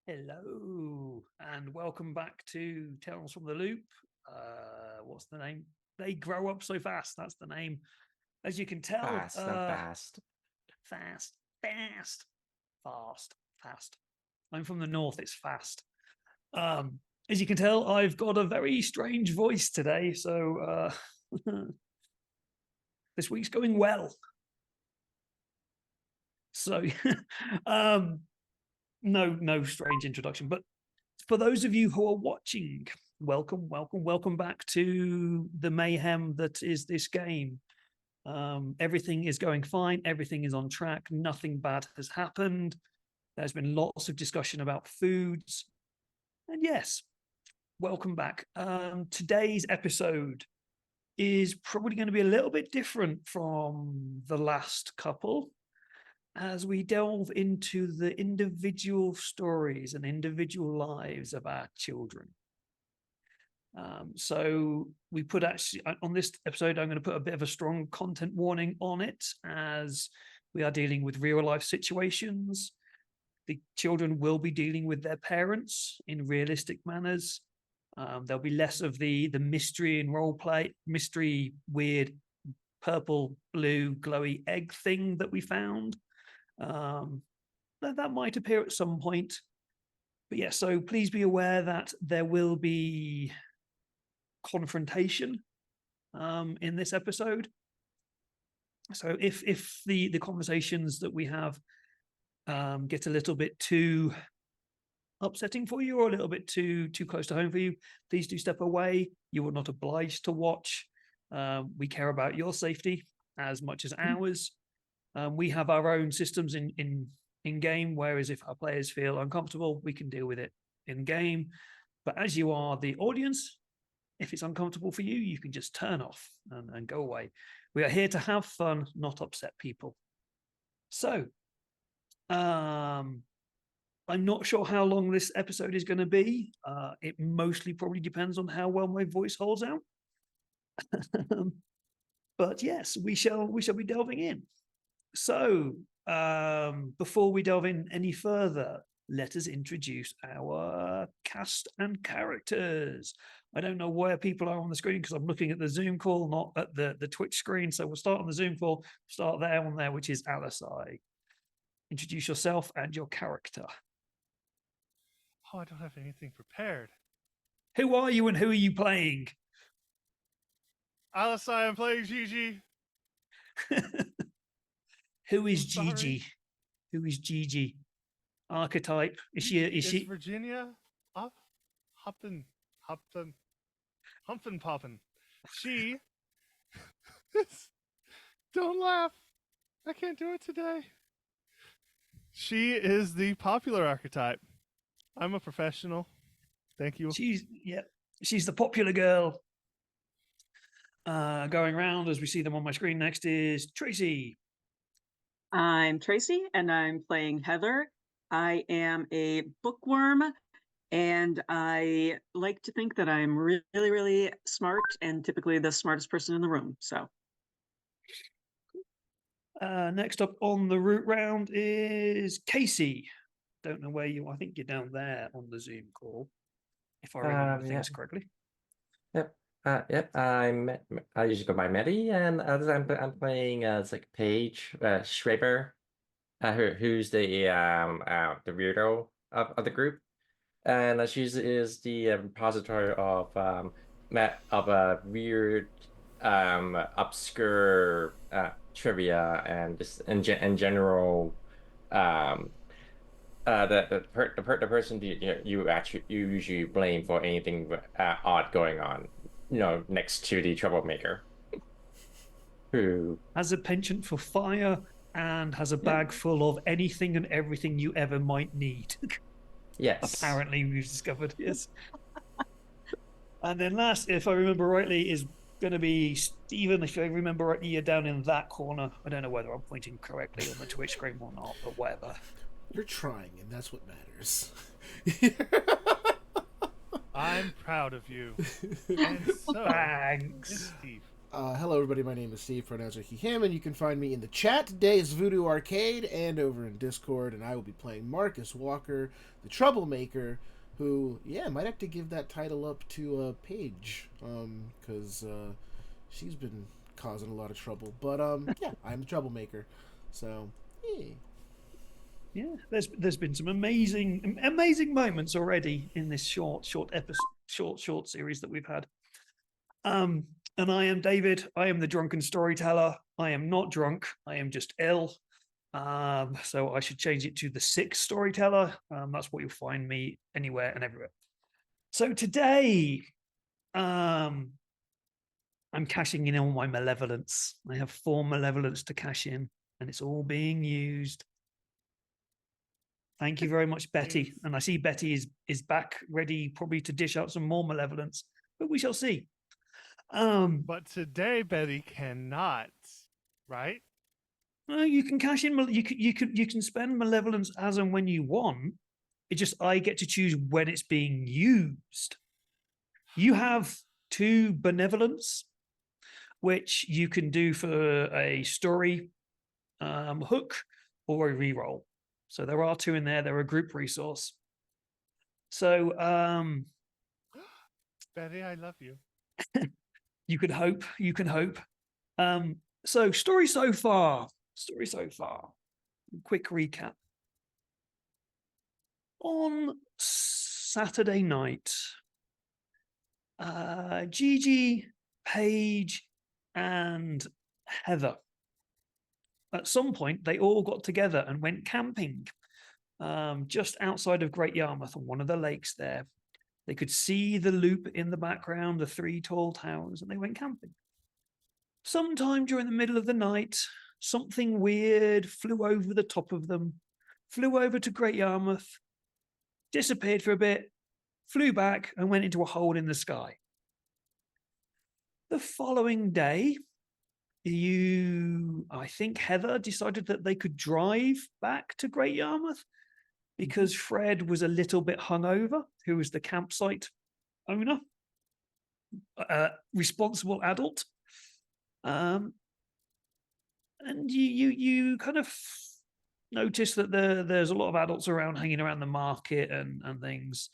Hello, and welcome back to Tales from the Loop. What's the name? They grow up so fast. That's the name. As you can tell, Fast, not fast. fast, fast, fast, fast. I'm from the north. It's fast. As you can tell, I've got a very strange voice today. So this week's going well. So, no strange introduction, but for those of you who are watching, welcome back to the mayhem that is this game. Everything is going fine. Everything is on track. Nothing bad has happened. There's been lots of discussion about foods. And yes, welcome back. Today's episode is probably going to be a little bit different from the last couple as we delve into the individual stories and individual lives of our children. So we put actually on this episode, I'm going to put a bit of a strong content warning on it as we are dealing with real life situations. The children will be dealing with their parents in realistic manners. There'll be less of the mystery and role play, mystery, weird, purple, blue, glowy egg thing that we found. That might appear at some point. But yeah, so please be aware that there will be confrontation in this episode. So if the conversations that we have get a little bit too upsetting for you or a little bit too close to home for you, please do step away. You are not obliged to watch. We care about your safety as much as ours. We have our own systems in game, whereas if our players feel uncomfortable, we can deal with it in game. But as you are the audience, if it's uncomfortable for you, you can just turn off and go away. We are here to have fun, not upset people. So, I'm not sure how long this episode is going to be. It mostly probably depends on how well my voice holds out. But yes, we shall be delving in. So, before we delve in any further, let us introduce our cast and characters. I don't know where people are on the screen because I'm looking at the Zoom call, not at the Twitch screen. So we'll start on the Zoom call, start there on there, which is Alisai. Introduce yourself and your character. Oh, I don't have anything prepared. Who are you and who are you playing? Alisai, I'm playing Gigi. Who is Gigi? Who is Gigi? Archetype? Is she Virginia? Humpin' poppin'. She don't laugh. I can't do it today. She is the popular archetype. I'm a professional. Thank you. She's the popular girl. Going around as we see them on my screen next is Tracy. I'm Tracy, and I'm playing Heather. I am a bookworm, and I like to think that I'm really, really smart and typically the smartest person in the room. So, next up on the route round is Casey. Don't know where you. I think you're down there on the Zoom call, if I remember things correctly. Yep. I usually go by Medi, and I'm playing it's like Paige Schreiber, who's the weirdo of the group, and she is the repository of weird obscure trivia and just in general the person you usually blame for anything odd going on, next to the troublemaker, who has a penchant for fire and has a bag full of anything and everything you ever might need. Yes. Apparently, we've discovered, yes. And then last, if I remember rightly, is going to be Stephen. If I remember rightly, you're down in that corner. I don't know whether I'm pointing correctly on the Twitch screen or not, but whatever. You're trying, and that's what matters. I'm proud of you. And so, thanks. Steve. Hello, everybody. My name is Steve, pronouns are he, him, and you can find me in the chat. Today is Voodoo Arcade and over in Discord, and I will be playing Marcus Walker, the Troublemaker, who, yeah, might have to give that title up to Paige, because she's been causing a lot of trouble. But, yeah, I'm the Troublemaker. So, yeah. Yeah, there's been some amazing moments already in this short series that we've had. And I am David. I am the drunken storyteller. I am not drunk. I am just ill. So I should change it to the sick storyteller. That's what you'll find me anywhere and everywhere. So today, I'm cashing in on my malevolence. I have 4 malevolence to cash in, and it's all being used. Thank you very much, Betty. And I see Betty is back, ready probably to dish out some more malevolence, but we shall see. But today Betty cannot, right? You can cash in. You can spend malevolence as and when you want. It just I get to choose when it's being used. You have 2 benevolence, which you can do for a story hook or a reroll. So there are 2 in there. They're a group resource. So Betty, I love you. you can hope. You can hope. So story so far. Quick recap. On Saturday night, Gigi, Paige, and Heather. At some point, they all got together and went camping just outside of Great Yarmouth on one of the lakes there. They could see the loop in the background, the 3 tall towers, and they went camping. Sometime during the middle of the night, something weird flew over the top of them, flew over to Great Yarmouth, disappeared for a bit, flew back, and went into a hole in the sky. The following day, I think Heather decided that they could drive back to Great Yarmouth because Fred was a little bit hungover, who was the campsite owner, responsible adult. And you kind of notice that there's a lot of adults around hanging around the market and things.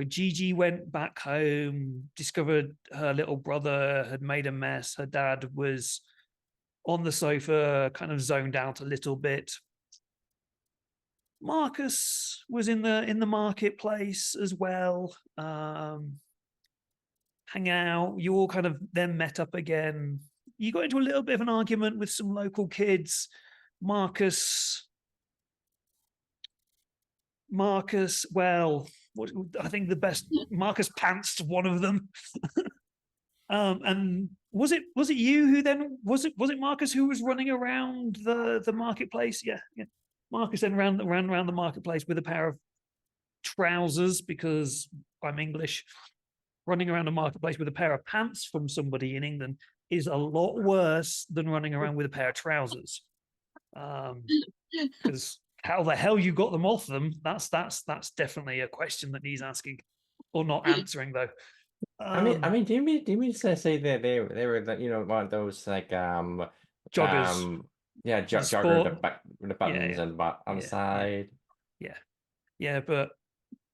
Gigi went back home, discovered her little brother had made a mess. Her dad was on the sofa, kind of zoned out a little bit. Marcus was in the marketplace as well, hang out. You all kind of then met up again. You got into a little bit of an argument with some local kids. Marcus, well, I think the best, Marcus pantsed one of them. And was it you who then, was it Marcus who was running around the marketplace? Yeah. Marcus then ran around the marketplace with a pair of trousers, because I'm English. Running around a marketplace with a pair of pants from somebody in England is a lot worse than running around with a pair of trousers. Because how the hell you got them off them, that's definitely a question that needs asking, or not answering though. I mean, do you mean to say that they were one of those like joggers? jogger with the buttons and on the side. Yeah, but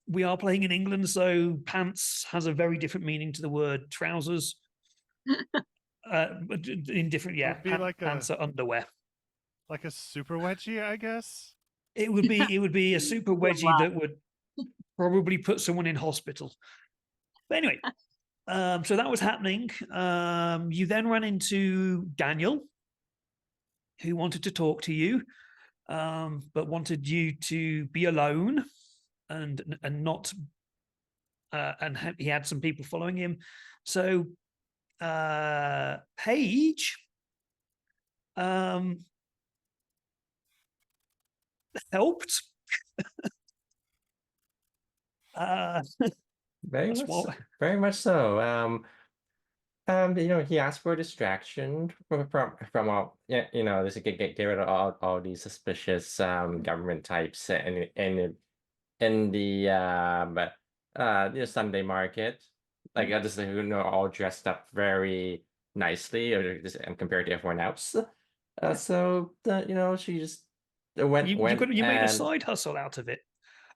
we are playing in England, so pants has a very different meaning to the word trousers. In different, pants are underwear. Like a super wedgie, I guess. It would be a super wedgie that would probably put someone in hospital. But anyway, so that was happening. You then ran into Daniel, who wanted to talk to you, but wanted you to be alone and not. And he had some people following him. So Paige helped. Very much so. He asked for a distraction from all, just to get rid of all these suspicious government types in the Sunday market. like just all dressed up very nicely, and compared to everyone else. So she just went You made a and side hustle out of it.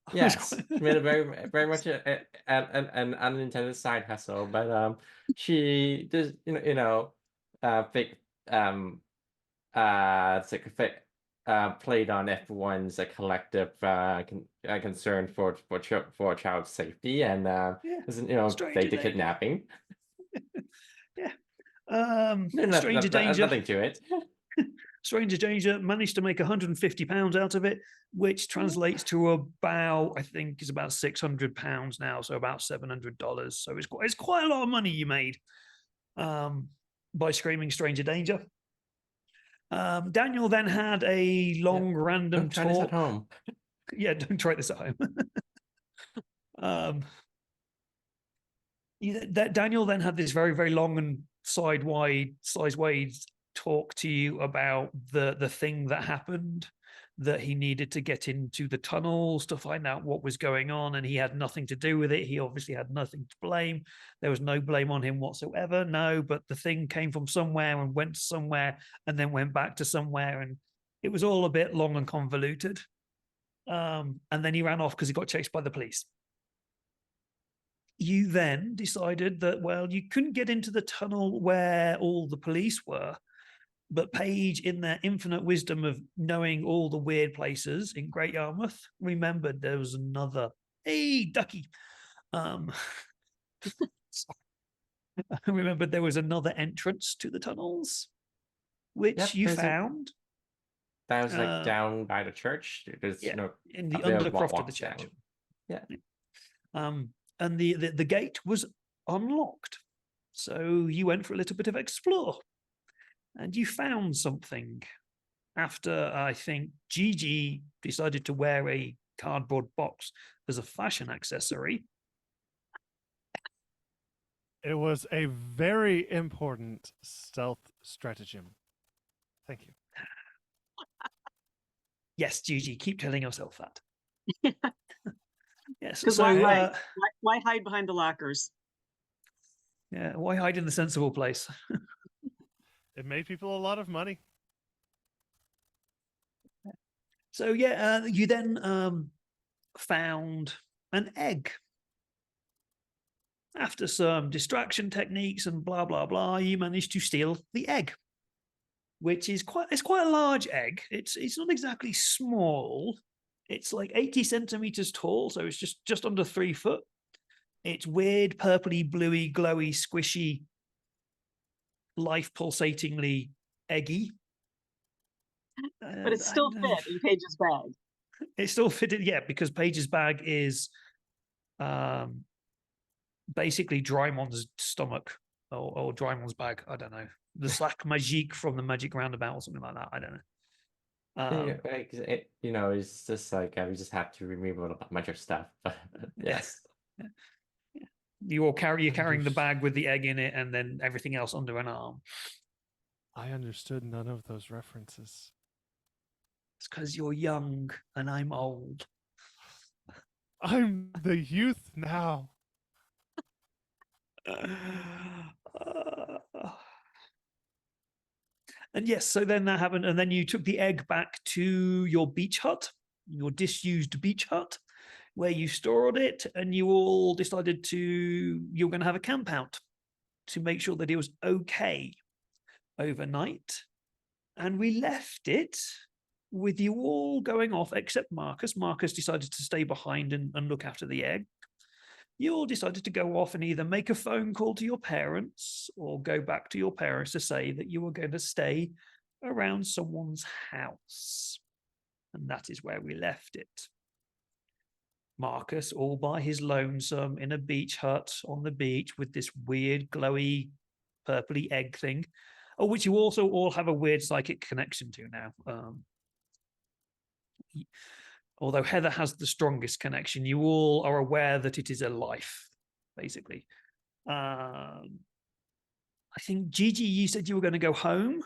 I was yes, quite- she made a very much an unintended side hustle, but she just fake it's like fake played on everyone's collective concern for a child's safety and Yeah, fake stranger the danger. kidnapping. Yeah. Stranger danger. Nothing to it. Stranger danger managed to make £150 out of it, which translates to about, I think, is about £600 now, so about $700. So it's quite a lot of money you made by screaming stranger danger. Daniel then had a long random Don't try talk. this at home. Yeah, don't try this at home. Daniel then had this very, very long and sideways talk to you about the thing that happened, that he needed to get into the tunnels to find out what was going on, and he had nothing to do with it. He obviously had nothing to blame. There was no blame on him whatsoever. No, but the thing came from somewhere and went somewhere and then went back to somewhere, and it was all a bit long and convoluted. And then he ran off because he got chased by the police. You then decided that, well, you couldn't get into the tunnel where all the police were, but Paige, in their infinite wisdom of knowing all the weird places in Great Yarmouth, remembered there was another, hey, ducky. Remembered there was another entrance to the tunnels, which you found. That was like down by the church. There's in the undercroft of the church. Yeah. And the gate was unlocked. So you went for a little bit of explore. And you found something after, I think, Gigi decided to wear a cardboard box as a fashion accessory. It was a very important stealth stratagem. Thank you. Yes, Gigi, keep telling yourself that. Yes. Because So why hide behind the lockers? Yeah, why hide in the sensible place? It made people a lot of money. So yeah, you then found an egg. After some distraction techniques and blah blah blah, you managed to steal the egg, which is quite a large egg. It's not exactly small. It's like 80 centimeters tall, so it's just under 3 foot. It's weird, purpley, bluey, glowy, squishy, life pulsatingly eggy. But it's still fit in Paige's bag. It's still fitted, yeah, because Paige's bag is basically Drymon's stomach or Drymon's bag. I don't know. The sac magique from the Magic Roundabout or something like that. I don't know. It's just like we just have to remove a bunch of stuff. But yes. Yeah. You're carrying the bag with the egg in it and then everything else under an arm. I understood none of those references. It's because you're young and I'm old. I'm the youth now. And yes, so then that happened. And then you took the egg back to your beach hut, your disused beach hut, where you stored it. And you all decided you were going to have a camp out to make sure that it was okay overnight. And we left it with you all going off, except Marcus. Marcus decided to stay behind and look after the egg. You all decided to go off and either make a phone call to your parents or go back to your parents to say that you were going to stay around someone's house. And that is where we left it. Marcus, all by his lonesome in a beach hut on the beach with this weird, glowy, purpley egg thing, which you also all have a weird psychic connection to now. Although Heather has the strongest connection, you all are aware that it is a life, basically. I think, Gigi, you said you were going to go home.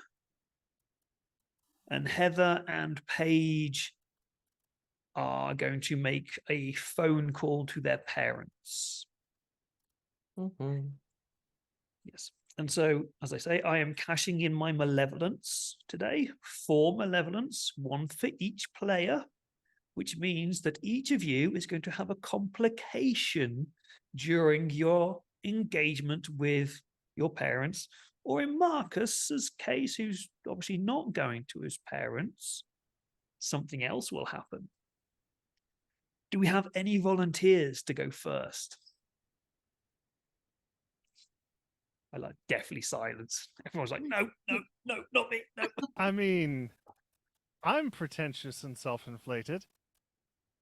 And Heather and Paige are going to make a phone call to their parents. Mhm. Yes. And so, as I say, I am cashing in my malevolence today. 4 malevolence, 1 for each player, which means that each of you is going to have a complication during your engagement with your parents, or in Marcus's case, who's obviously not going to his parents, something else will happen. Do we have any volunteers to go first? I like deathly silence. Everyone's like, no, no, no, not me, no. I mean, I'm pretentious and self-inflated.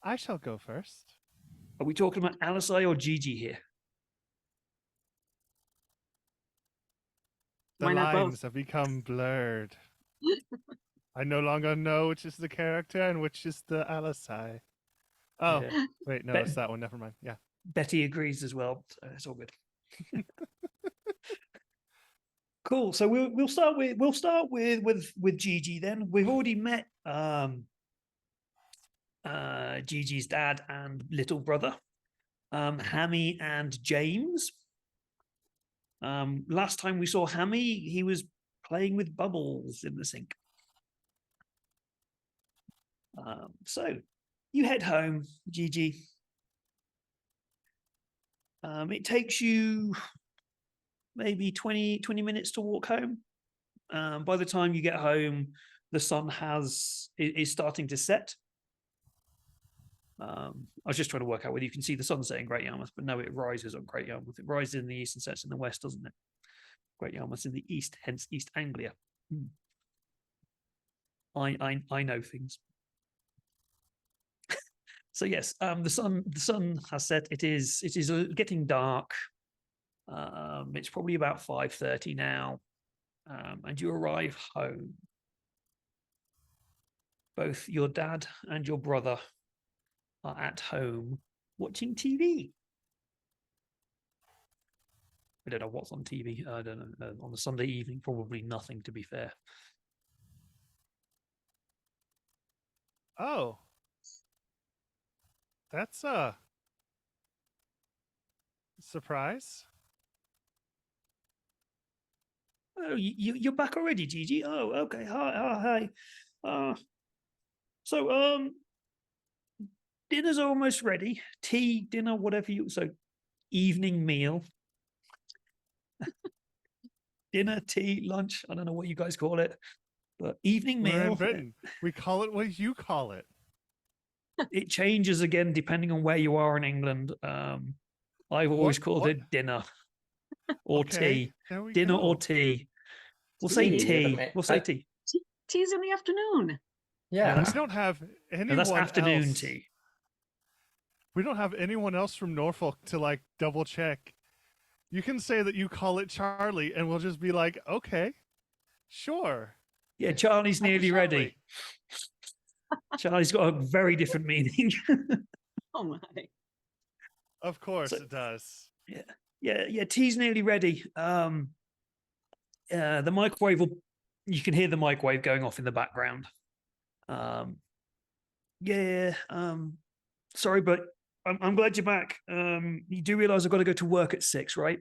I shall go first. Are we talking about Alisai or Gigi here? The Why not both? lines have become blurred. I no longer know which is the character and which is the Alisai. Oh, Yeah. wait, no, Bet- it's that one. Never mind. Yeah. Betty agrees as well. So it's all good. Cool. So we'll start with Gigi then. We've already met Gigi's dad and little brother, Hammy and James. Last time we saw Hammy, he was playing with bubbles in the sink. So you head home, Gigi. It takes you maybe 20 minutes to walk home. By the time you get home, the sun is starting to set. I was just trying to work out whether you can see the sun set in Great Yarmouth, but no, it rises on Great Yarmouth. It rises in the east and sets in the west, doesn't it? Great Yarmouth's in the east, hence East Anglia. I know things. So yes, the sun has set. It is getting dark. It's probably about 5:30 now, and you arrive home. Both your dad and your brother are at home watching TV. I don't know what's on TV. I don't know. On a Sunday evening, probably nothing, to be fair. Oh. That's a surprise. Oh, you're back already, Gigi. Oh, okay. Hi. So dinner's almost ready. Tea, dinner, whatever you. So evening meal. Dinner, tea, lunch. I don't know what you guys call it, but evening We're in meal. Britain. We call it what you call it. It changes again depending on where you are in England. I've always called What? it dinner or Okay, tea. there we Dinner or go. tea. We'll say Tea? Yeah, tea. We'll say tea. Tea's in the afternoon. Yeah. We don't have No, anyone that's afternoon else. tea. We don't have anyone else from Norfolk to like double check. You can say that you call it Charlie, and we'll just be like, okay, sure. Yeah, Charlie's nearly ready. Charlie's got a very different meaning. Oh my. Of course So- it does. Yeah. Tea's nearly ready. The microwave will. You can hear the microwave going off in the background. Sorry, but I'm glad you're back. You do realize I've got to go to work at 6, right?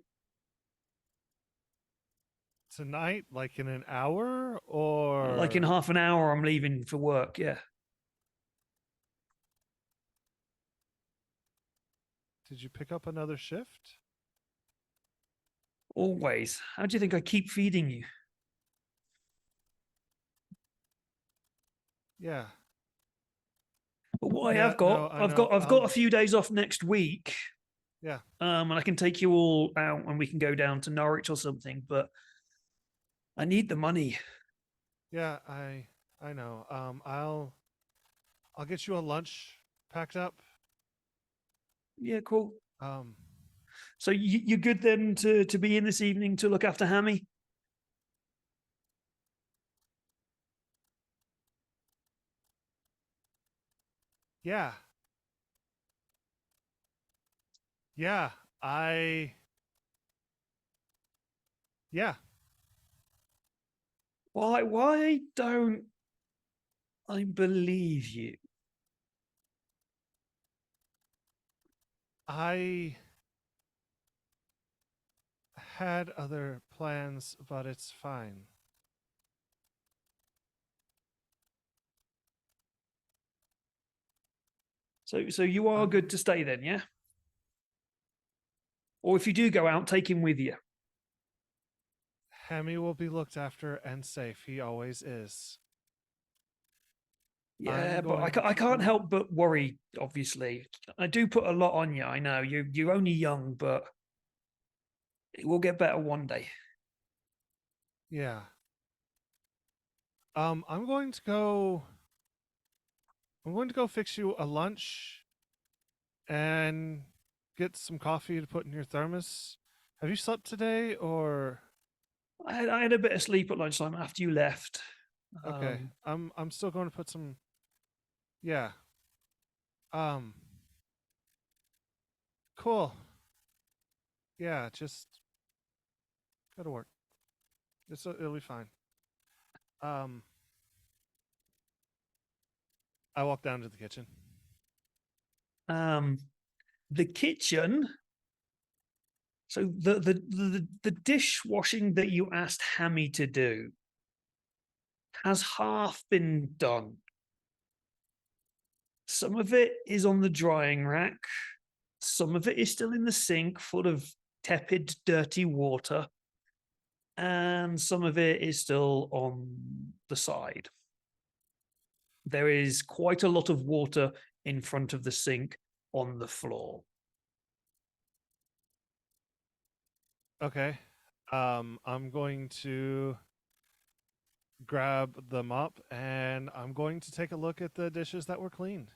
Tonight, like in an hour, or Like in half an hour, I'm leaving for work. Yeah. did you pick up another shift? Always. How do you think I keep feeding you? Yeah. But what I Yeah, have got, no, I I've know. got a few days off next week. Yeah. And I can take you all out and we can go down to Norwich or something. But I need the money. Yeah, I know. I'll get you a lunch packed up. Yeah, cool. Um, So you're good then to be in this evening to look after Hammy? yeah. Yeah, yeah. Why don't I believe you? I had other plans, but it's fine. So you are good to stay then, yeah? Or if you do go out, take him with you. Hemi will be looked after and safe. He always is. Yeah, I'm but I, going I can't to- help but worry, obviously. I do put a lot on you, I know. You're only young, but it will get better one day. Yeah. I'm going to go fix you a lunch and get some coffee to put in your thermos. Have you slept today or I had a bit of sleep at lunchtime after you left. okay. I'm still going to put some yeah. Cool. Yeah, just go to work. It'll be fine. I walk down to the kitchen. The kitchen. So the dishwashing that you asked Hammy to do has half been done. Some of it is on the drying rack. Some of it is still in the sink, full of tepid, dirty water. And some of it is still on the side. There is quite a lot of water in front of the sink on the floor. Okay. I'm going to grab the mop and I'm going to take a look at the dishes that were cleaned.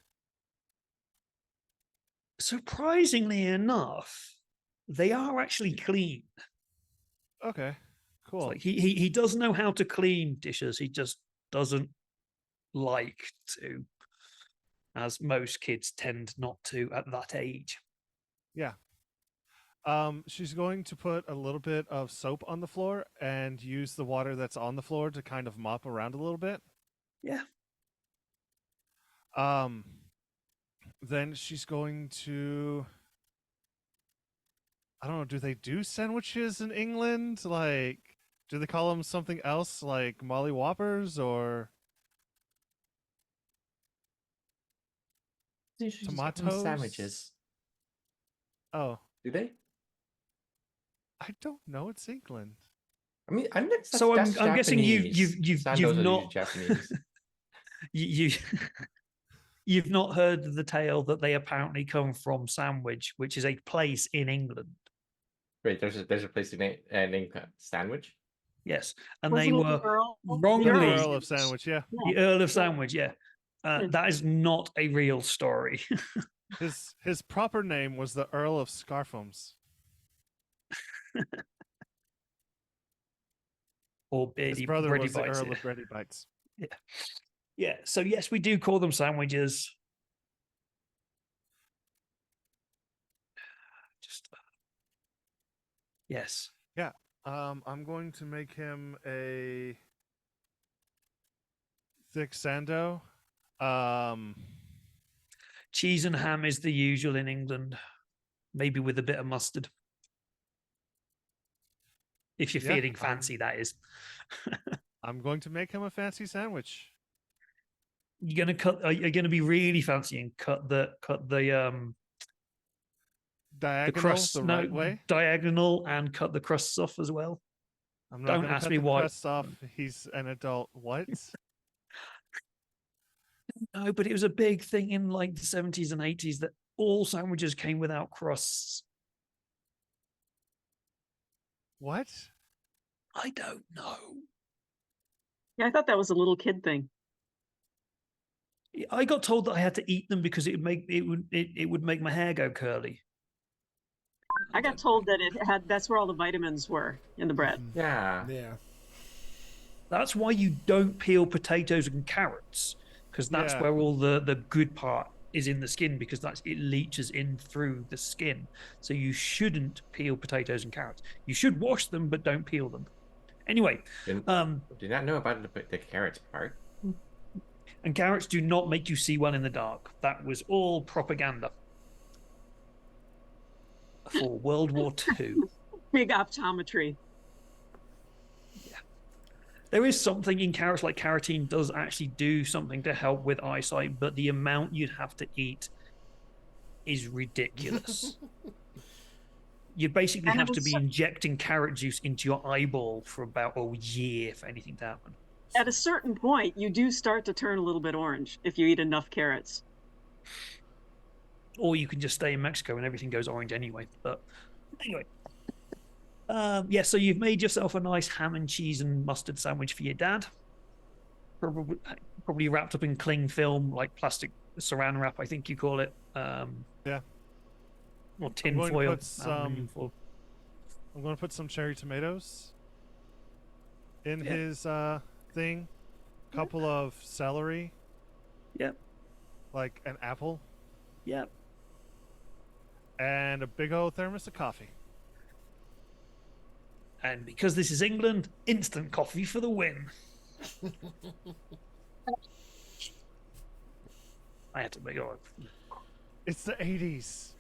Surprisingly enough, they are actually clean. Okay. It's Cool. like he does know how to clean dishes. He just doesn't like to, as most kids tend not to at that age. Yeah. She's going to put a little bit of soap on the floor and use the water that's on the floor to kind of mop around a little bit. Yeah. Then she's going to I don't know, do they do sandwiches in England? Like, do they call them something else like Molly Whoppers or They usually just call them tomatoes? sandwiches. Oh, Do they? I don't know. It's England. I mean, I'm not, So that's I'm guessing Japanese. you've Sandos are usually not Japanese. you you've not heard the tale that they apparently come from Sandwich, which is a place in England. Wait, there's a place named Sandwich. Yes, and Wasn't they it the were Earl? The wrongly Earl of Sandwich, yeah. the Earl of Sandwich. Yeah, Yeah. that is not a real story. His proper name was the Earl of Scarfums. Or His Beardy, brother Bready was the Bites, Earl yeah. of Bready Bites. Yeah. So yes, we do call them sandwiches. Just yes. Yeah. I'm going to make him a thick sando. Cheese and ham is the usual in England, maybe with a bit of mustard. If you're Yeah, feeling fancy, that is. I'm going to make him a fancy sandwich. You're gonna cut. Are you gonna be really fancy and cut the Diagonal crust the right way. diagonal and cut the crusts off as well? I'm not Don't going to ask cut me the why. crust off. He's an adult. What? No, but it was a big thing in like the 70s and 80s that all sandwiches came without crusts. What? I don't know. Yeah, I thought that was a little kid thing. I got told that I had to eat them because it would make my hair go curly. I got told that that's where all the vitamins were in the bread. Yeah. Yeah. That's why you don't peel potatoes and carrots, because that's Yeah. where all the good part is in the skin, because it leaches in through the skin. So you shouldn't peel potatoes and carrots. You should wash them, but don't peel them. Anyway, Did not know about the carrots part. and carrots do not make you see well in the dark. That was all propaganda for World War II. Big optometry. There is something in carrots, like carotene does actually do something to help with eyesight, but the amount you'd have to eat is ridiculous. You'd basically And have to be injecting carrot juice into your eyeball for about a year for anything to happen. at a certain point, you do start to turn a little bit orange if you eat enough carrots. Or you can just stay in Mexico and everything goes orange anyway. But anyway, yeah. So you've made yourself a nice ham and cheese and mustard sandwich for your dad. Probably wrapped up in cling film, like plastic saran wrap, I think you call it. Yeah. Or tin going to foil. put some- foil. I'm going to put some cherry tomatoes in Yeah. his thing. Couple of celery. Yep. Like an apple. Yep. And a big old thermos of coffee. And because this is England, instant coffee for the win. I had to make it. It's the 80s.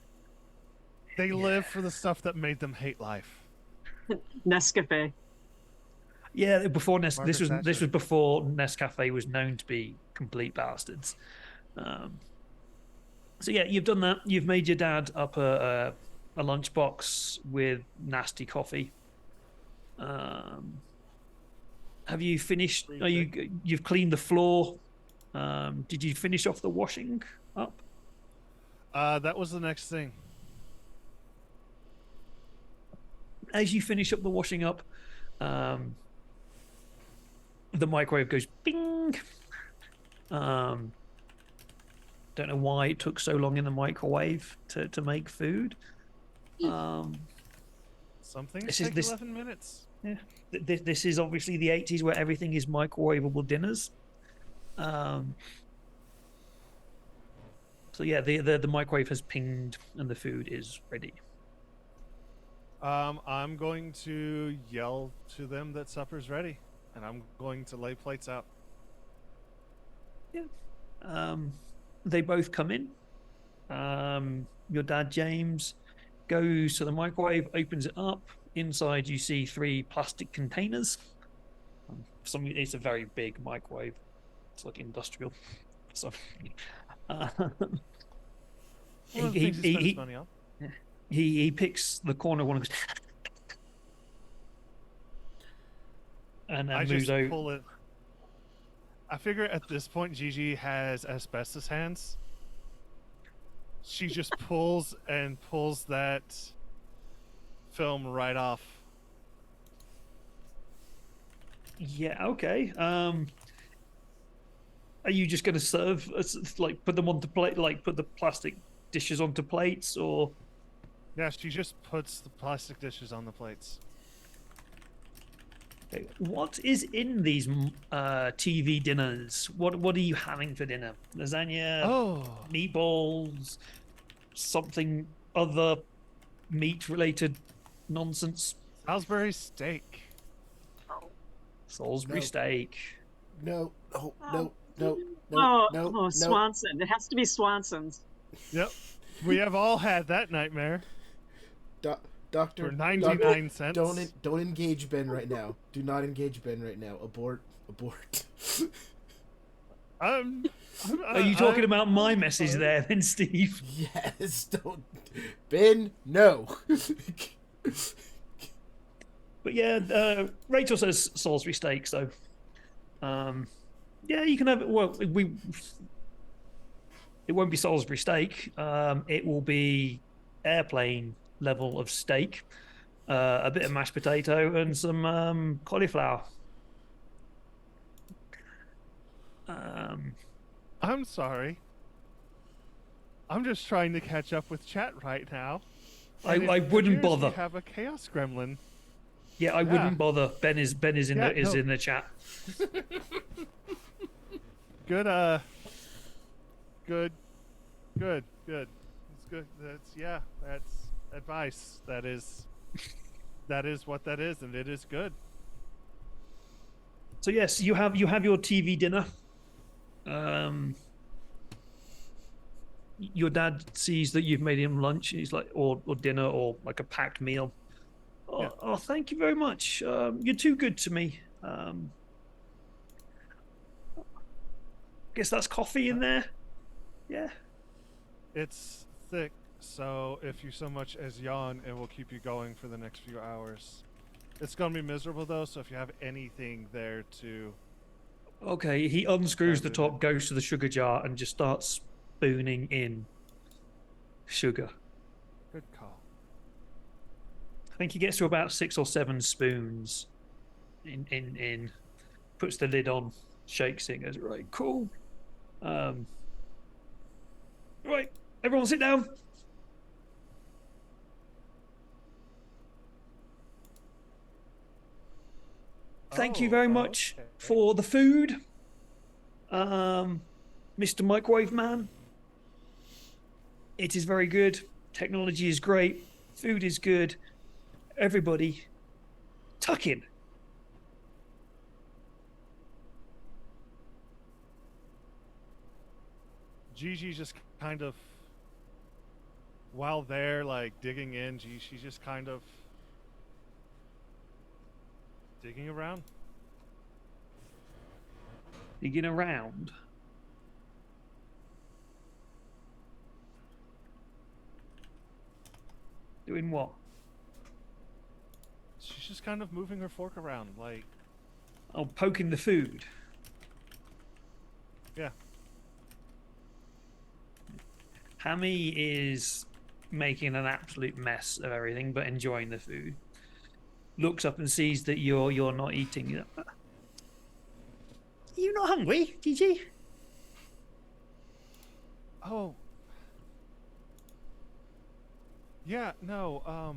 They live for the stuff that made them hate life. Nescafe. Yeah, before this Margaret was Thatcher. before Nescafe was known to be complete bastards. So yeah, you've done that. You've made your dad up a lunchbox with nasty coffee. Have you finished? You've cleaned the floor? Did you finish off the washing up? That was the next thing. As you finish up the washing up, the microwave goes bing. Don't know why it took so long in the microwave to make food. Some things This take is- 11 minutes. Yeah, this is obviously the 80s where everything is microwavable dinners. So yeah, the microwave has pinged and the food is ready. I'm going to yell to them that supper's ready, and I'm going to lay plates out. They both come in. Your dad, James, goes to the microwave, opens it up. Inside, you see 3 plastic containers. It's a very big microwave. It's like industrial. So, One of the things he spends money on. he picks the corner one and goes, and I then just moves over. pull it. I figure at this point Gigi has asbestos hands. She just pulls that film right off. Yeah, okay. Are you just going to serve, like, put them onto plate, like, put the plastic dishes onto plates, or? Yeah, she just puts the plastic dishes on the plates. Okay. What is in these TV dinners? What are you having for dinner? Lasagna, Oh, meatballs, something other meat-related nonsense? Salisbury steak. Salisbury No. steak. No, no, no, Oh, no, no, no. Swanson. It has to be Swanson's. Yep, we have all had that nightmare. Doctor, For 99 cents. Don't engage Ben right now. Do not engage Ben right now. Abort. Are you talking about my message sorry. there, then, Steve? Yes, don't. Ben, no. But yeah, Rachel says Salisbury steak, so yeah, you can have it. Well, it won't be Salisbury steak. It will be airplane level of steak, a bit of mashed potato, and some cauliflower. I'm sorry. I'm just trying to catch up with chat right now. I and it wouldn't appears bother. We have a chaos gremlin. Yeah, I wouldn't bother. Ben is in Yeah, is no. in the chat. Good. Good. It's good. That's advice. That is what that is, and it is good. So yes, you have your TV dinner. Your dad sees that you've made him lunch. He's like, or dinner, or like a packed meal. Oh, thank you very much. You're too good to me. Guess that's coffee in there. Yeah. It's thick, so if you so much as yawn, it will keep you going for the next few hours. It's gonna be miserable though, so if you have anything there to Okay. He unscrews the dilute it. top, goes to the sugar jar, and just starts spooning in sugar. Good call. I think he gets to about 6 or 7 spoons. In puts the lid on, shakes it, goes, right, cool. Right, everyone sit down. Thank you very much Okay. for the food, Mr. Microwave Man. It is very good. Technology is great. Food is good. Everybody, tuck in. Gigi just kind of, while they're like digging in, she's just kind of digging around. Digging around. Doing what? She's just kind of moving her fork around, like, Oh, poking the food. yeah. Hammy is making an absolute mess of everything, but enjoying the food. Looks up and sees that you're not eating. Are you not hungry, Gigi? Oh. Yeah, no,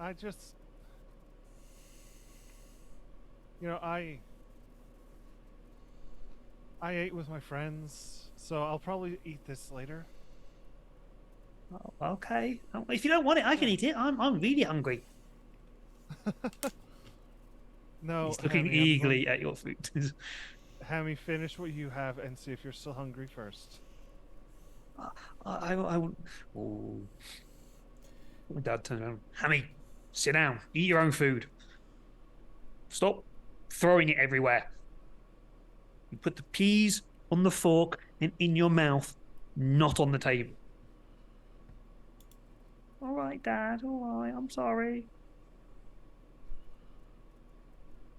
I just, you know, I ate with my friends, so I'll probably eat this later. Oh, okay. If you don't want it, I can eat it. I'm really hungry. No, He's looking Hammy, I'm eagerly going at your food. Hammy, finish what you have and see if you're still hungry first. I won't. Oh. My dad turns around. Hammy, sit down. Eat your own food. Stop throwing it everywhere. You put the peas on the fork and in your mouth, not on the table. All right, Dad. All right. I'm sorry.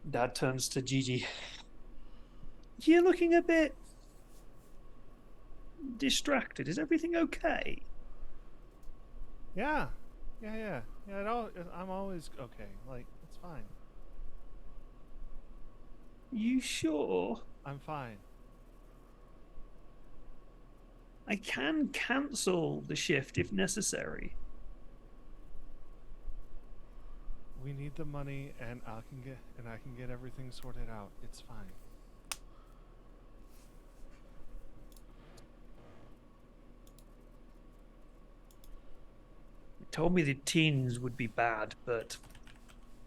Dad turns to Gigi. You're looking a bit distracted. Is everything okay? Yeah. Yeah. I'm always okay. Like, it's fine. You sure? I'm fine. I can cancel the shift if necessary. We need the money and I can get everything sorted out. It's fine. They told me the teens would be bad, but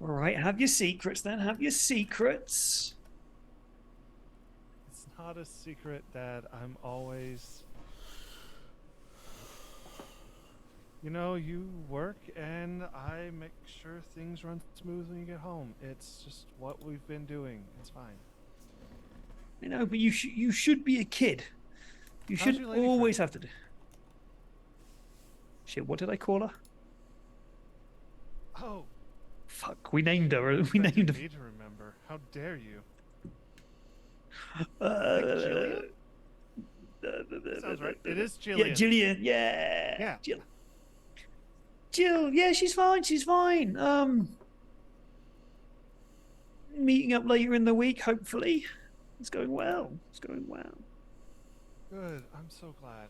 all right, have your secrets then. Have your secrets. It's not a secret that I'm always, you know, you work and I make sure things run smooth when you get home. It's just what we've been doing. It's fine. You know, but you should be a kid. You How's should your lady always friend? have to do. Shit, what did I call her? Oh, Fuck, we named her. We expected named her. me to remember. How dare you? Uh, Sounds right. It is Jillian. Yeah, Jillian. Yeah. Yeah. Jill. Yeah, she's fine. She's fine. Meeting up later in the week. Hopefully, it's going well. It's going well. Good. I'm so glad.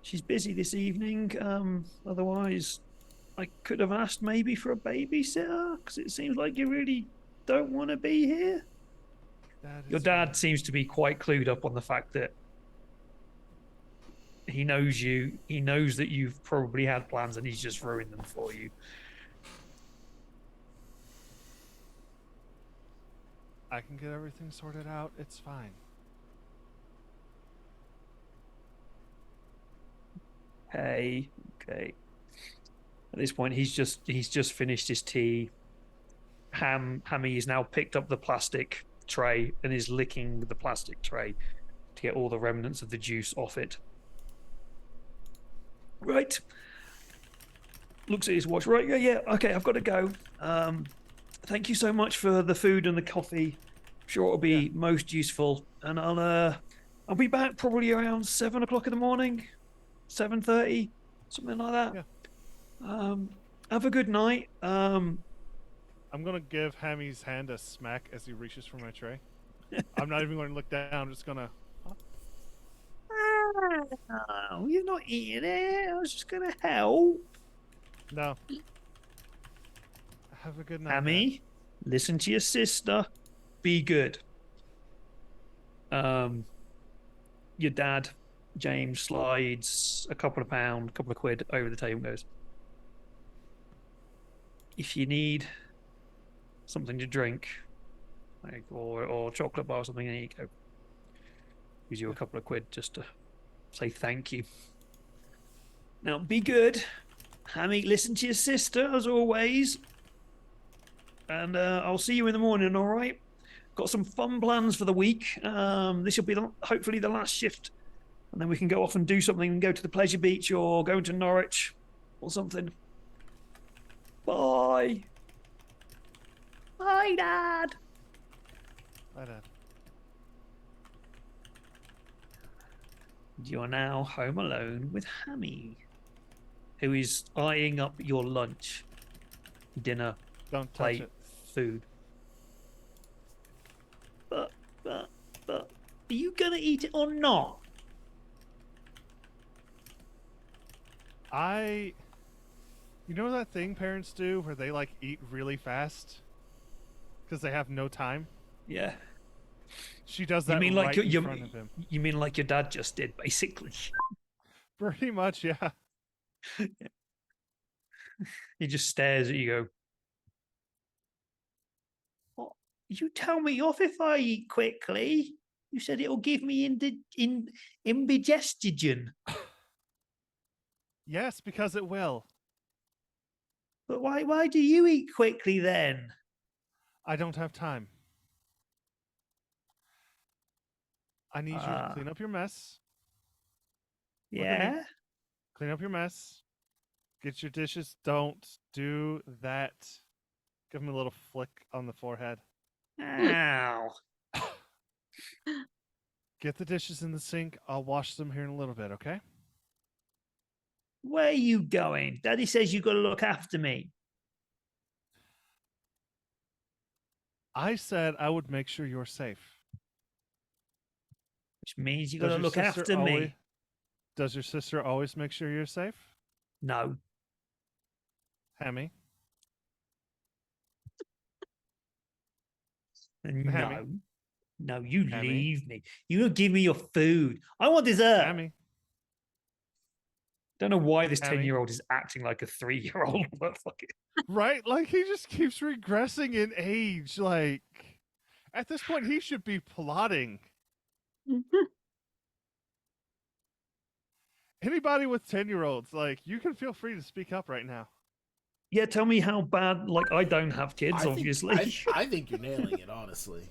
She's busy this evening. Otherwise, I could have asked maybe for a babysitter because it seems like you really don't want to be here. That is Your dad fine. seems to be quite clued up on the fact that he knows you. He knows that you've probably had plans and he's just ruined them for you. I can get everything sorted out. It's fine. Hey, okay. At this point, he's just finished his tea. Hammy has now picked up the plastic tray and is licking the plastic tray to get all the remnants of the juice off it. Right. Looks at his watch. Right, yeah, okay, I've got to go. Thank you so much for the food and the coffee. I'm sure it'll be most useful. And I'll be back probably around 7 o'clock in the morning, 7:30, something like that. Yeah. Have a good night. I'm gonna give Hammy's hand a smack as he reaches for my tray. I'm not even going to look down. I'm just gonna. Oh, you're not eating it. I was just gonna help. No. Have a good night. Hammy, listen to your sister. Be good. Your dad, James, slides a couple of quid over the table and goes, if you need something to drink, like or chocolate bar or something, there you go. Gives you a couple of quid just to say thank you. Now be good. Hammy, listen to your sister as always. And I'll see you in the morning, all right? Got some fun plans for the week. This will be hopefully the last shift. And then we can go off and do something and go to the pleasure beach or go to Norwich or something. Bye. Bye, Dad. Bye, Dad. You're now home alone with Hammy, who is eyeing up your lunch, dinner, Don't touch plate, it. food. But, are you gonna eat it or not? You know that thing parents do where they like eat really fast because they have no time? Yeah. She does that You mean right like in front of him. you mean like your dad just did, basically? Pretty much, yeah. He just stares at you. Go. What? You tell me off if I eat quickly. You said it'll give me indigestion. Yes, because it will. But why do you eat quickly then? I don't have time. I need you to clean up your mess. Look at me. Yeah. Clean up your mess. Get your dishes. Don't do that. Give him a little flick on the forehead. Ow. Get the dishes in the sink. I'll wash them here in a little bit, okay? Where are you going? Daddy says you've got to look after me. I said I would make sure you're safe. Which means you've got Does to your look sister after me. Does your sister always make sure you're safe? No. Hammy? No. Hammy? No, you Hammy? leave me. You don't give me your food. I want dessert. Hammy? Don't know why this Hammy? 10-year-old is acting like a 3-year-old, but fuck it. Right? Like, he just keeps regressing in age. Like, at this point, he should be plotting. Anybody with 10-year-olds, like, you can feel free to speak up right now. Yeah, tell me how bad. Like, I don't have kids, obviously. I think you're nailing it, honestly.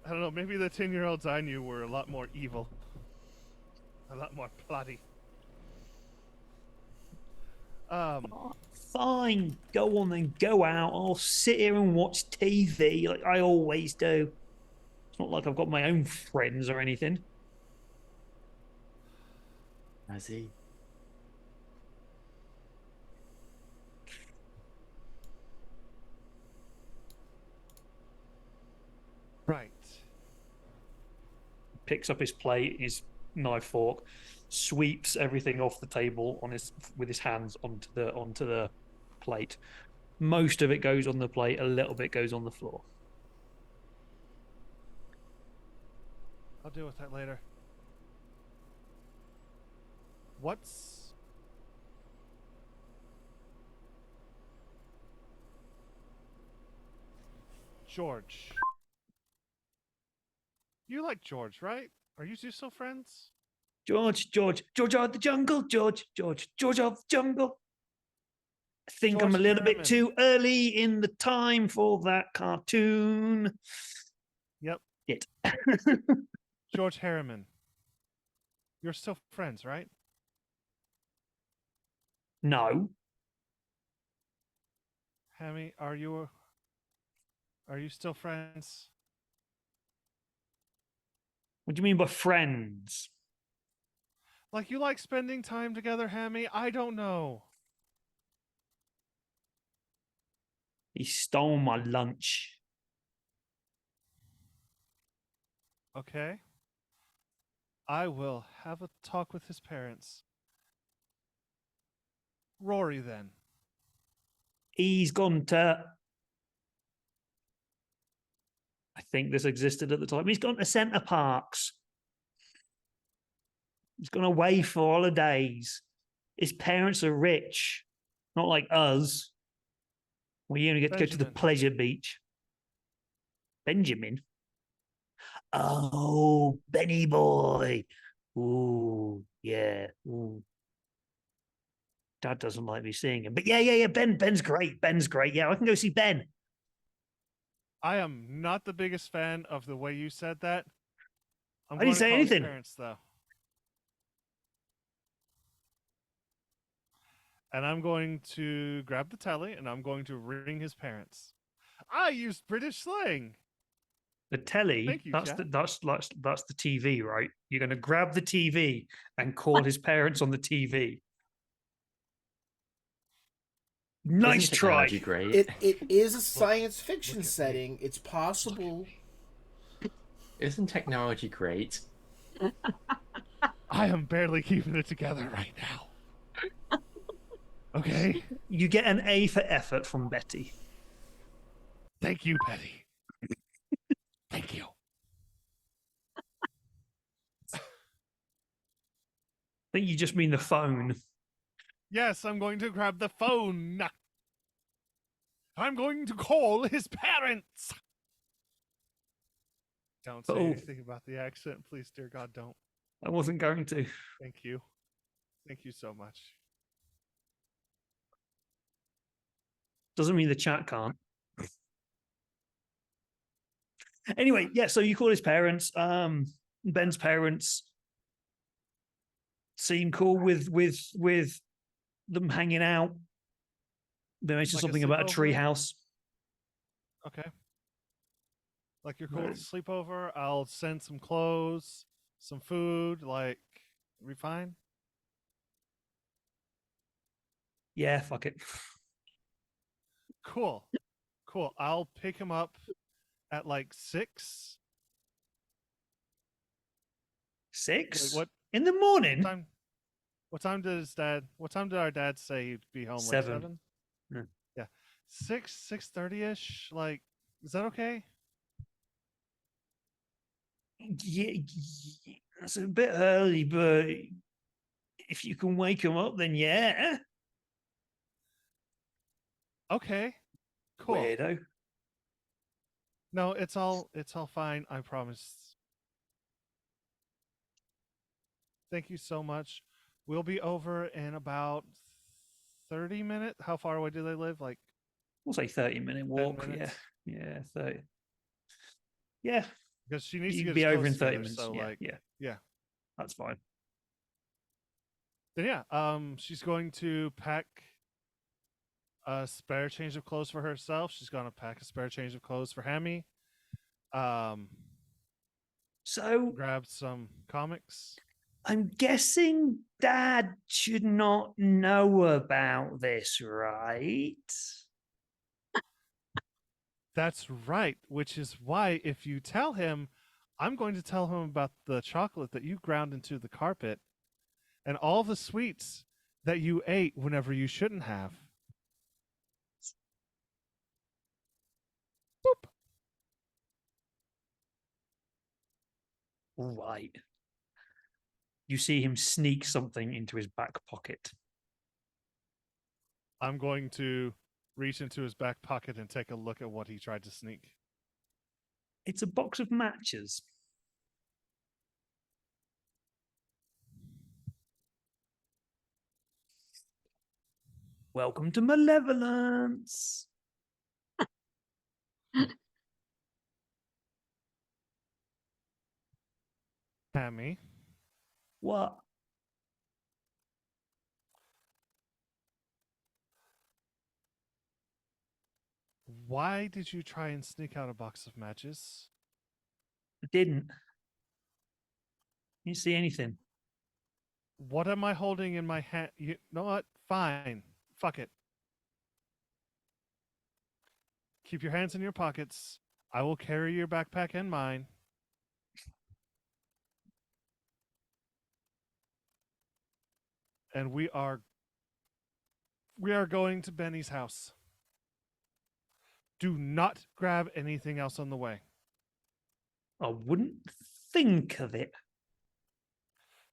I don't know, maybe the 10-year-olds I knew were a lot more evil. A lot more plotty. Fine, go on then, go out. I'll sit here and watch TV like I always do. It's not like I've got my own friends or anything. I see. Right. Picks up his plate, his knife, fork, sweeps everything off the table with his hands onto the plate. Most of it goes on the plate, a little bit goes on the floor. I'll deal with that later. What's... George. You like George, right? Are you two still friends? George of the jungle, George of the jungle. I think I'm a George little bit Harriman. too early in the time for that cartoon. Yep. It. George Harriman. You're still friends, right? No. Hammy, are you still friends? What do you mean by friends? Like you like spending time together, Hammy? I don't know. He stole my lunch. Okay. I will have a talk with his parents. Rory, then. He's gone to. I think this existed at the time. He's gone to Centre Parks. He's gone away for holidays. His parents are rich, not like us. We only get to go to the Benjamin. pleasure beach. Benjamin. Oh, Benny boy. Ooh, yeah. Ooh. Dad doesn't like me seeing him. But yeah. Ben's great. Ben's great. Yeah, I can go see Ben. I am not the biggest fan of the way you said that. I'm I going didn't to say call his anything. parents, though. And I'm going to grab the telly and I'm going to ring his parents. I used British slang. The telly, Thank you, that's Chad. that's the TV, right? You're going to grab the TV and call his parents on the TV. Nice Isn't try. technology great? It is a science look fiction at me. setting. It's possible. Isn't technology great? I am barely keeping it together right now. Okay? You get an A for effort from Betty. Thank you, Petty. Thank you. I think you just mean the phone. Yes, I'm going to grab the phone. I'm going to call his parents. Don't say Oh. anything about the accent, please, dear God, don't. I wasn't going to. Thank you. Thank you so much. Doesn't mean the chat can't. Anyway, yeah, so you call his parents. Ben's parents seem cool with them hanging out. They mentioned Like a something about a sleepover? tree house. Okay. Like you're cool Right. to sleep over. I'll send some clothes, some food. Like, we fine? Yeah, fuck it. Cool. Cool. I'll pick him up at like 6. 6 Wait, what in the morning. time? What time did our dad say he'd be home? 7. Like 7? Yeah. Yeah. 6:30ish. Like, is that okay? Yeah, that's a bit early, but if you can wake him up, then yeah. Okay. Cool. Weirdo. No, it's all fine. I promise. Thank you so much. We'll be over in about 30 minutes. How far away do they live? Like We'll say 30-minute walk. Yeah, minutes? yeah, 30. Yeah, Because she needs you to can get be us over in close 30 together, minutes. so Yeah, like yeah, that's fine. then yeah, she's going to pack a spare change of clothes for herself. She's gonna pack a spare change of clothes for Hammy. So Grab some comics. I'm guessing Dad should not know about this, right? That's right, which is why if you tell him, I'm going to tell him about the chocolate that you ground into the carpet and all the sweets that you ate whenever you shouldn't have. Boop. Right. You see him sneak something into his back pocket. I'm going to reach into his back pocket and take a look at what he tried to sneak. It's a box of matches. Welcome to Malevolence. Tammy, What? why did you try and sneak out a box of matches? I didn't. You see anything? What am I holding in my hand? You know what? Fine. Fuck it. Keep your hands in your pockets. I will carry your backpack and mine. And we are going to Benny's house. Do not grab anything else on the way. I wouldn't think of it.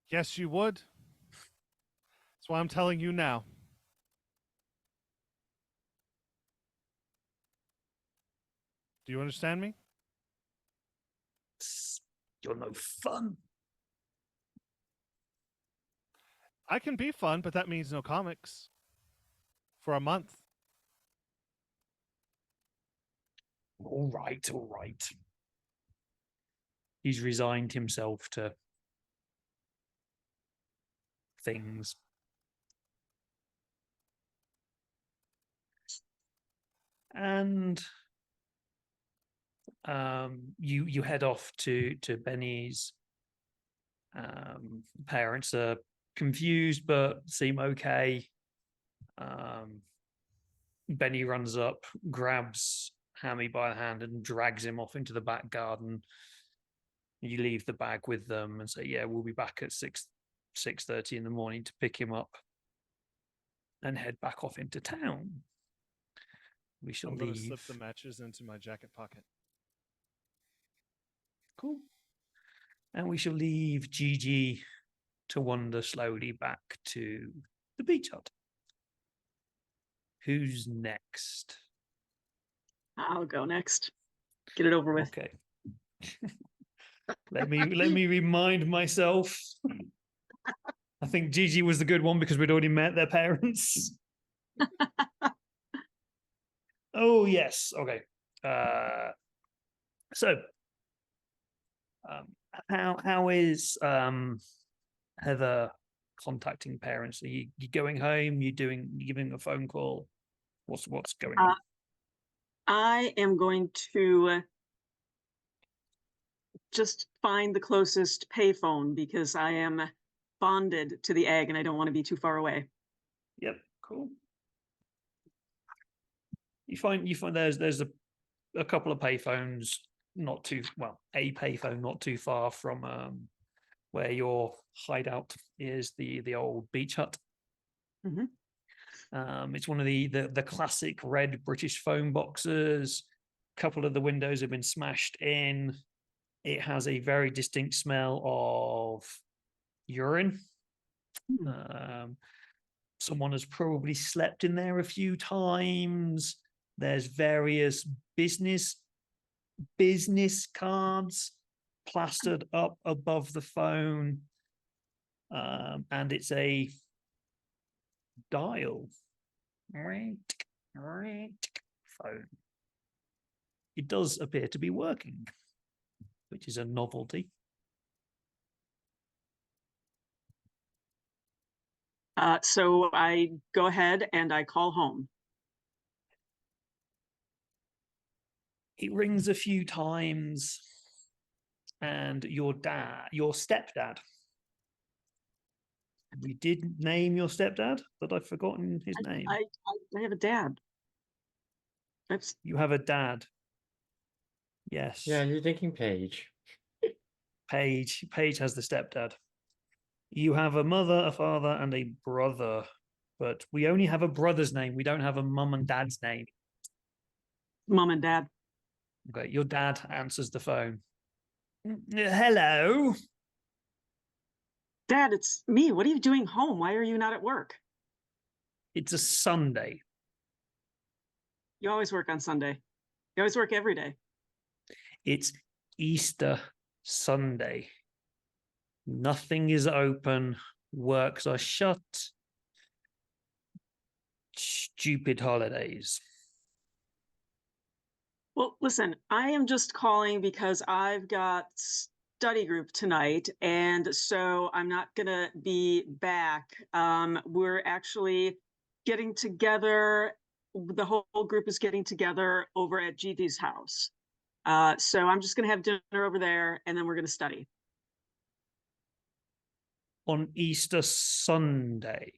Yes, you would. That's why I'm telling you now. Do you understand me? You're no fun. I can be fun, but that means no comics. For a month. All right, all right. He's resigned himself to things. And you head off to Benny's. Parents are confused but seem okay. Benny runs up, grabs Hammy by the hand and drags him off into the back garden. You leave the bag with them and say, yeah, we'll be back at 6:30 in the morning to pick him up and head back off into town. We shall I'm going to leave. slip the matches into my jacket pocket. Cool. And we shall leave Gigi to wander slowly back to the beach hut. Who's next? I'll go next. Get it over with. Okay. let me remind myself. I think Gigi was the good one because we'd already met their parents. Oh yes. Okay. So how is Heather contacting parents? Are you going home? You giving a phone call? What's going on? I am going to just find the closest payphone because I am bonded to the egg and I don't want to be too far away. Yep, cool. You find there's a couple of payphones not too a payphone not too far from where your hideout is, the old beach hut. Mm-hmm. It's one of the classic red British phone boxes. A couple of the windows have been smashed in. It has a very distinct smell of urine. Someone has probably slept in there a few times. There's various business cards plastered up above the phone. And it's a dial phone. It does appear to be working, which is a novelty. So I go ahead and I call home. It rings a few times, and your stepdad. You did name your stepdad, but I've forgotten his name. I have a dad. You have a dad. Yes. Yeah, you're thinking Paige. Paige has the stepdad. You have a mother, a father, and a brother, but we only have a brother's name. We don't have a mum and dad's name. Mom and dad. Okay, your dad answers the phone. Hello. Dad, it's me. What are you doing home? Why are you not at work? It's a Sunday. You always work on Sunday. You always work every day. It's Easter Sunday. Nothing is open. Works are shut. stupid holidays. Well, listen, I am just calling because I've got study group tonight, and so I'm not gonna be back. We're actually getting together. The whole group is getting together over at Gigi's house. So I'm just gonna have dinner over there, and then we're gonna study. On Easter Sunday.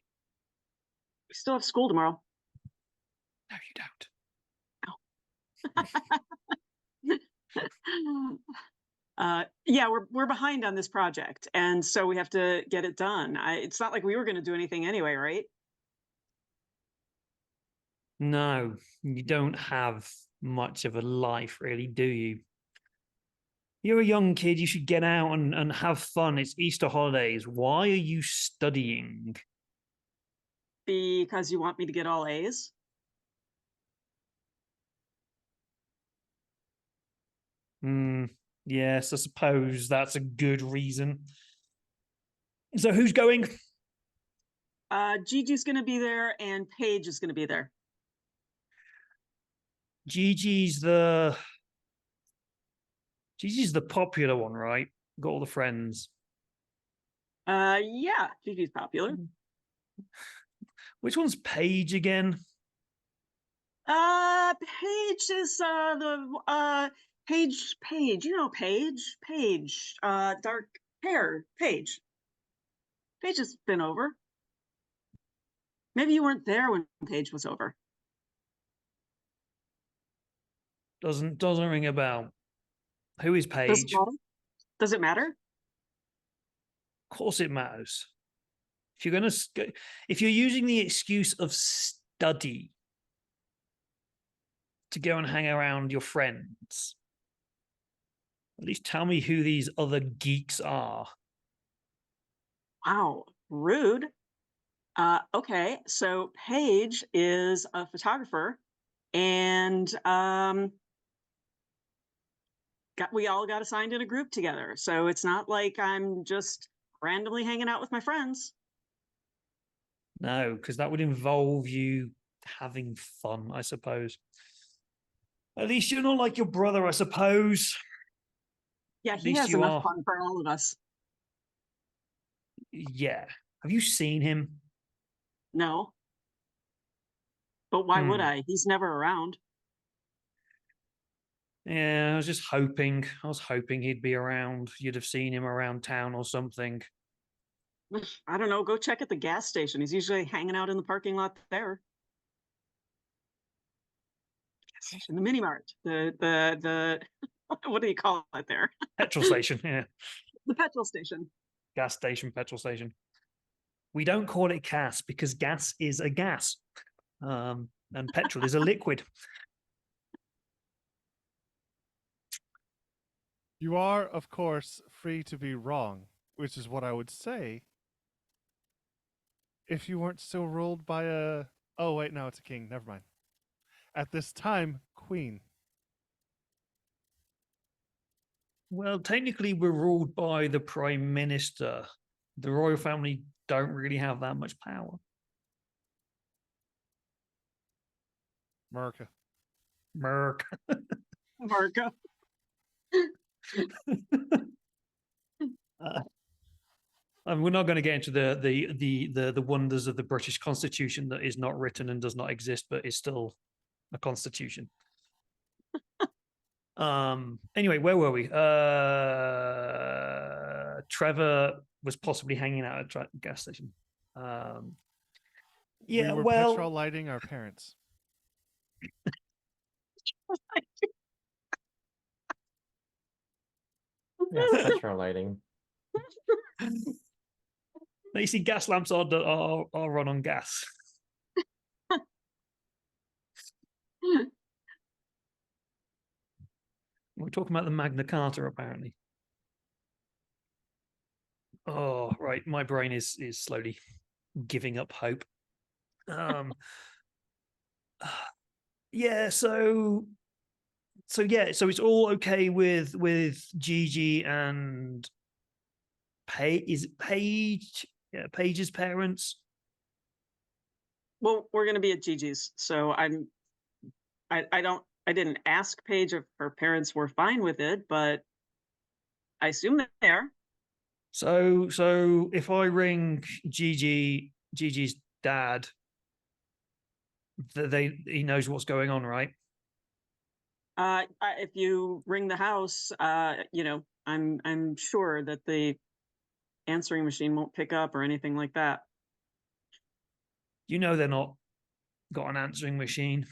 We still have school tomorrow. No, you don't. Yeah, we're behind on this project, and so we have to get it done. It's not like we were going to do anything anyway, right? No, you don't have much of a life, really, do you? You're a young kid. You should get out and have fun. It's Easter holidays. Why are you studying? Because you want me to get all A's. Yes, I suppose that's a good reason. So who's going? Gigi's going to be there, and Paige is going to be there. Gigi's the popular one, right? Got all the friends. Yeah, Gigi's popular. Which one's Paige again? Paige is Paige, you know Paige, dark hair, Paige. Paige has been over. Maybe you weren't there when Paige was over. Doesn't ring a bell. Who is Does it Paige? matter? Does it matter? Of course it matters. If you're using the excuse of study to go and hang around your friends, at least tell me who these other geeks are. Wow, rude. Okay, so Paige is a photographer, and we all got assigned in a group together. So it's not like I'm just randomly hanging out with my friends. No, because that would involve you having fun, I suppose. At least you're not like your brother, I suppose. Yeah, At he least has you enough are. fun for all of us. Yeah. Have you seen him? No. But why would I? He's never around. Yeah, I was just hoping. I was hoping he'd be around. You'd have seen him around town or something. I don't know. Go check at the gas station. He's usually hanging out in the parking lot there. The mini mart. The what do you call it there? Petrol station, yeah. The petrol station. Gas station, petrol station. We don't call it gas because gas is a gas. And petrol is a liquid. You are, of course, free to be wrong, which is what I would say if you weren't still ruled by a... Oh, wait, no, it's a king. Never mind. At this time, queen. Well, technically, we're ruled by the prime minister. The royal family don't really have that much power. America. Merc. America. We're not going to get into the wonders of the British Constitution that is not written and does not exist, but is still a constitution. Anyway, where were we? Trevor was possibly hanging out at a gas station. Yeah, we were well, petrol lighting our parents. Yeah, petrol lighting. you see, gas lamps are run on gas. We're talking about the Magna Carta, apparently. Oh, right. My brain is slowly giving up hope. Yeah, so it's all okay with Gigi and Paige. Is it Paige? Yeah, Paige's parents. Well, we're going to be at Gigi's, so I didn't ask Paige if her parents were fine with it, but I assume that they are. So if I ring Gigi's dad, he knows what's going on, right? If you ring the house, you know, I'm sure that the answering machine won't pick up or anything like that. You know they're not got an answering machine.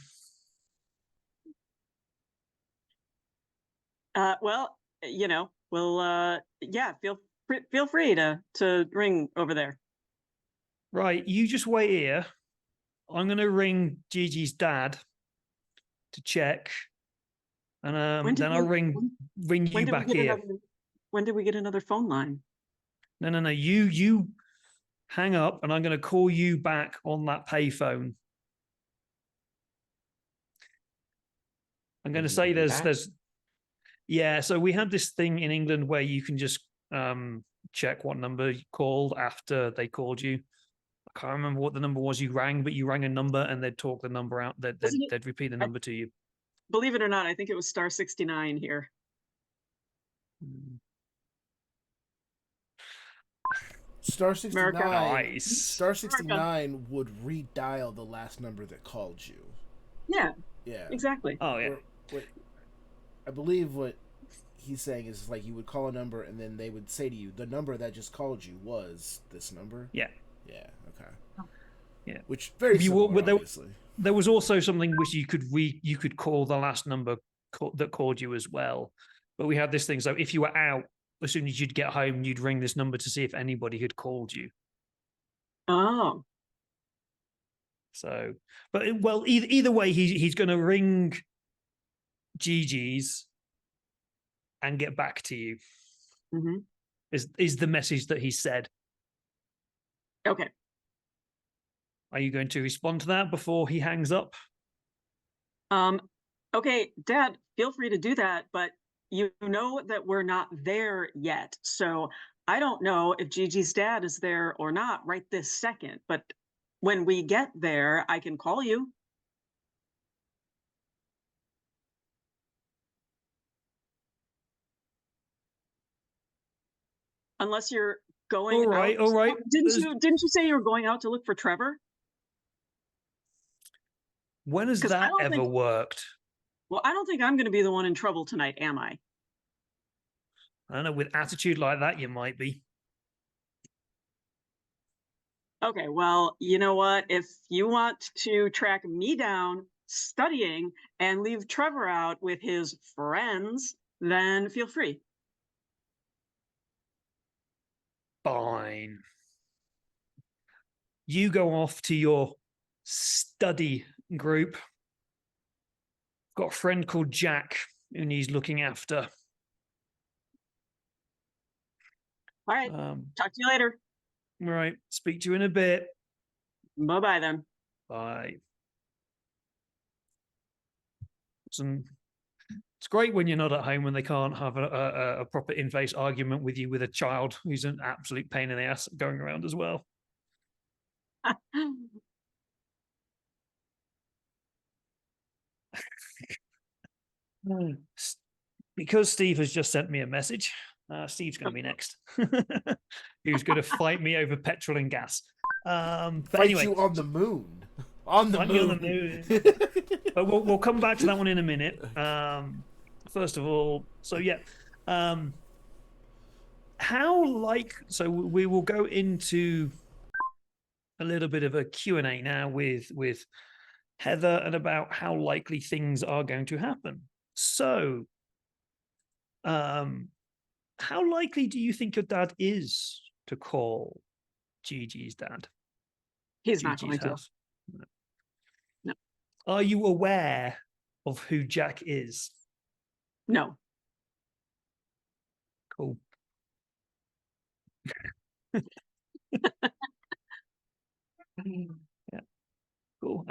Well, you know, we'll yeah, feel free to ring over there. Right, you just wait here. I'm going to ring Gigi's dad to check, and then I'll ring when you did back we get here. when did we get another phone line? No. You hang up, and I'm going to call you back on that payphone. I'm going to say there's yeah. So we had this thing in England where you can just check what number you called after they called you. I can't remember what the number was you rang, but you rang a number and they'd talk the number out. They'd repeat the number to you. Believe it or not, I think it was star 69 here. Star 69. Nice. Star 69 would redial the last number that called you. Yeah. Yeah. Exactly. Oh yeah. I believe what he's saying is like you would call a number and then they would say to you, the number that just called you was this number. Yeah. Yeah. Okay. Yeah. Which very similar, obviously. There was also something which you could call the last number that called you as well, but we had this thing. So if you were out, as soon as you'd get home, you'd ring this number to see if anybody had called you. Oh. So, but well, either way, he's going to ring Gigi's and get back to you. Mm-hmm. Is the message that he said? Okay. Are you going to respond to that before he hangs up? Okay, Dad, feel free to do that, but you know that we're not there yet. So I don't know if Gigi's dad is there or not right this second, but when we get there, I can call you. Unless you're going All right, out. all right. Didn't you say you were going out to look for Trevor? When has that ever worked? Well, I don't think I'm going to be the one in trouble tonight, am I? I don't know. With attitude like that, you might be. Okay, well, you know what? If you want to track me down studying and leave Trevor out with his friends, then feel free. Fine. You go off to your study group. Got a friend called Jack who needs looking after. All right. Talk to you later. All right. Speak to you in a bit. Bye-bye then. Bye. It's great when you're not at home and they can't have a proper in-face argument with you with a child who's an absolute pain in the ass going around as well. Because Steve has just sent me a message, Steve's going to be next. Who's going to fight me over petrol and gas? But fight anyway, you on the moon. On the moon. But we'll come back to that one in a minute. First of all, so yeah, so we will go into a little bit of a Q&A now with Heather and about how likely things are going to happen. So, how likely do you think your dad is to call Gigi's dad? He's not going to. No. Are you aware of who Jack is? No. Cool. Yeah. Cool.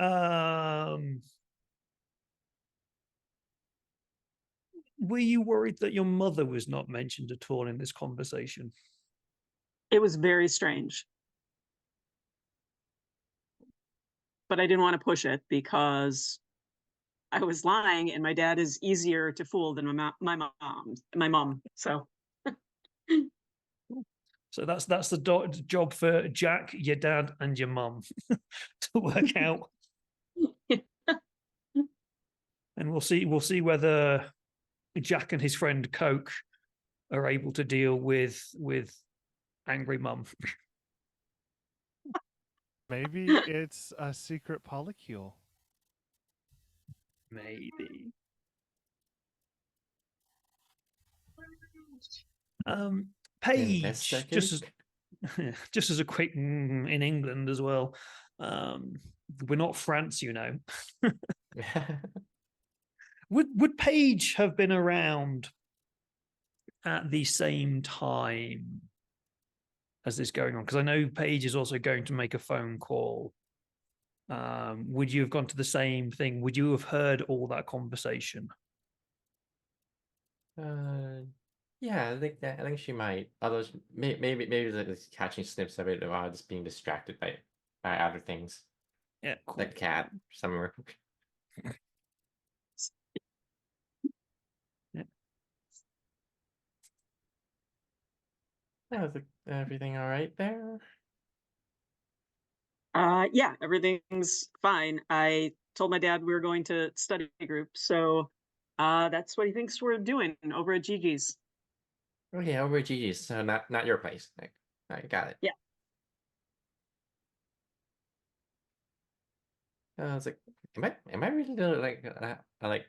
Were you worried that your mother was not mentioned at all in this conversation? It was very strange. but I didn't want to push it because I was lying, and my dad is easier to fool than my mom. So So that's the job for Jack, your dad, and your mum to work out. And we'll see whether Jack and his friend Coke are able to deal with angry mum. Maybe it's a secret polycule. Maybe. Paige, just as a quick in England as well. We're not France, you know. Would Paige have been around at the same time as this going on? Because I know Paige is also going to make a phone call. Would you have gone to the same thing? Would you have heard all that conversation? Yeah, I think she might. Although maybe like catching snips of it while just being distracted by other things. Yeah, cool. Like cat somewhere. Yeah. Was everything all right there? Yeah, everything's fine. I told my dad we were going to study group, so that's what he thinks we're doing over at Gigi's. Oh yeah, over at Gigi's, so not your place. I got it. Yeah. I was like, am I really like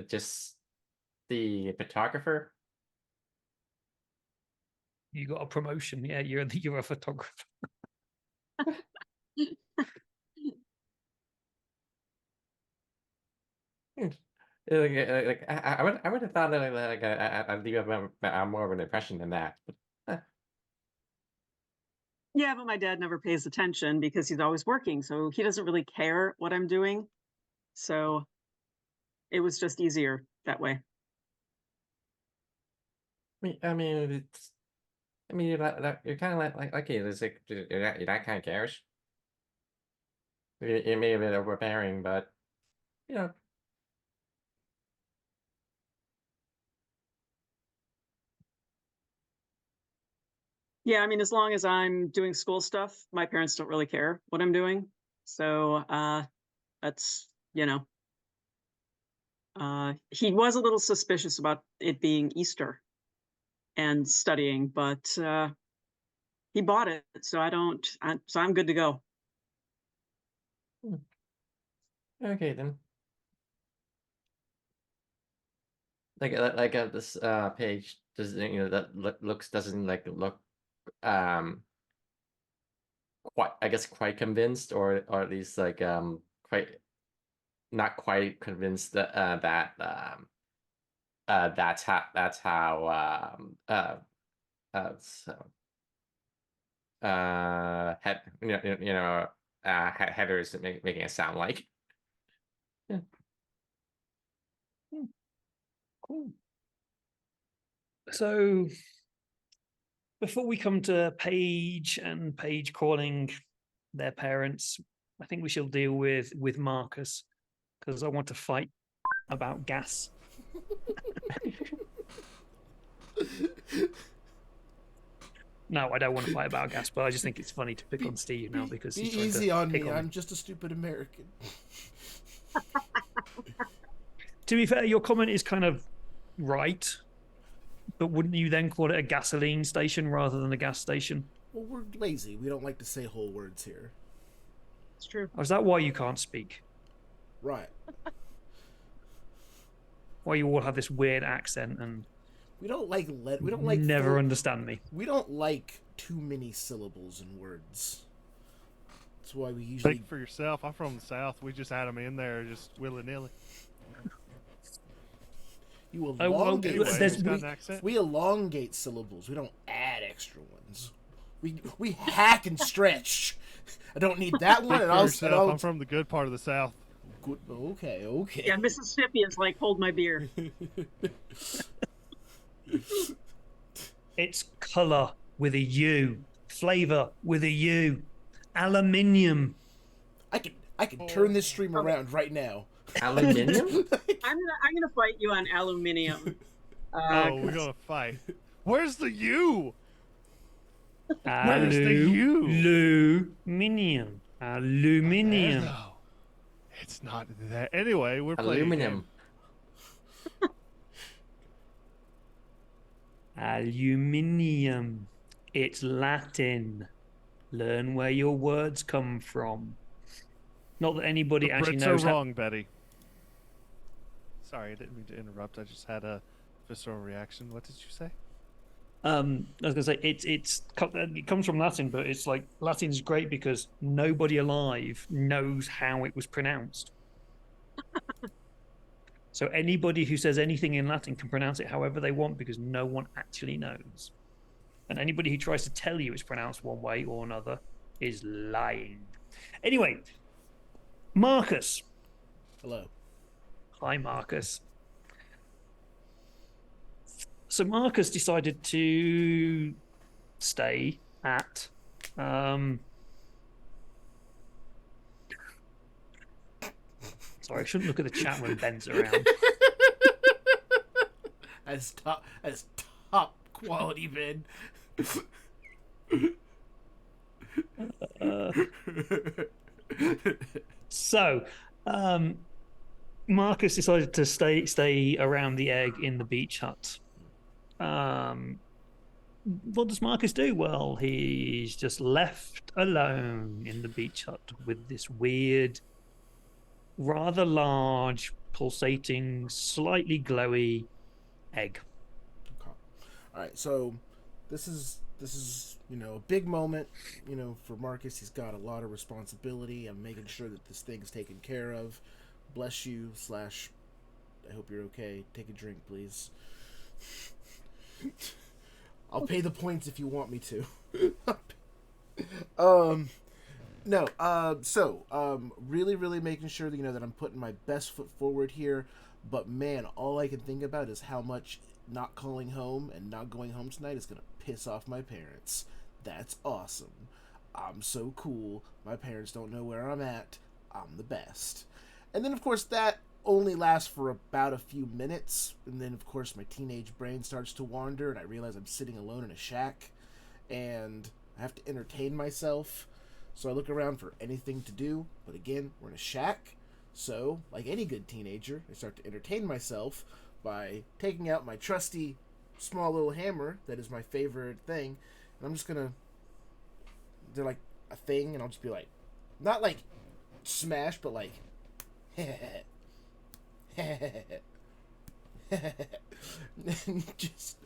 just the photographer? You got a promotion. Yeah, you're a photographer. I would have thought that I'd leave more of an impression than that. But, Yeah, but my dad never pays attention because he's always working, so he doesn't really care what I'm doing. So it was just easier that way. You're kind of like okay, there's like you're not kind of cares. It may have been overbearing, but you know. Yeah, I mean, as long as I'm doing school stuff, my parents don't really care what I'm doing. So that's, he was a little suspicious about it being Easter and studying, but he bought it, so so I'm good to go. Okay then. This page does doesn't look quite convinced, or at least quite not quite convinced that that's how headers making it sound like. Yeah. Cool. So before we come to Paige and Paige calling their parents, I think we shall deal with Marcus, because I want to fight about gas. No, I don't want to fight about gas, but I just think it's funny to pick on Steve now because be he's trying easy to on pick me. on I'm just a stupid American. To be fair, your comment is kind of right, but wouldn't you then call it a gasoline station rather than a gas station? Well, we're lazy. We don't like to say whole words here. It's true. Or is that why you can't speak? Right. Why you all have this weird accent and we don't like never understand me. We don't like too many syllables in words. That's why we usually. Speak for yourself. I'm from the South. We just add them in there just willy nilly. You elongate. We elongate syllables. We don't add extra ones. We hack and stretch. I don't need that one. I'm from the good part of the South. Good. Okay. Yeah, Mississippi is like, hold my beer. It's color with a U, flavor with a U, aluminium. I can turn this stream around right now. Aluminium? I'm gonna fight you on aluminium. Oh, we're 'Cause gonna fight. Where's the U? Where's the U? Aluminium. Aluminium. No, it's not that. Anyway, we're playing a game. Aluminum. Aluminium. It's Latin. Learn where your words come from. Not that anybody The actually Brits knows. are wrong, Betty. Sorry, I didn't mean to interrupt. I just had a visceral reaction. What did you say? I was gonna say it comes from Latin, but it's like Latin's great because nobody alive knows how it was pronounced. So anybody who says anything in Latin can pronounce it however they want because no one actually knows. And anybody who tries to tell you it's pronounced one way or another is lying. Anyway, Marcus. Hello. Hi, Marcus. So Marcus decided to stay at sorry, I shouldn't look at the chat when Ben's around. As top quality, Ben. So Marcus decided to stay around the egg in the beach hut. What does Marcus do? Well, he's just left alone in the beach hut with this weird, rather large, pulsating, slightly glowy egg. Okay. All right, so this is a big moment, for Marcus. He's got a lot of responsibility. I'm making sure that this thing's taken care of. Bless you. / I hope you're okay. Take a drink, please. I'll pay the points if you want me to. Really making sure that that I'm putting my best foot forward here. But man, all I can think about is how much not calling home and not going home tonight is gonna piss off my parents. That's awesome. I'm so cool. My parents don't know where I'm at. I'm the best. And then of course that only lasts for about a few minutes, and then of course my teenage brain starts to wander and I realize I'm sitting alone in a shack and I have to entertain myself. So I look around for anything to do, but again, we're in a shack. So, like any good teenager, I start to entertain myself by taking out my trusty small little hammer that is my favorite thing, and I'm just gonna do like a thing, and I'll just be like, not like smash, but like just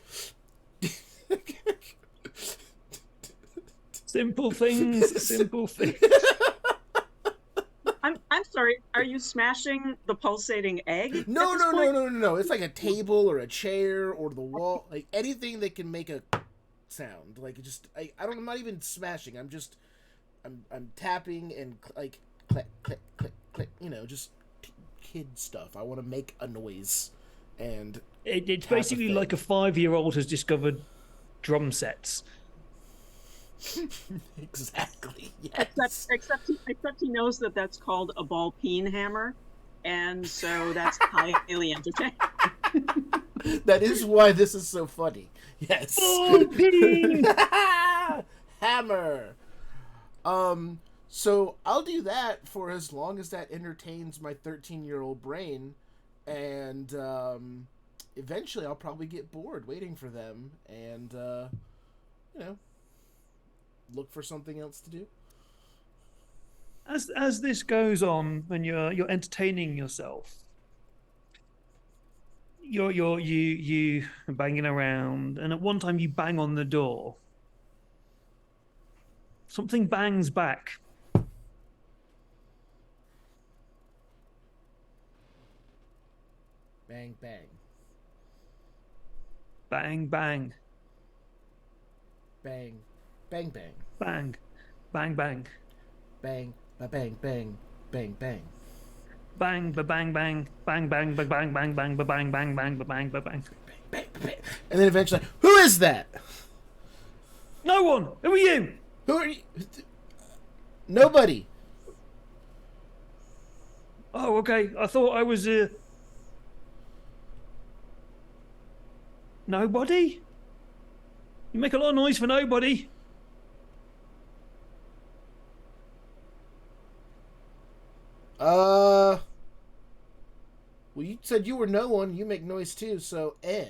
Simple things, simple things. I'm sorry. Are you smashing the pulsating egg? No. at this point? It's like a table or a chair or the wall, like anything that can make a sound. Like I'm not even smashing. I'm tapping and like click, click, click, click. Just kid stuff. I want to make a noise, and It's tap a basically thing. like a 5-year-old has discovered drum sets. Exactly. Yes. Except he knows that that's called a ball peen hammer, and so that's highly entertaining. That is why this is so funny. Yes. Ball peen! Hammer. So I'll do that for as long as that entertains my 13-year-old brain, and eventually I'll probably get bored waiting for them, and look for something else to do. As this goes on and you're entertaining yourself, you banging around, and at one time you bang on the door. Something bangs back. Bang, bang. Bang, bang. Bang. Bang, bang. Bang. Bang, bang. Bang, ba bang, bang, bang, bang. Bang, ba bang, bang. Bang, bang, ba bang, bang, bang, ba bang, bang, bang, ba bang, ba bang. Bang, bang, bang. And then eventually, who is that? No one! Who are you? Who are you? Nobody. Oh, okay. I thought I was nobody. You make a lot of noise for nobody. Well, you said you were no one. You make noise too, so Eh?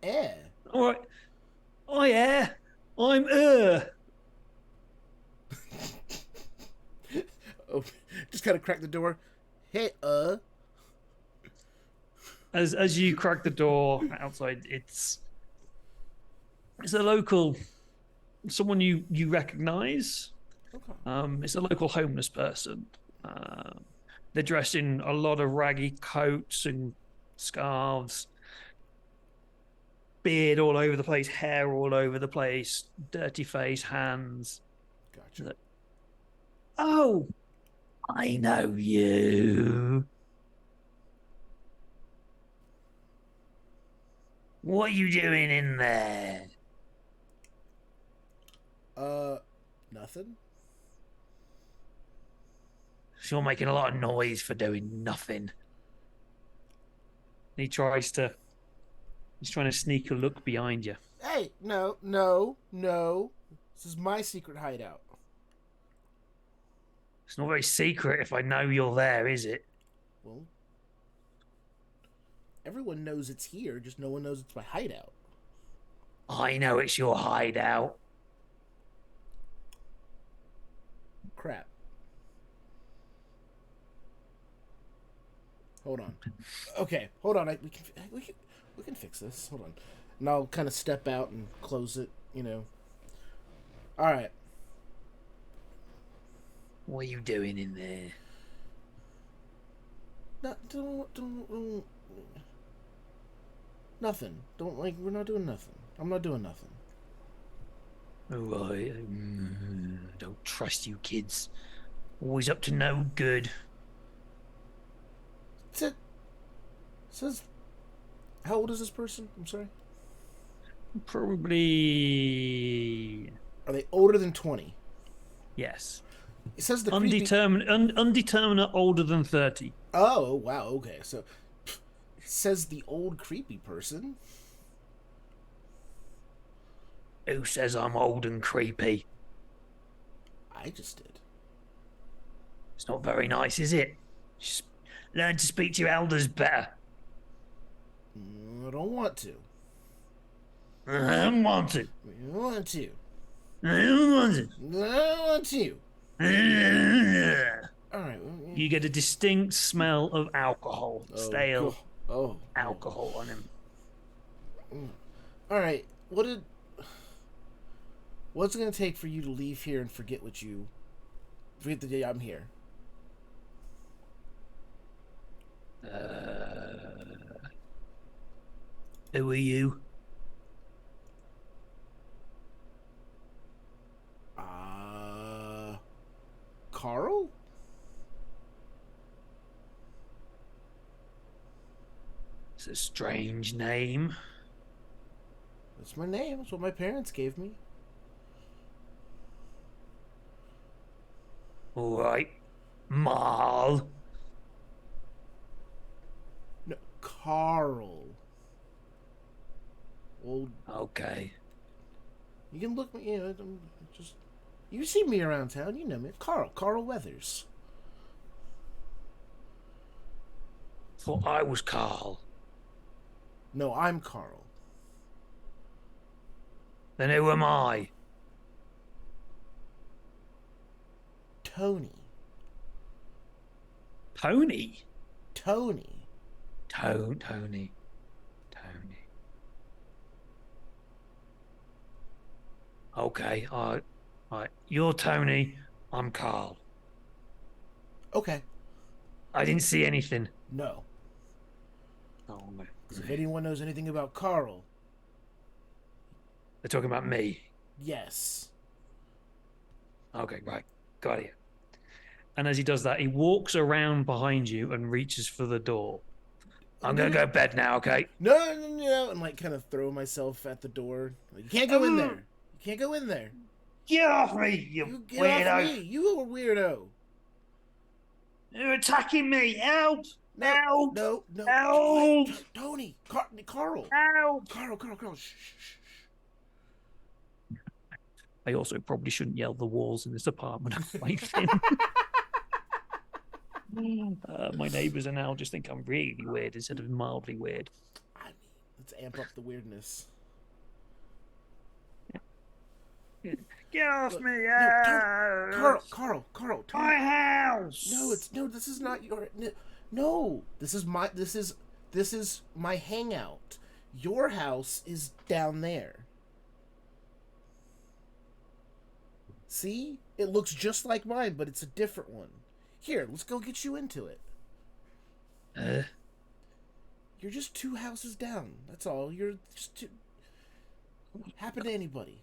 eh. All right. Oh yeah. I'm Oh, just kind of crack the door. Hey, As you crack the door outside, it's a local, someone you recognize. Okay. It's a local homeless person. They're dressed in a lot of raggy coats and scarves, beard all over the place, hair all over the place, dirty face, hands. Gotcha. Oh, I know you. What are you doing in there? Nothing. You're making a lot of noise for doing nothing. He tries to. He's trying to sneak a look behind you. Hey, no. This is my secret hideout. It's not very secret if I know you're there, is it? Well, everyone knows it's here, just no one knows it's my hideout. I know it's your hideout. Crap. Hold on. Okay, hold on. We can fix this. Hold on. And I'll kind of step out and close it. All right. What are you doing in there? Don't. Nothing. We're not doing nothing. I'm not doing nothing. Oh, I don't trust you kids. Always up to no good. Says, how old is this person? I'm sorry. Probably. Are they older than 20? Yes. It says the Undeterminate older than 30. Oh, wow, okay. So, it says the old creepy person. Who says I'm old and creepy? I just did. It's not very nice, is it? Just learn to speak to your elders better. I don't want to. I don't want to. I don't want to. I don't want to. I don't want to. All right. You get a distinct smell of alcohol, stale alcohol on him. All right. What's it gonna take for you to leave here and forget the day I'm here? Who are you? Carl? It's a strange name. That's my name. That's what my parents gave me. All right. Marl. No, Carl. Old. Okay. You can look me. You see me around town. You know me. Carl Weathers. Thought I was Carl. No, I'm Carl. Then who am I? Tony. Tony. Tony. Tony. Okay, all right. You're Tony. I'm Carl. Okay. I didn't see anything. No. Oh, no. If anyone knows anything about Carl, They're talking about me. yes. Okay, right. Got it. And as he does that, he walks around behind you and reaches for the door. I'm going to go to bed now, okay? No. And kind of throw myself at the door. You can't go in there. You can't go in there. Get off me, you You get weirdo! off me! You a weirdo! You're attacking me! Help! No, Help! no, no. Help! Tony, Carl. Help! Carl. Shh. I also probably shouldn't yell. The walls in this apartment are quite thin. My neighbors are now just think I'm really weird instead of mildly weird. I mean, let's amp up the weirdness. Get off Look, me! no, Carl. Tony. My house! No, this is not your. No, this is my hangout. Your house is down there. See? It looks just like mine, but it's a different one. Here, let's go get you into it. You're just 2 houses down. That's all. You're just two. Happen to anybody.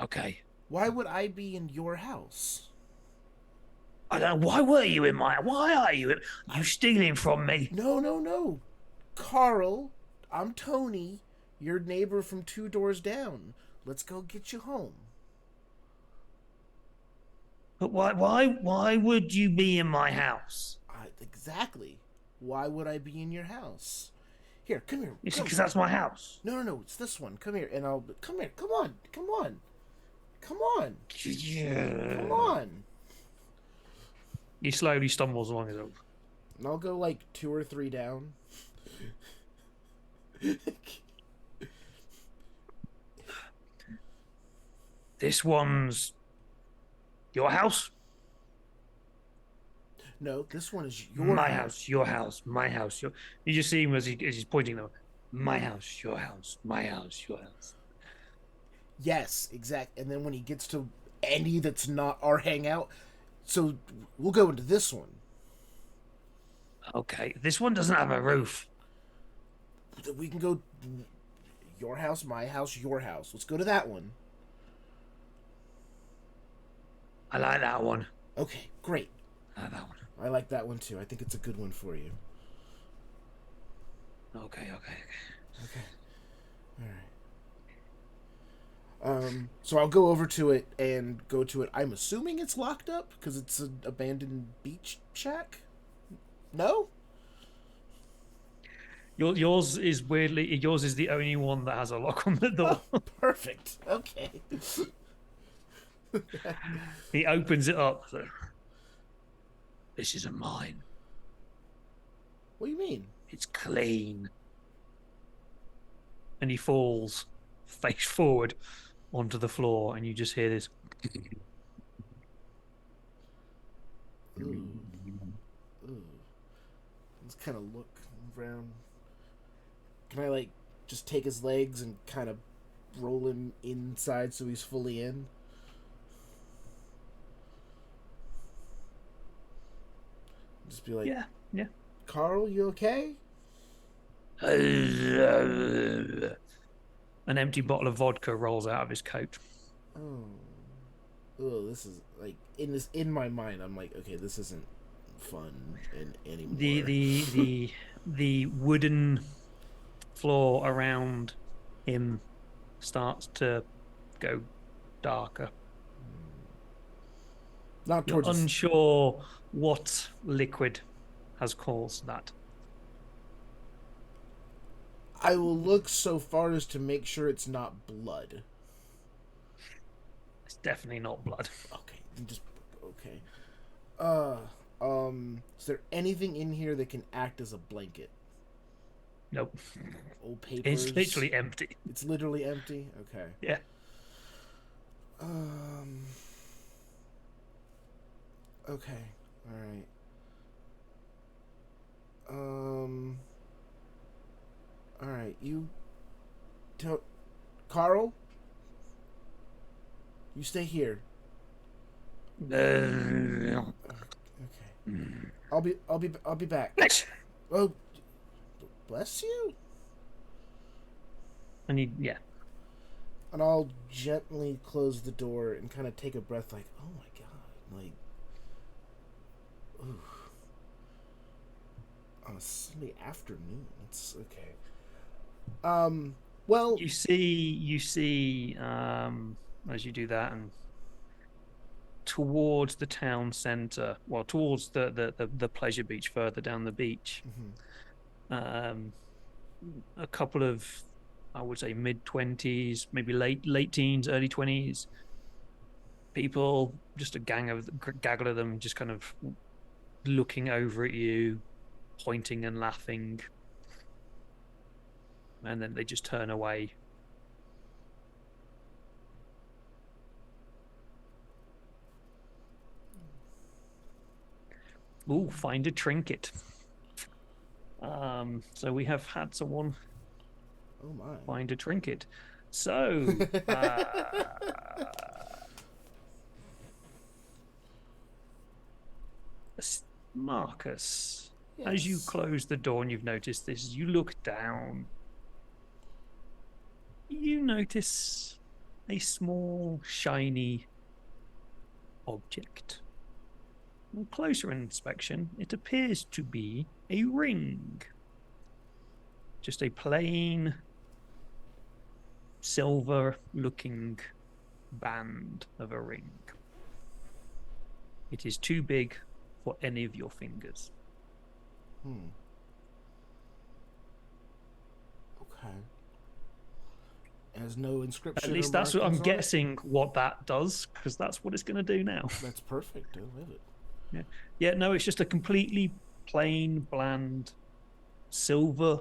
Okay. Why would I be in your house? I don't know. Why were you in my... Why are you... You stealing from me? No. Carl, I'm Tony, your neighbor from 2 doors down. Let's go get you home. But why would you be in my house? Exactly. Why would I be in your house? Here, come here. It's because that's my house. No. It's this one. Come here, and I'll come here. Come on. He slowly stumbles along his own. And I'll go like 2 or 3 down. This one's your house? No, this one is your My house, your house, my house. You just see him as he's pointing them. My house, your house, my house, your house. Yes, exact. And then when he gets to any that's not our hangout, so we'll go into this one. Okay, this one doesn't have a roof. We can go your house, my house, your house. Let's go to that one. I like that one. Okay, great. I like that one. I like that one too. I think it's a good one for you. Okay. All right. So I'll go over to it and go to it. I'm assuming it's locked up because it's an abandoned beach shack. No? Yours is the only one that has a lock on the door. Oh, perfect. Okay. He opens it up. So, this isn't mine. What do you mean? It's clean. And he falls face forward onto the floor, and you just hear this. Ooh. Let's kind of look around. Can I like just take his legs and kind of roll him inside so he's fully in? Just be like, Yeah. Carl, you okay? An empty bottle of vodka rolls out of his coat. Oh, this is like in my mind. I'm like, okay, this isn't fun anymore. The wooden floor around him starts to go darker. Not You're towards unsure what liquid has caused that. I will look so far as to make sure it's not blood. It's definitely not blood. Okay, okay. Is there anything in here that can act as a blanket? Nope. Old papers. It's literally empty. It's literally empty. Okay. Yeah. Okay. All right. All right. Carl. You stay here. Okay. I'll be back. Oh, bless you. And And I'll gently close the door and kind of take a breath, like, oh my god, like, ooh. On a Sunday afternoon. It's okay. Well, You see, as you do that, and towards the town center, well, towards the pleasure beach further down the beach, mhm. a couple of, I would say, mid-20s, maybe late teens, early 20s people, just a gaggle of them, just kind of looking over at you, pointing and laughing, and then they just turn away. Ooh, find a trinket. So we have had someone Oh my. find a trinket. So, Marcus, as you Yes. close the door and you've noticed this, you look down. You notice a small, shiny object. On closer inspection, it appears to be a ring. Just a plain, silver-looking band of a ring. It is too big for any of your fingers. Hmm. Okay. Has no inscription. At least that's what I'm guessing what that does, because that's what it's going to do now. That's perfect. I love it. Yeah, no, it's just a completely plain, bland, silver,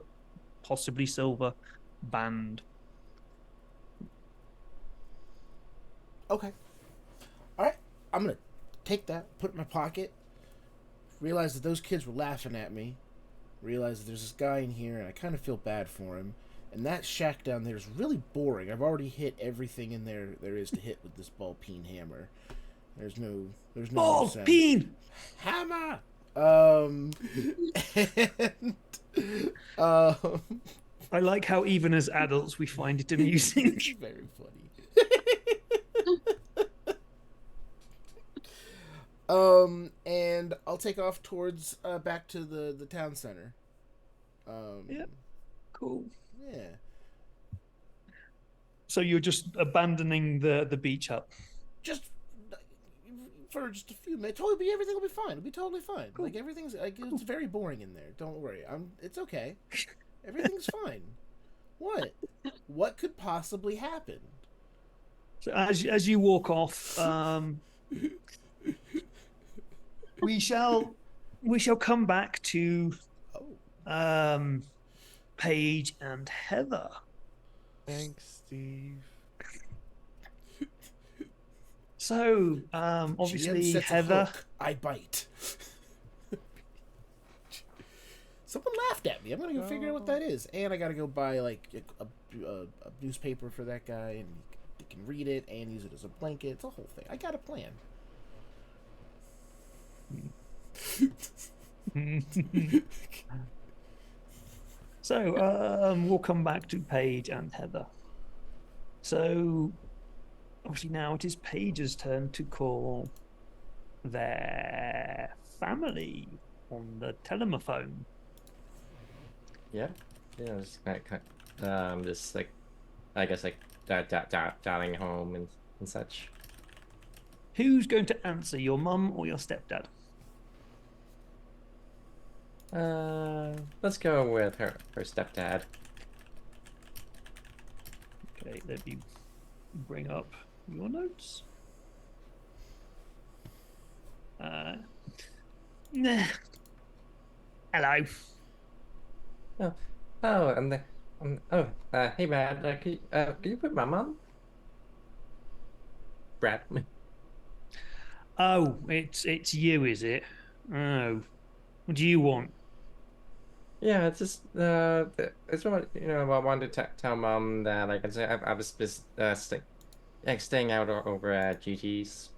possibly silver band. Okay. All right. I'm gonna take that, put it in my pocket. Realize that those kids were laughing at me. Realize that there's this guy in here, and I kind of feel bad for him. And that shack down there is really boring. I've already hit everything in there is to hit with this ball peen hammer. There's no Ball sound. peen Hammer. And, um, I like how even as adults we find it amusing. very funny. And I'll take off towards back to the town center. Yep. Cool. Yeah. So you're just abandoning the beach hut. Just for just a few minutes. Totally, everything will be fine. It'll be totally fine. Cool. Like everything's like it's very boring in there. Don't worry. It's okay. Everything's fine. What could possibly happen? So as you walk off, we shall come back to Paige and Heather. Thanks, Steve. So GM obviously sets a Heather. hook, I bite. Someone laughed at me. I'm gonna go figure out what that is, and I gotta go buy like a newspaper for that guy, and he can read it and use it as a blanket. It's a whole thing. I got a plan. So we'll come back to Paige and Heather. So obviously now it is Paige's turn to call their family on the telephone. Yeah, it's just like, I guess like dialing home and such. Who's going to answer, your mum or your stepdad? Let's go with her stepdad. Okay, let me bring up your notes. Nah. Hello. Oh, and the hey Brad, can you put mom on? Brad. Oh, it's you, is it? Oh, what do you want? Yeah, it's just it's what I wanted to tell mom that like I was just staying out over at Gigi's.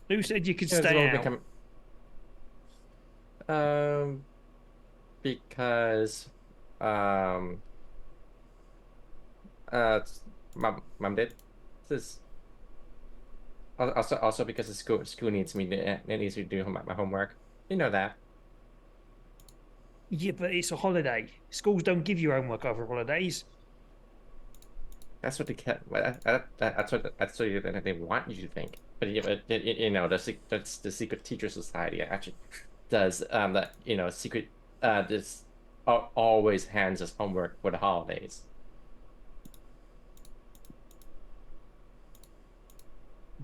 Who said you could It was a stay little out? Because mom did this. Also because the school needs me to it needs me to do my homework. You know that. Yeah, but it's a holiday. Schools don't give you homework over holidays. That's what they can. That's what they want you to think. But that's the secret teacher society actually does that secret this always hands us homework for the holidays.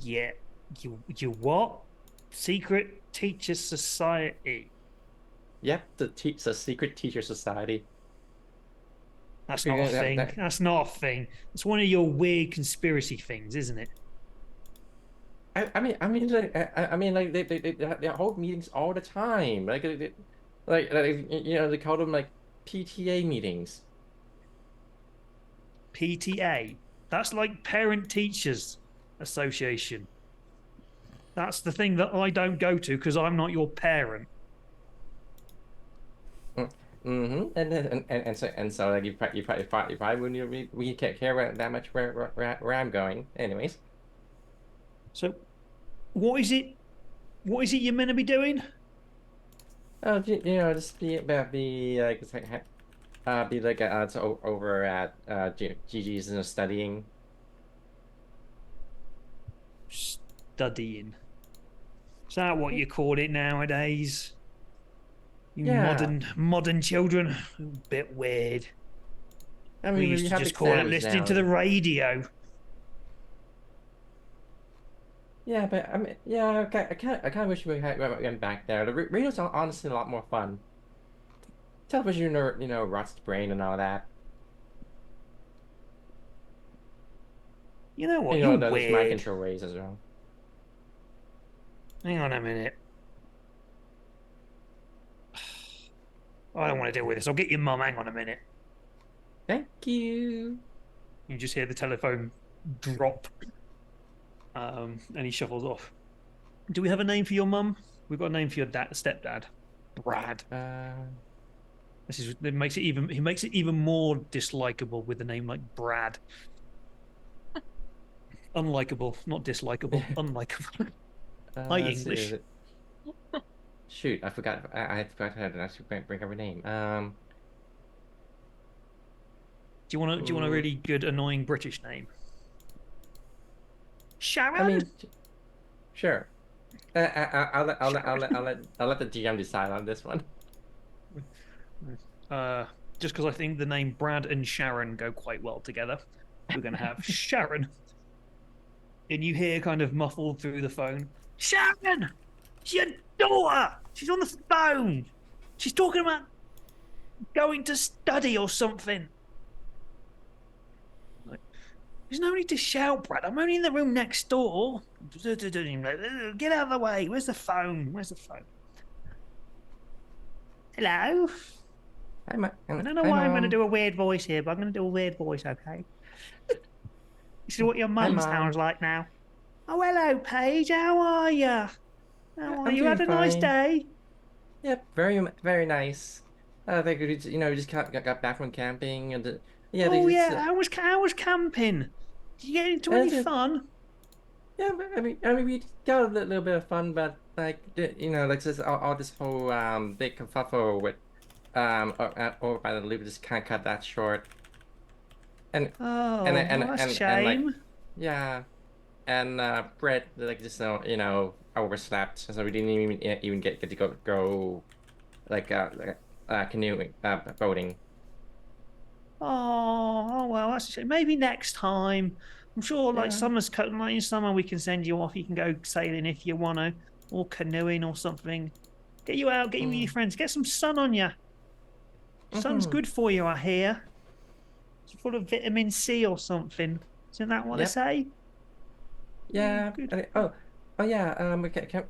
Yeah, you what? Secret Teacher Society. Yep, the secret teacher society. That's Okay, not a yeah, thing. That's not a thing. It's one of your weird conspiracy things, isn't it? like they hold meetings all the time. They call them like PTA meetings. PTA. That's like Parent Teachers Association. That's the thing that I don't go to because I'm not your parent. And so like you probably wouldn't we can't care about that much where I'm going. Anyways, So, what is it? What is it you're meant to be doing? just be like it's like be like over at Gigi's studying. Studying. Is that what you call it nowadays? You Yeah, modern children. A bit weird. I We mean used we to have just call it exams listening now. to the radio. Yeah, but I mean, yeah, I kind of wish we had went back there. The radio's honestly a lot more fun. Television, rots the brain and all that. You know what? You're Those mind weird. control ways as well. Hang on a minute. I don't want to deal with this. I'll get your mum. Hang on a minute. Thank you. You just hear the telephone drop. And he shuffles off. Do we have a name for your mum? We've got a name for your stepdad. Brad. It makes it even more dislikable with a name like Brad. Unlikable, not dislikable. Unlikable. Hi, Let's see, English. shoot, I forgot. I forgot how to actually bring up her name. Do you want a really good annoying British name? Sharon. I mean, sure. I'll let the GM decide on this one. Just because I think the name Brad and Sharon go quite well together, we're going to have Sharon. And you hear kind of muffled through the phone, Sharon, it's your daughter. She's on the phone. She's talking about going to study or something. Like, there's no need to shout, Brad. I'm only in the room next door. Get out of the way. Where's the phone? Where's the phone? Hello. I don't know why I'm going to do a weird voice here, but I'm going to do a weird voice, okay? This is what your mum sounds like now. Oh, hello, Paige. How are you? How are you? Had a nice day? Yep, very nice. They could, just got back from camping and yeah. How was camping? Did you get into any fun? Yeah, but we got a little bit of fun, but like like this all this whole big kerfuffle with over by the loop just can't cut that short. And that's a shame. Yeah, and Brett like just overslept, so we didn't even get to go like canoeing, boating. Oh well, that's a shame. Maybe next time. I'm sure, like summer's cutting. Like in summer, we can send you off. You can go sailing if you want to, or canoeing or something. Get you out. Get you with your friends. Get some sun on you. Sun's good for you, I hear. It's full of vitamin C or something. Isn't that what they say? Yeah. Good. Oh yeah.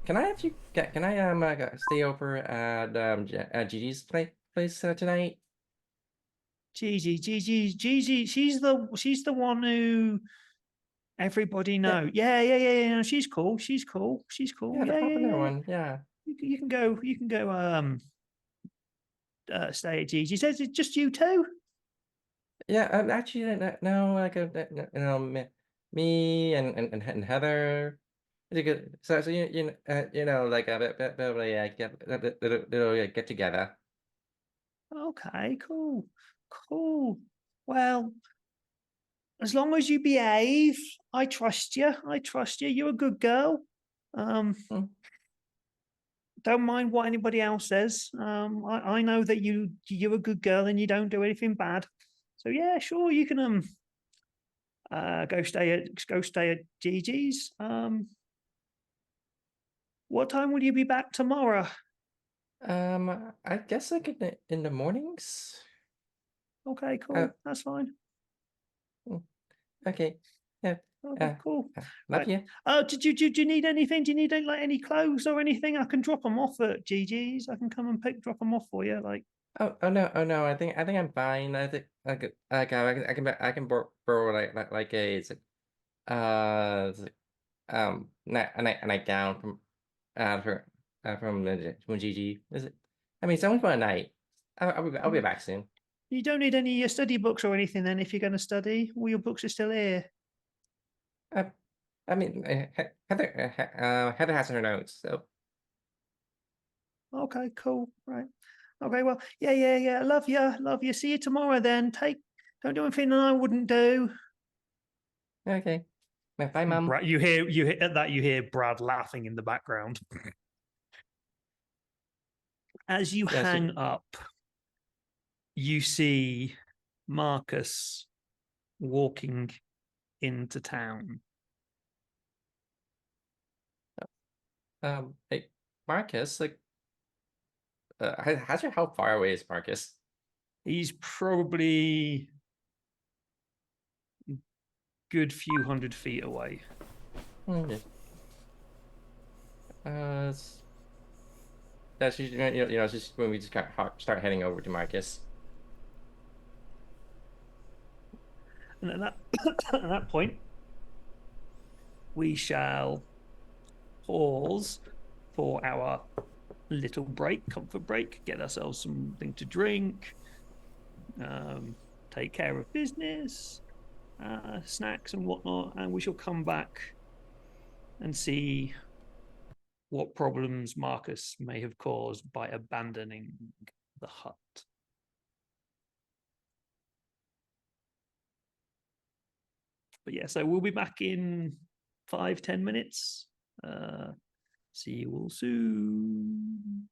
Can I have you? Can I stay over at Gigi's place tonight? Gigi. She's the one who everybody know. Yeah. She's cool. Yeah, the popular one. Yeah. You can go. Stay at Gigi. Says it's just you two. Yeah. Actually, no. Like me and Heather. It's a good. So like a bit of a get together. Okay, cool. Cool. Well, as long as you behave, I trust you. I trust you. You're a good girl. Mm. Don't mind what anybody else says. I know that you're a good girl and you don't do anything bad. So yeah, sure, you can go stay at Gigi's. What time will you be back tomorrow? I guess like in the mornings. Okay, cool. Uh, That's fine. okay. Yeah. Okay, cool. Love Right. you. Do you need anything? Do you need like any clothes or anything? I can drop them off at Gigi's. I can come and drop them off for you. Like, Oh no, oh no. I think I'm fine. I think I can borrow like a it's like, a nightgown from Gigi. Is it? I mean, it's only for a night. I'll be back soon. you don't need any study books or anything then if you're going to study. All your books are still here. Uh, I mean, Heather has her notes, so Okay, cool. Right. Okay, well, yeah. Love you. Love you. See you tomorrow then. Don't do anything that I wouldn't do. okay. Bye, Mom. Brad, you hear Brad laughing in the background. As you Yeah, hang up, you see Marcus walking into town. hey, Marcus, like, how far away is Marcus? He's probably a good few 100 feet away. Okay. That's just, it's just when we just start heading over to Marcus. And at at that point, we shall pause for our little break, comfort break, get ourselves something to drink, take care of business, snacks and whatnot, and we shall come back and see what problems Marcus may have caused by abandoning the hut. But yeah, so we'll be back in 5-10 minutes. See you all soon.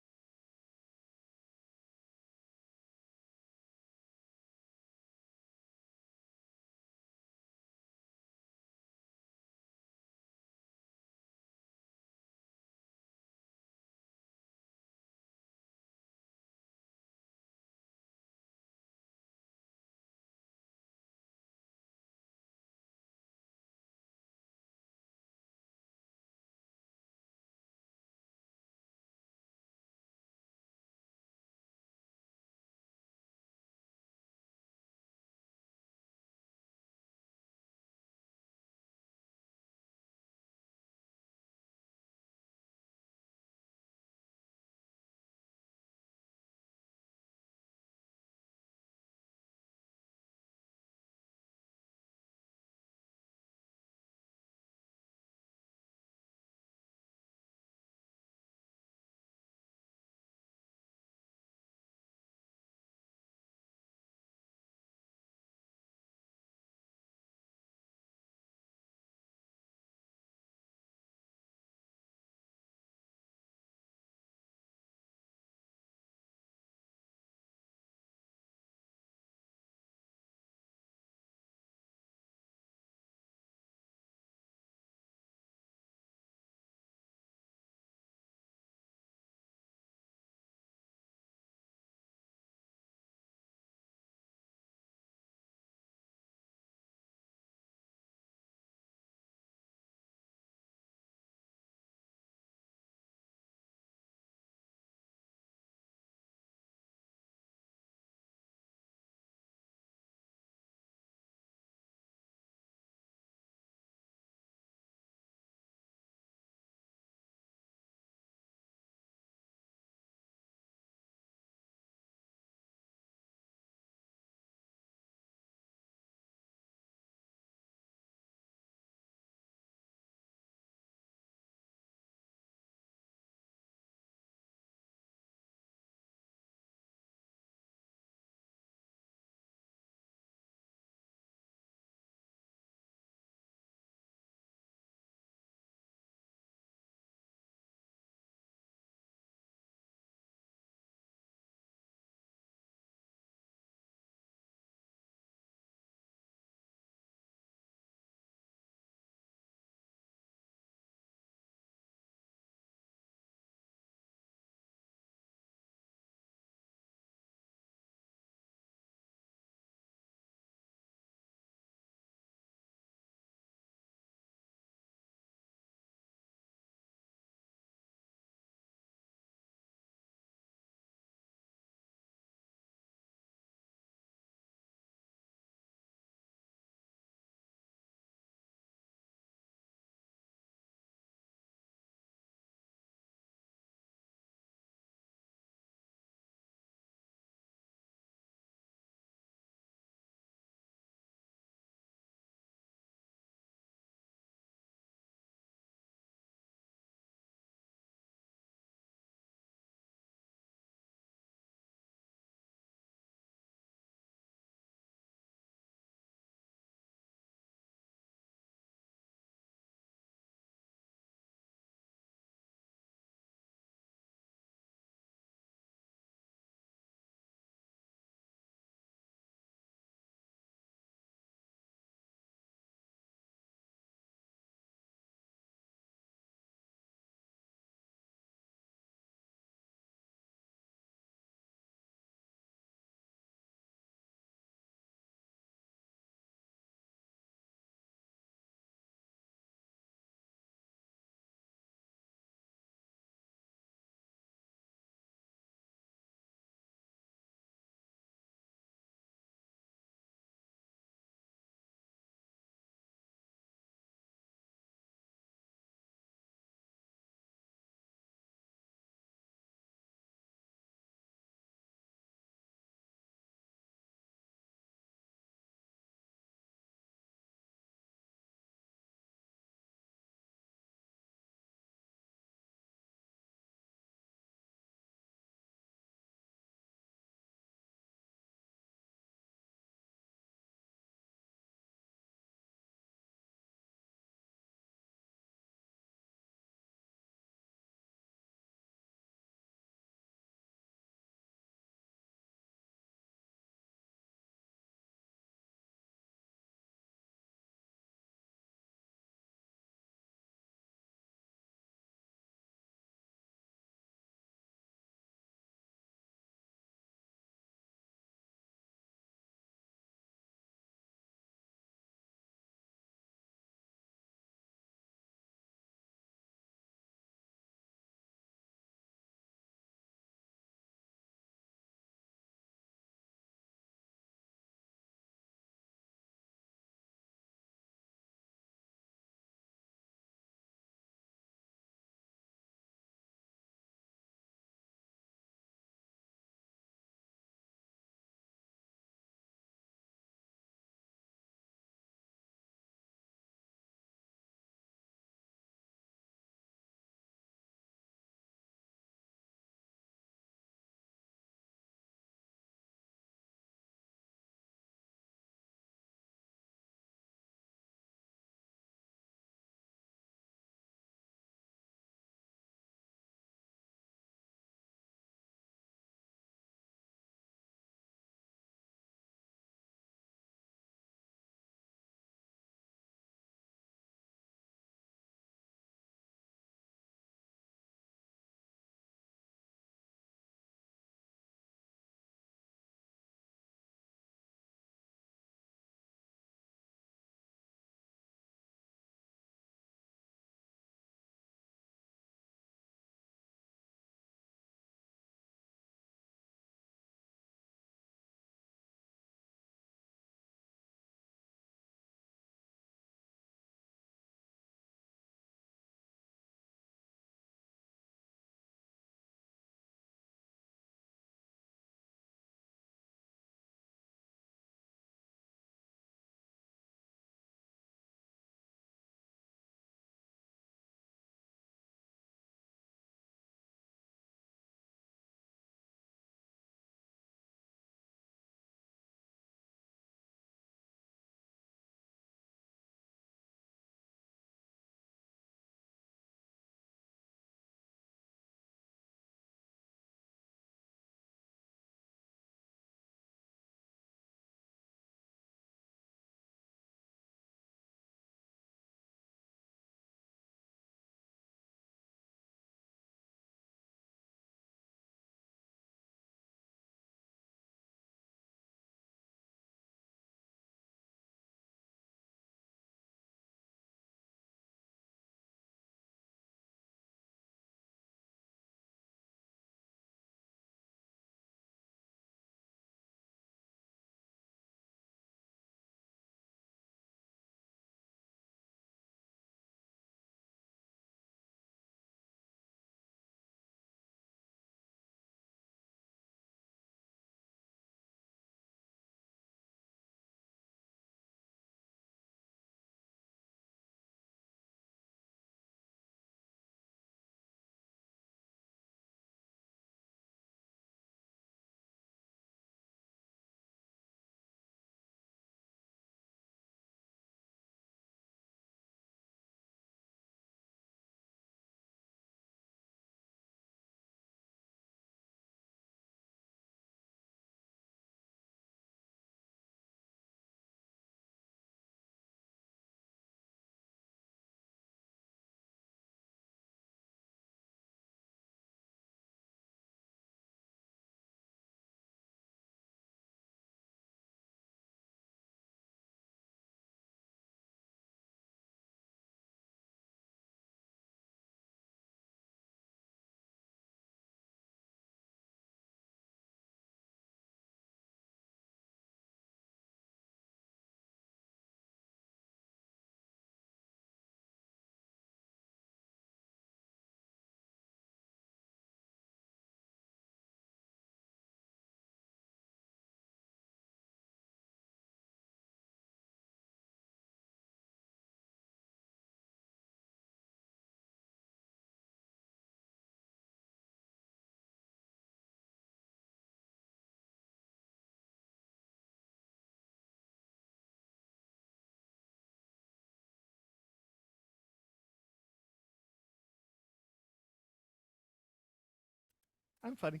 I'm funny.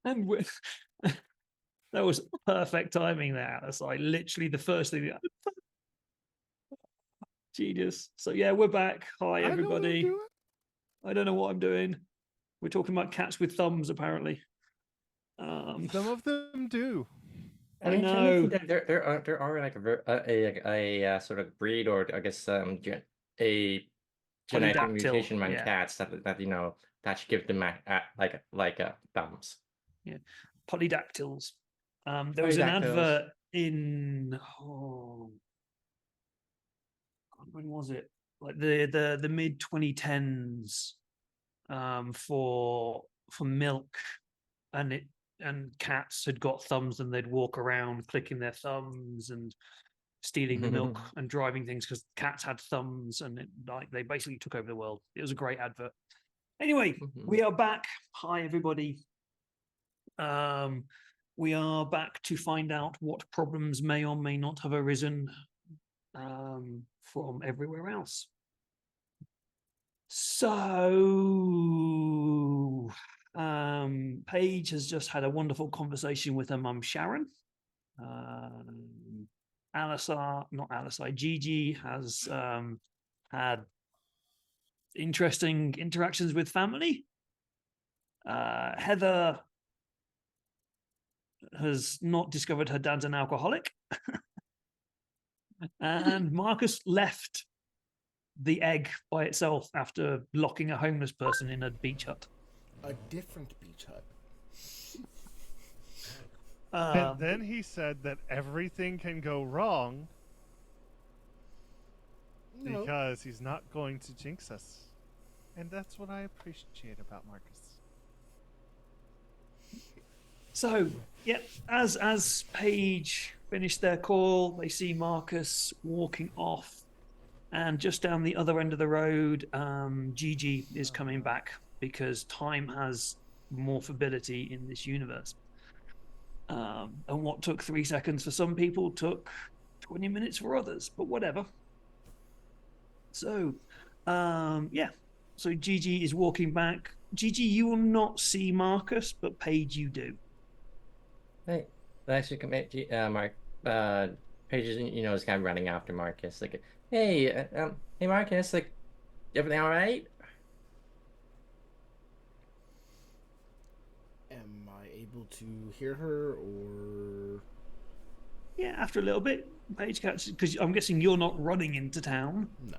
And that was perfect timing there. That's like literally the first thing. Genius. So yeah, we're back. Hi, I know what I'm everybody. doing. I don't know what I'm doing. We're talking about cats with thumbs, apparently. Some of them do. I mean, know. technically there are like a sort of breed, or I guess a genetic Polydactyl, mutation among yeah. cats that you know that should give them like thumbs. Yeah, polydactyls. There was an Polydactyls. advert in when was it? Like the mid 2010s for milk, and cats had got thumbs and they'd walk around clicking their thumbs and stealing the milk and driving things because cats had thumbs, and they basically took over the world. It was a great advert. Anyway, we are back. Hi, everybody. We are back to find out what problems may or may not have arisen from everywhere else. So, Paige has just had a wonderful conversation with her mum, Sharon. Gigi has had interesting interactions with family. Heather has not discovered her dad's an alcoholic. And Marcus left the egg by itself after locking a homeless person in a beach hut. A different beach hut. And then he said that everything can go wrong No. because he's not going to jinx us. And that's what I appreciate about Marcus. So, yeah, as Paige finished their call, they see Marcus walking off, and just down the other end of the road, Gigi is coming back because time has morphability in this universe. And what took 3 seconds for some people took 20 minutes for others, but whatever. So, yeah. So Gigi is walking back. Gigi, you will not see Marcus, but Paige, you do. Hey, actually, Mark. Paige is is kind of running after Marcus. Like, hey, hey, Marcus. Like, everything all right? Am I able to hear her, or? Yeah, after a little bit, Paige catches, because I'm guessing you're not running into town. No.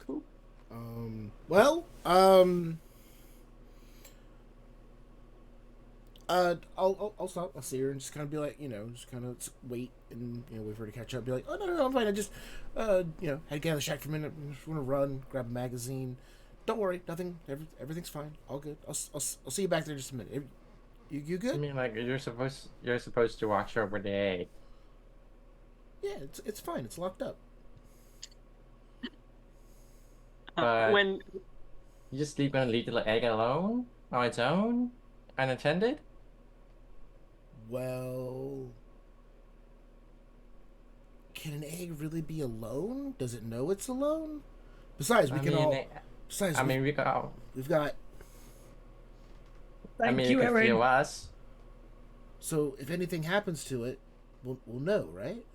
Cool. Well, I'll stop. I'll see her and just kind of be like, just kind of wait and wait for her to catch up. Be like, oh no, I'm fine. I just had to get out of the shack for a minute. I just want to run, grab a magazine. Don't worry, nothing. Everything's fine. All good. I'll see you back there in just a minute. You good? I mean, like you're supposed to watch over the egg. Yeah, it's fine. It's locked up. But when you just gonna leave the egg alone on its own, unattended? Well, can an egg really be alone? Does it know it's alone? Besides, we've got. Thank you, it could Erin. feel us. So if anything happens to it, we'll know, right?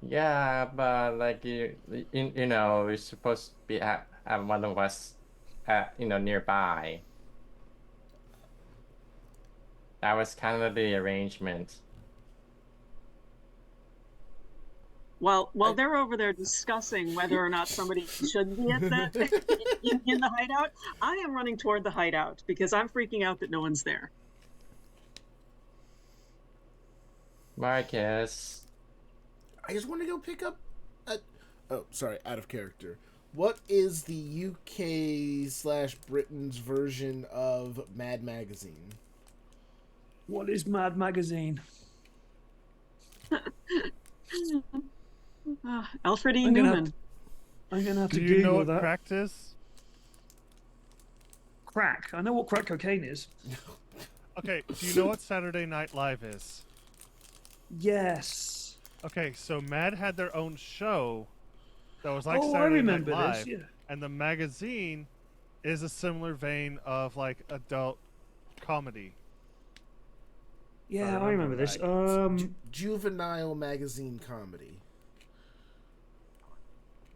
Yeah, but like we're supposed to be have one of us, nearby. That was kind of the arrangement. while they're over there discussing whether or not somebody should be at that in the hideout, I am running toward the hideout because I'm freaking out that no one's there. Marcus. I just want to go pick up out of character. What is the UK/Britain's version of Mad Magazine? What is Mad Magazine? Alfred E. I'm gonna Newman. I'm going to have to Do you know Google what that. crack is? Crack. I know what crack cocaine is. Okay, do you know what Saturday Night Live is? Yes. Okay, so Mad had their own show that was like Oh, I Saturday Night remember this. Live, Yeah. and the magazine is a similar vein of like adult comedy. Yeah, I remember this. right. Juvenile magazine comedy.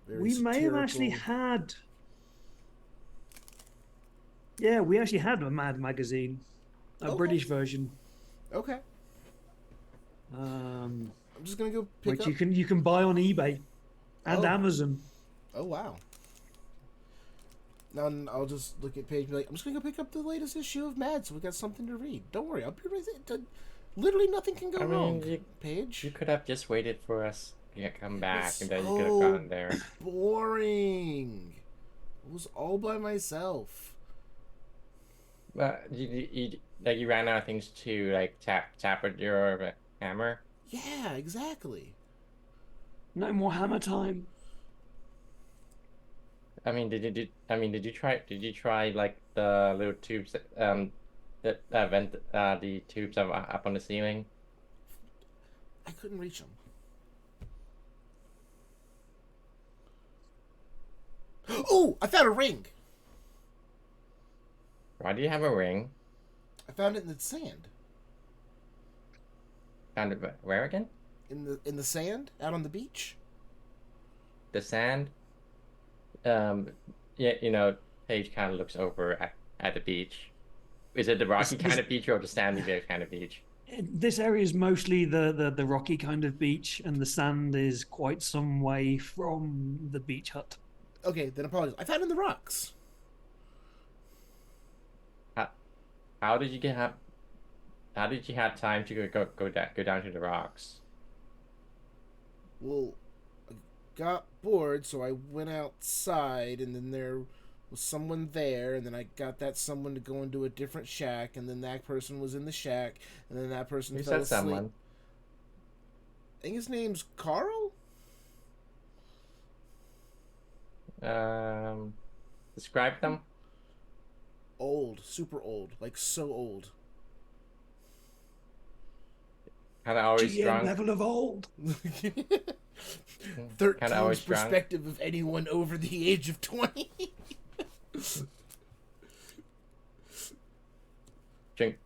Very We may have actually satirical. had. Yeah, we actually had a Mad magazine, a Okay. British version, Okay. um, I'm just gonna go pick which up. you can buy on eBay and Oh. Amazon. Oh wow. Now I'll just look at page and be like, I'm just gonna go pick up the latest issue of Mad, so we got something to read. Don't worry, I'll be right there. Literally nothing can go I mean, wrong. Page. You could have just waited for us to come back, was and then you could have so gone there. Boring. It was all by myself. But you ran out of things to like tap with your hammer. Yeah, exactly. No more hammer time. I mean, did you try like the little tubes that vent the tubes up on the ceiling? I couldn't reach them. Oh, I found a ring. Why do you have a ring? I found it in the sand. Found it where again? In the sand out on the beach. The sand. Yeah, Paige kind of looks over at the beach. Is it the rocky kind of beach or the sandy kind of beach? This area is mostly the rocky kind of beach, and the sand is quite some way from the beach hut. Okay, then apologies. I found it in the rocks. How did you have time to go down to the rocks? Well, I got bored, so I went outside, and then there was someone there, and then I got that someone to go into a different shack, and then that person was in the shack, and then that person You fell said asleep. someone. I think his name's Carl? Describe them. Old, super old, like so old. Kind of always GM drunk. level of old. 13's always drunk. perspective of anyone over the age of 20. Drink,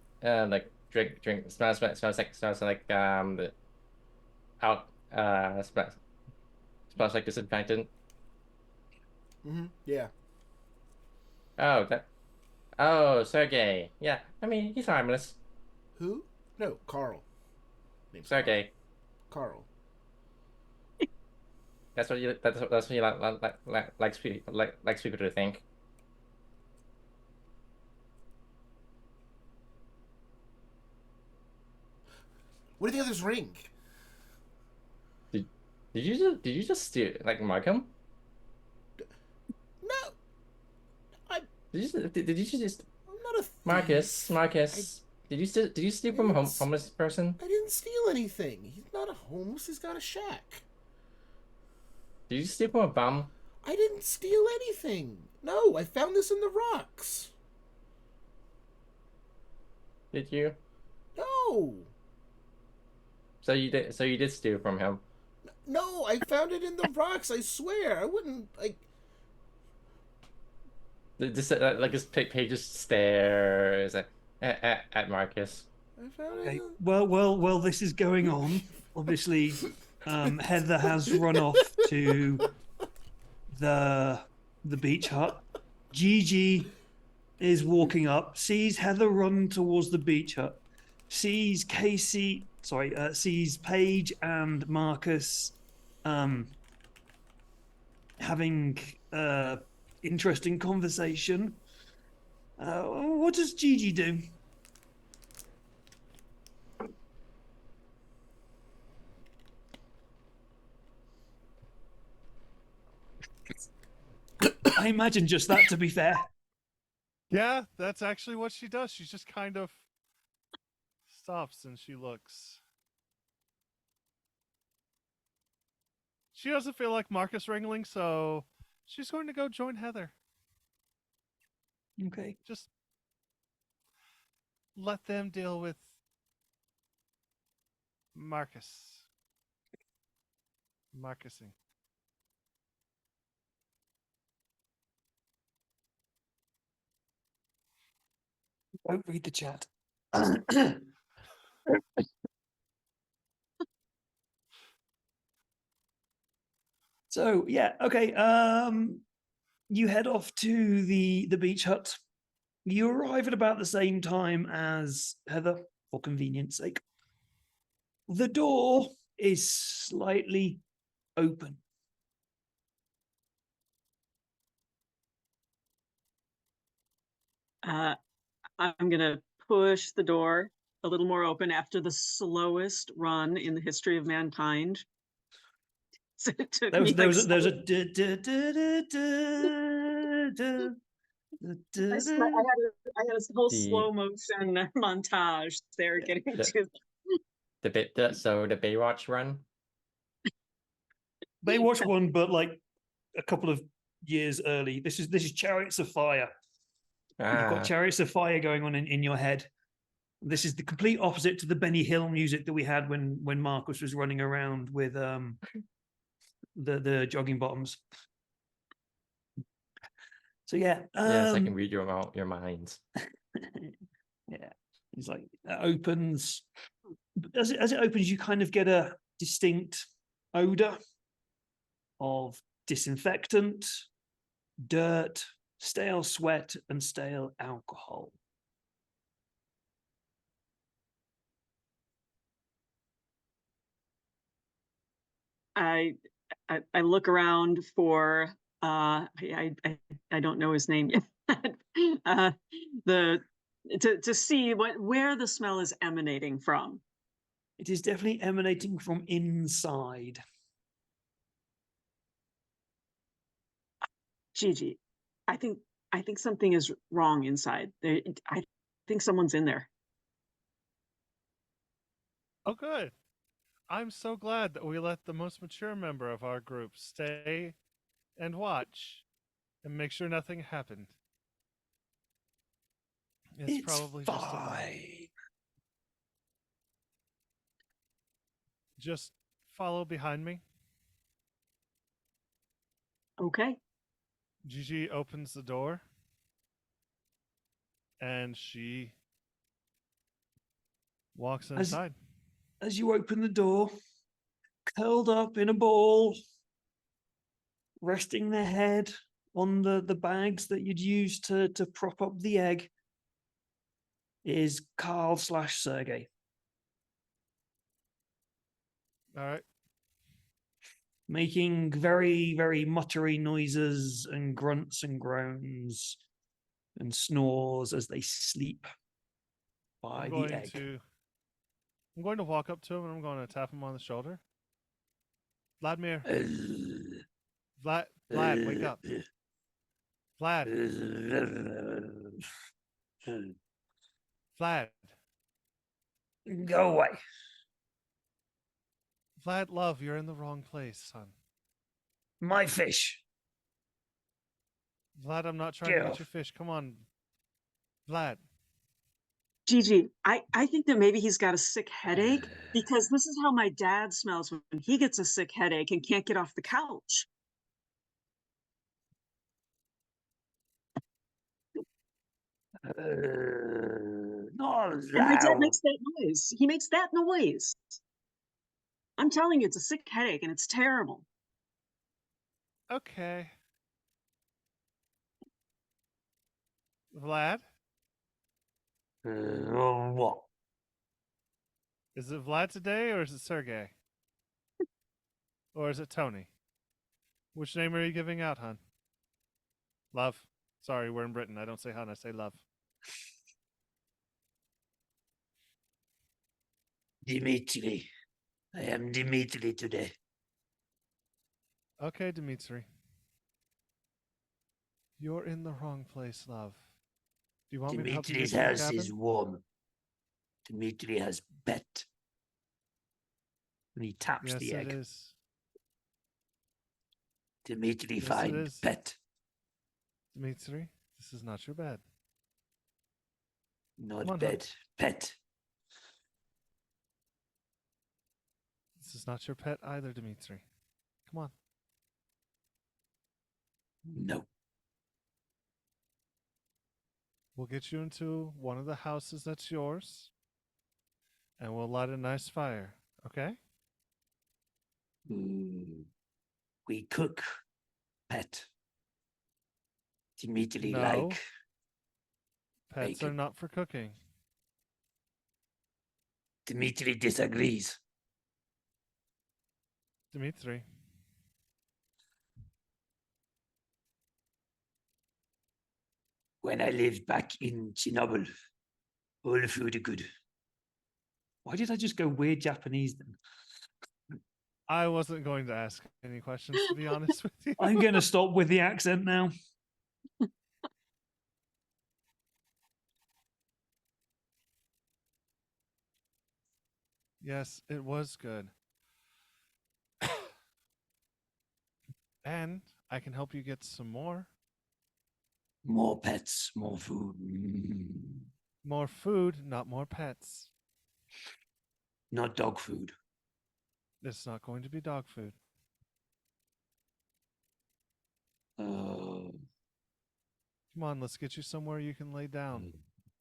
drink. Smells like the out. Smells like disinfectant. Yeah. Oh, Oh, Sergey. Yeah, I mean he's harmless. Who? No, Carl. Name's Sergey. Carl. That's what you likes people to think. What do you think of this ring? Did you just steal mug him? No, Did you just I'm not a thief. Marcus? Did you steal from a homeless person? I didn't steal anything. He's not a homeless. He's got a shack. Did you steal from a bum? I didn't steal anything. No, I found this in the rocks. Did you? No. So you did steal from him. No, I found it in the rocks. I swear. I wouldn't, like... Just this page just stares at Marcus. I found it Okay. in... Well, this is going on. Obviously, Heather has run off to the beach hut. Gigi is walking up, sees Heather run towards the beach hut, sees sees Paige and Marcus having interesting conversation. What does Gigi do? I imagine just that, to be fair. Yeah, that's actually what she does. She just kind of stops and she looks. She doesn't feel like Marcus wrangling, so she's going to go join Heather. Okay. Just let them deal with Marcusing. Don't read the chat. So yeah, okay. You head off to the beach hut. You arrive at about the same time as Heather, for convenience sake. The door is slightly open. I'm gonna push the door a little more open after the slowest run in the history of mankind. So it took me There like was a I had a whole The- slow motion montage there Yeah. getting The- to The Baywatch run. Baywatch one, but like a couple of years early. This is Chariots of Fire. You've got Chariots of Fire going on in your head. This is the complete opposite to the Benny Hill music that we had when Marcus was running around with the jogging bottoms. So yeah, Yes, I can read your minds. yeah, it's like it opens. As it opens, you kind of get a distinct odor of disinfectant, dirt, stale sweat, and stale alcohol. I look around for I don't know his name yet. The to see where the smell is emanating from. It is definitely emanating from inside. Gigi, I think something is wrong inside. I think someone's in there. Oh, good. I'm so glad that we let the most mature member of our group stay and watch and make sure nothing happened. It's probably fine. just follow behind me. Okay. Gigi opens the door and she walks inside. As you open the door, curled up in a ball, resting their head on the bags that you'd use to prop up the egg, is Carl/Sergey. All right. Making very, very muttery noises and grunts and groans and snores as they sleep by the egg. I'm going to walk up to him and I'm going to tap him on the shoulder. Vladimir. Vlad, wake up. Vlad. Vlad. Go away. Vlad, love, you're in the wrong place, son. My fish. Vlad, I'm not trying Get to get off. your fish. Come on. Vlad. Gigi, I think that maybe he's got a sick headache because this is how my dad smells when he gets a sick headache and can't get off the couch. Not And my dad loud. makes that noise. He makes that noise. I'm telling you, it's a sick headache and it's terrible. Okay. Vlad? What? Is it Vlad today or is it Sergey? Or is it Tony? Which name are you giving out, hon? Love. Sorry, we're in Britain. I don't say hon, I say love. Dimitri. I am Dimitri today. Okay, Dimitri. You're in the wrong place, love. Do you want me to help you Dimitri's get to the house cabin? is warm. Dimitri has bet. And he taps Yes, the it egg. is. Dimitri Yes, it find is. bet. Dimitri, this is not your bed. Not Come on, bet. Pet. This is not your pet either, Dimitri. Come on. No. We'll get you into one of the houses that's yours, and we'll light a nice fire. Okay? We cook, pet. Immediately No. like Pets are bacon. not for cooking. Dimitri disagrees. Dimitri. When I lived back in Chernobyl, all the food are good. Why did I just go weird Japanese then? I wasn't going to ask any questions, to be honest with you. I'm going to stop with the accent now. Yes, it was good. And I can help you get some more. More pets, more food. More food, not more pets. Not dog food. It's not going to be dog food. Uh, Come on, let's get you somewhere you can lay down.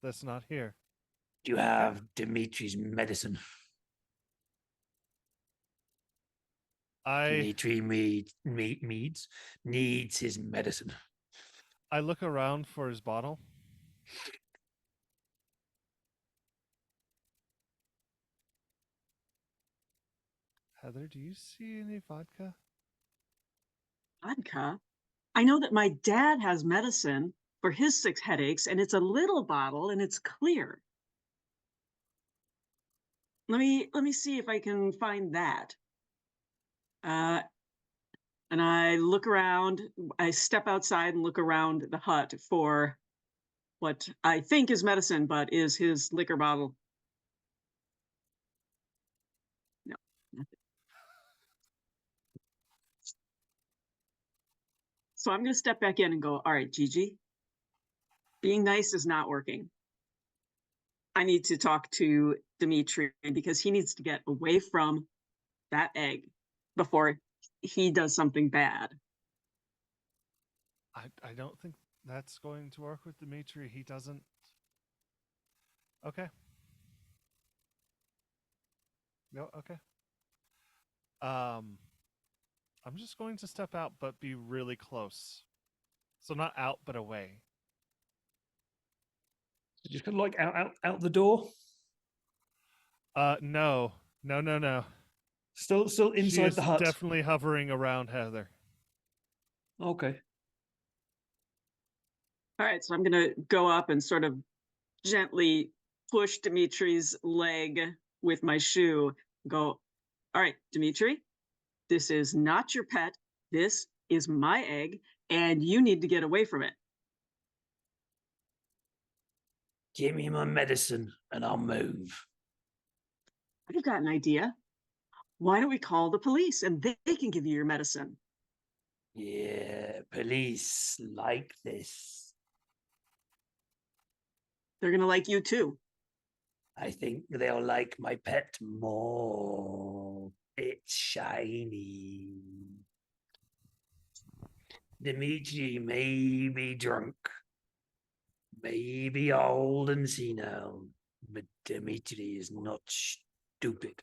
That's not here. Do you have Dimitri's medicine? Dimitri needs his medicine. I look around for his bottle. Heather, do you see any vodka? Vodka? I know that my dad has medicine for his 6 headaches, and it's a little bottle and it's clear. Let me see if I can find that. And I look around, I step outside and look around the hut for what I think is medicine, but is his liquor bottle. No, nothing. So I'm going to step back in and go, all right, Gigi, being nice is not working. I need to talk to Dimitri because he needs to get away from that egg before he does something bad. I don't think that's going to work with Dimitri. He doesn't. Okay. No, okay. I'm just going to step out, but be really close. So not out, but away. Just kind of like out the door. No. Still She inside is the hut. definitely hovering around Heather. Okay. All right, so I'm going to go up and sort of gently push Dimitri's leg with my shoe. Go, all right, Dimitri, this is not your pet. This is my egg, and you need to get away from it. Give me my medicine and I'll move. I've got an idea. Why don't we call the police and they can give you your medicine? Yeah, police like this. They're going to like you too. I think they'll like my pet more. It's shiny. Dimitri may be drunk, may be old and senile, but Dimitri is not stupid.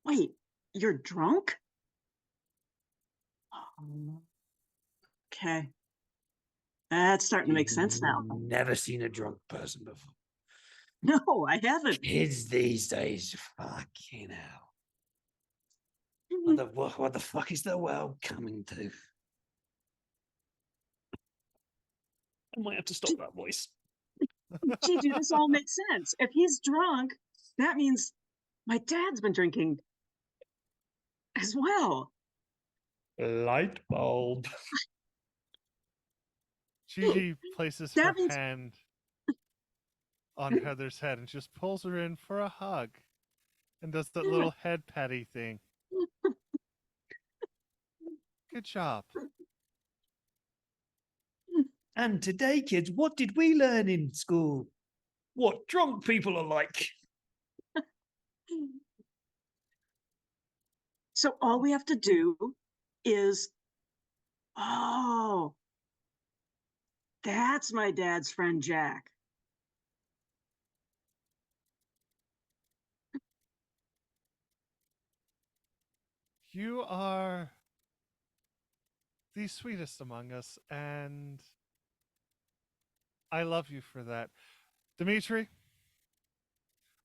Wait, you're drunk? Okay. That's starting to make sense now. Never seen a drunk person before. No, I haven't. Kids these days, fucking hell. What the fuck is the world coming to? I might have to stop that voice. Gigi, this all makes sense. If he's drunk, that means my dad's been drinking as well. Light bulb. Gigi places That her means- hand on Heather's head and just pulls her in for a hug and does that little head patty thing. Good job. And today, kids, what did we learn in school? What drunk people are like. So all we have to do is, oh, That's my dad's friend, Jack. You are the sweetest among us, and I love you for that. Dimitri,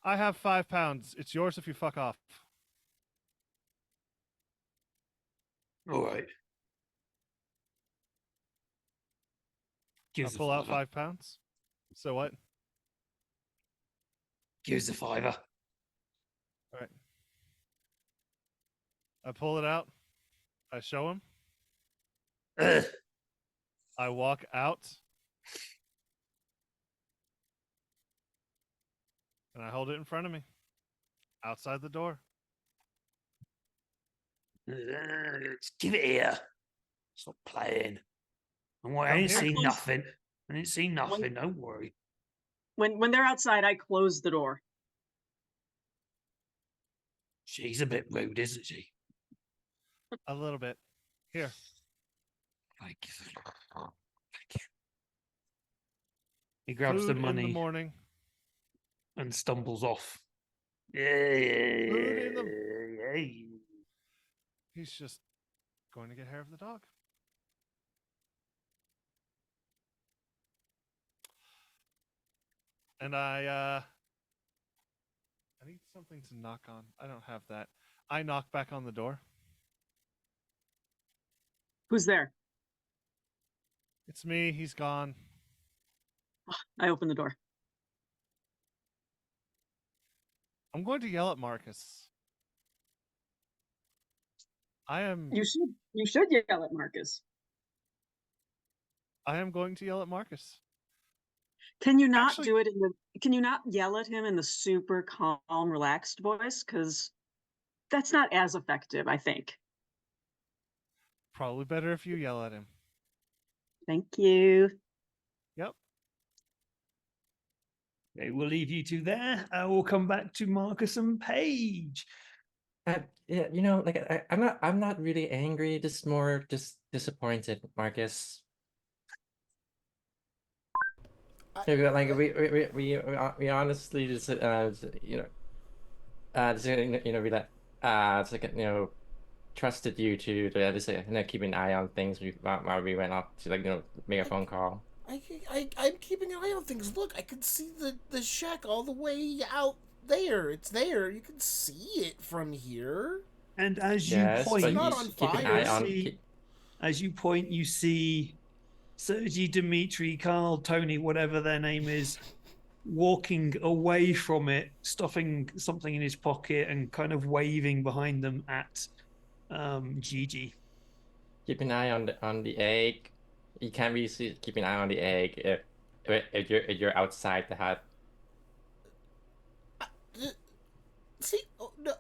I have £5. It's yours if you fuck off. All right. I Gives pull out £5. So what? Gives the fiver. All right. I pull it out. I show him. Ugh. I walk out. And I hold it in front of me. Outside the door. Let's give it here. Stop playing. I Come ain't here. seen Close- nothing. I ain't seen nothing. Don't worry. When they're outside, I close the door. She's a bit rude, isn't she? A little bit. Here. Thank you. Thank you. He grabs Food the in the money morning. and stumbles off. Food in the... Hey. He's just going to get hair of the dog. And I need something to knock on. I don't have that. I knock back on the door. Who's there? It's me. He's gone. I open the door. I'm going to yell at Marcus. I am You should yell at Marcus. going to yell at Marcus. Can you not Actually- do it can you not yell at him in the super calm, relaxed voice? Because that's not as effective, I think. Probably better if you yell at him. Thank you. Yep. Okay, we'll leave you two there. We'll come back to Marcus and Paige. Yeah, like I'm not really angry, just more just disappointed, Marcus. Yeah, like we honestly just just, we let just like trusted you to just keep an eye on things while we went off to make a phone call. I'm keeping an eye on things. Look, I can see the shack all the way out there. It's there. You can see it from here. And as Yes, you but point, not on keep an fire. eye on. See- as you point, you see Sergey, Dimitri, Carl, Tony, whatever their name is, walking away from it, stuffing something in his pocket and kind of waving behind them at Gigi. Keep an eye on the egg. You can't really keep an eye on the egg if you're outside the hut. See, oh, no,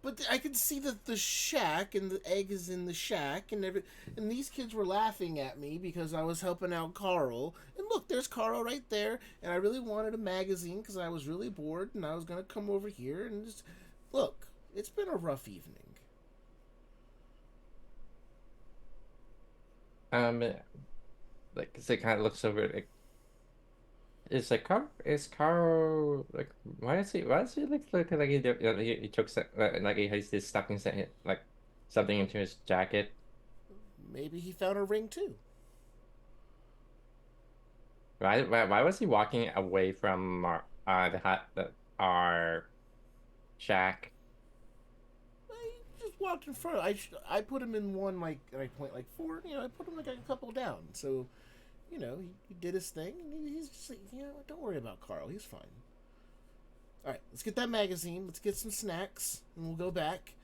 but I can see the shack, and the egg is in the shack, and and these kids were laughing at me because I was helping out Carl. And look, there's Carl right there. And I really wanted a magazine because I was really bored, and I was gonna come over here and just look. It's been a rough evening. Like so it kind of looks over like. Is Carl like why is he like looking like he took like he has this stuff inside like something into his jacket? Maybe he found a ring too. Why was he walking away from the hut our shack? I just walked in front. I put him in one like, and I point like 4. I put him like a couple down. So, he did his thing, and he's just like, don't worry about Carl. He's fine. All right, let's get that magazine. Let's get some snacks, and we'll go back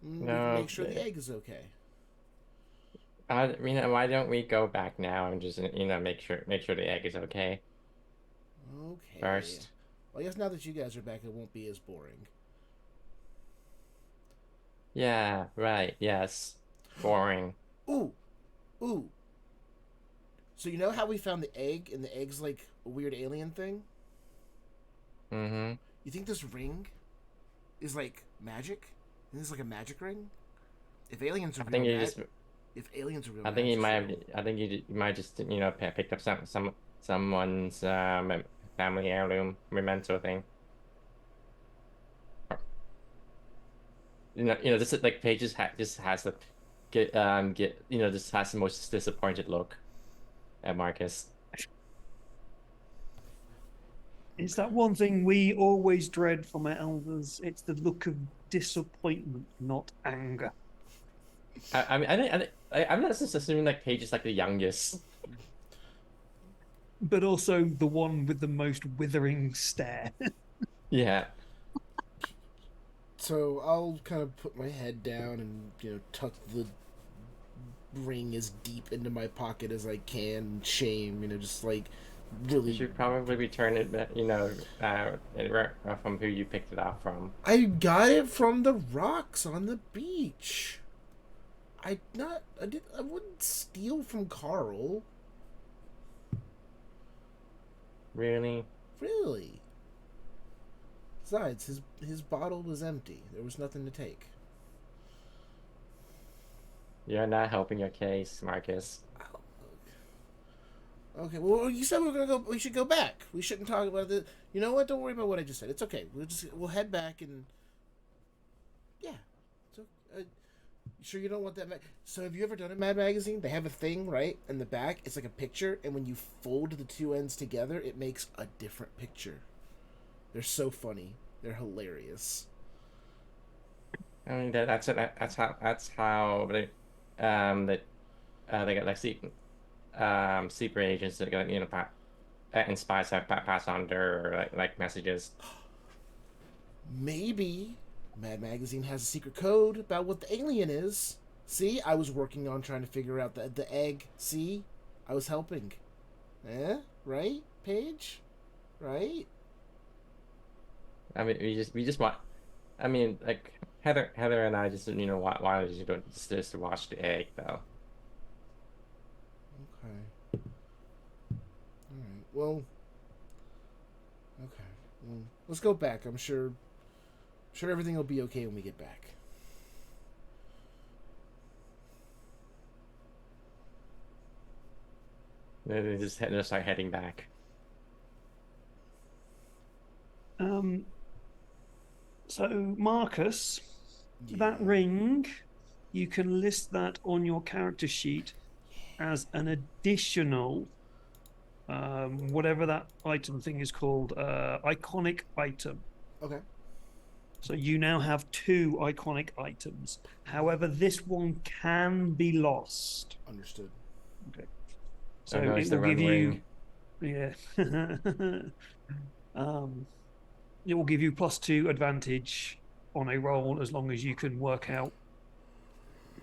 and we can make sure the egg is okay. Why don't we go back now and just make sure the egg is okay Okay. first? Well, I guess now that you guys are back, it won't be as boring. Yeah, right. Yes. Boring. Ooh. So you know how we found the egg, and the egg's like a weird alien thing? Mm-hmm. You think this ring is like magic? Is this like a magic ring? If aliens are I think real, you just if aliens are real. I think he that's might have. true. I think he might just picked up someone's family heirloom memento thing. This is like Paige just has the just has the most disappointed look at Marcus. It's that one thing we always dread from our elders. It's the look of disappointment, not anger. I mean, I'm not just assuming like Paige is like the youngest. But also the one with the most withering stare. Yeah. So I'll kind of put my head down and tuck the ring as deep into my pocket as I can. Shame, just like really. You should probably return it, from who you picked it up from. I got it from the rocks on the beach. I wouldn't steal from Carl. Really? Really. Besides, his bottle was empty. There was nothing to take. You're not helping your case, Marcus. Okay, well, you said we should go back. We shouldn't talk about it. You know what? Don't worry about what I just said. It's okay. We'll head back and yeah. So, sure you don't want that? So have you ever done a Mad Magazine? They have a thing right in the back. It's like a picture, and when you fold the two ends together, it makes a different picture. They're so funny. They're hilarious. I mean that's how they get like secret agents that get and spies that pass on their like messages. Maybe Mad Magazine has a secret code about what the alien is. See, I was working on trying to figure out the egg. See, I was helping. Right, Paige? Right? I mean, we just want. I mean, like Heather and I just why did you don't just watch the egg though? Okay. All right. Well. Okay. Well, let's go back. I'm sure everything will be okay when we get back. They just start heading back. So Marcus, that Yeah. ring, you can list that on your character sheet as an additional, whatever that item thing is called, iconic item. Okay. So you now have 2 iconic items. However, this one can be lost. Understood. Okay. So no, it's it the will give wrong you, ring. yeah. It will give you +2 advantage on a roll as long as you can work out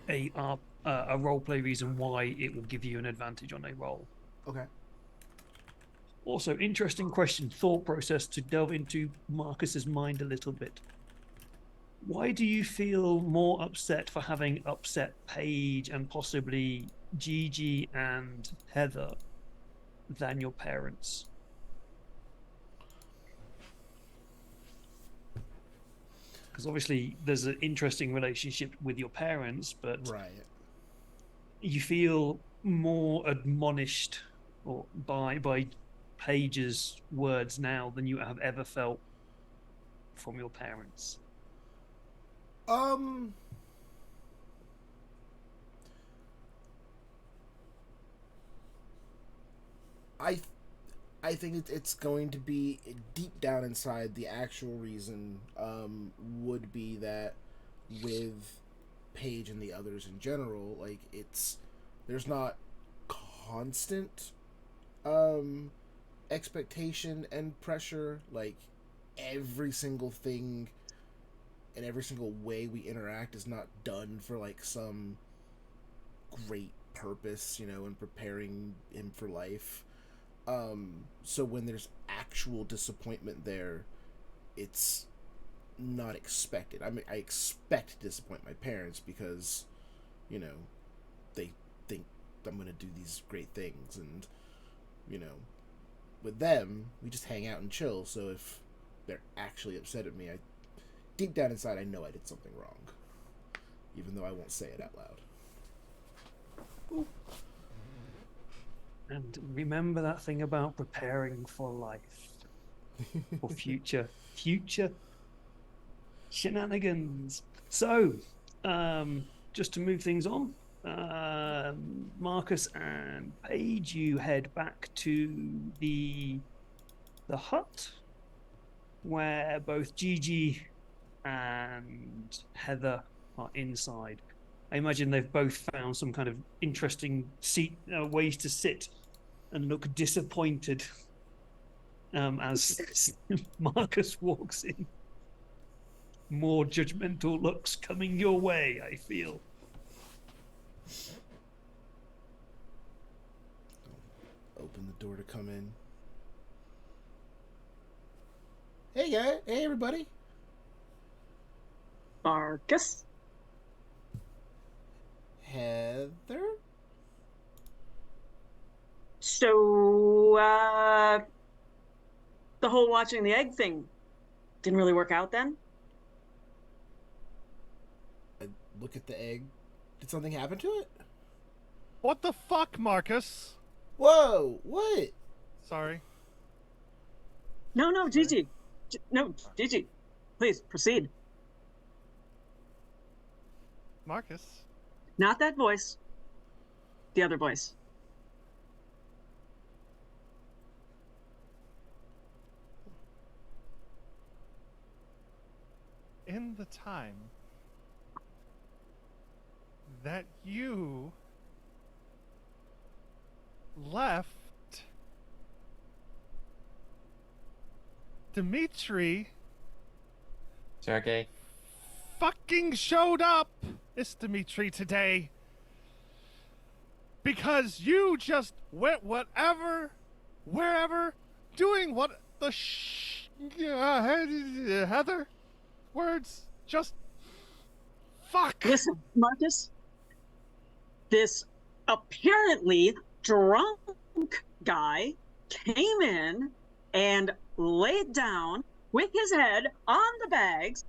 a roleplay reason why it will give you an advantage on a roll. Okay. Also, interesting question, thought process to delve into Marcus's mind a little bit. Why do you feel more upset for having upset Paige and possibly Gigi and Heather than your parents? Because obviously there's an interesting relationship with your parents, but Right. you feel more admonished or by Paige's words now than you have ever felt from your parents. I think it's going to be deep down inside. The actual reason would be that with Paige and the others in general, like there's not constant expectation and pressure. Like every single thing and every single way we interact is not done for like some great purpose, in preparing him for life. So when there's actual disappointment there, it's not expected. I mean, I expect to disappoint my parents because, they think I'm going to do these great things. And, with them, we just hang out and chill. So if they're actually upset at me, deep down inside, I know I did something wrong. Even though I won't say it out loud. And remember that thing about preparing for life, for future shenanigans. So, just to move things on, Marcus and Paige, you head back to the hut where both Gigi and Heather are inside. I imagine they've both found some kind of interesting ways to sit and look disappointed as Marcus walks in. More judgmental looks coming your way, I feel. Open the door to come in. Hey, guy. Hey, everybody. Marcus. Heather? So, the whole watching the egg thing didn't really work out then? I look at the egg. Did something happen to it? What the fuck, Marcus? Whoa! What? Sorry. No, Gigi. No, Gigi. Please, proceed. Marcus? Not that voice. The other voice. In the time that you left, Dimitri Sergey. fucking showed up. It's Dimitri today. Because you just went whatever, wherever, doing what the Heather? Words? Just fuck. Listen, Marcus. This apparently drunk guy came in and laid down with his head on the bags,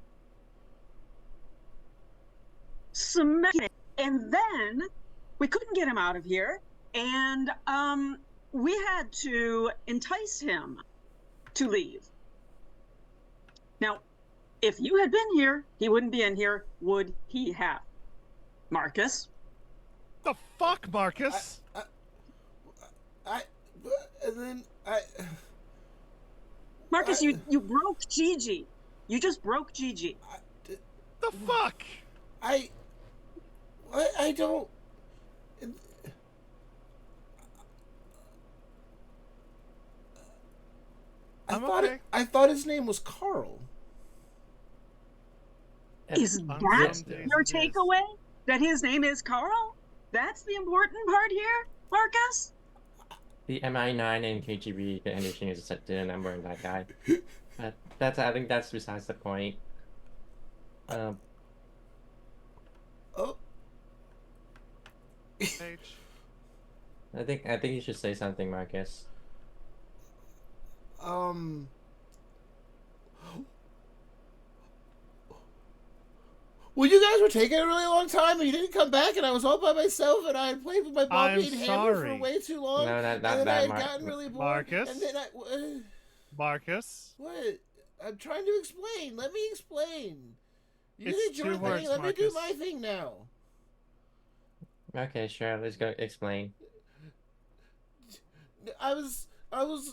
smacking it, and then we couldn't get him out of here, and we had to entice him to leave. Now, if you had been here, he wouldn't be in here, would he have? Marcus? The fuck, Marcus? Marcus, you broke Gigi. You just broke Gigi. The fuck? I don't. I thought his name was Carl. Is that your takeaway? That his name is Carl? That's the important part here, Marcus? The MI9 and KGB, the anything is set to the number in that guy. But I think that's besides the point. Oh. Page. I think you should say something, Marcus. Well, you guys were taking a really long time, and you didn't come back, and I was all by myself, and I had played with my ball-bead hammer for way too long. No, not and then that, I had gotten really bored. Marcus? And then Marcus? what? I'm trying to explain. Let me explain. You It's did your 2 thing. words, Let me do Marcus. my thing now. Okay, sure. Let's go explain. I was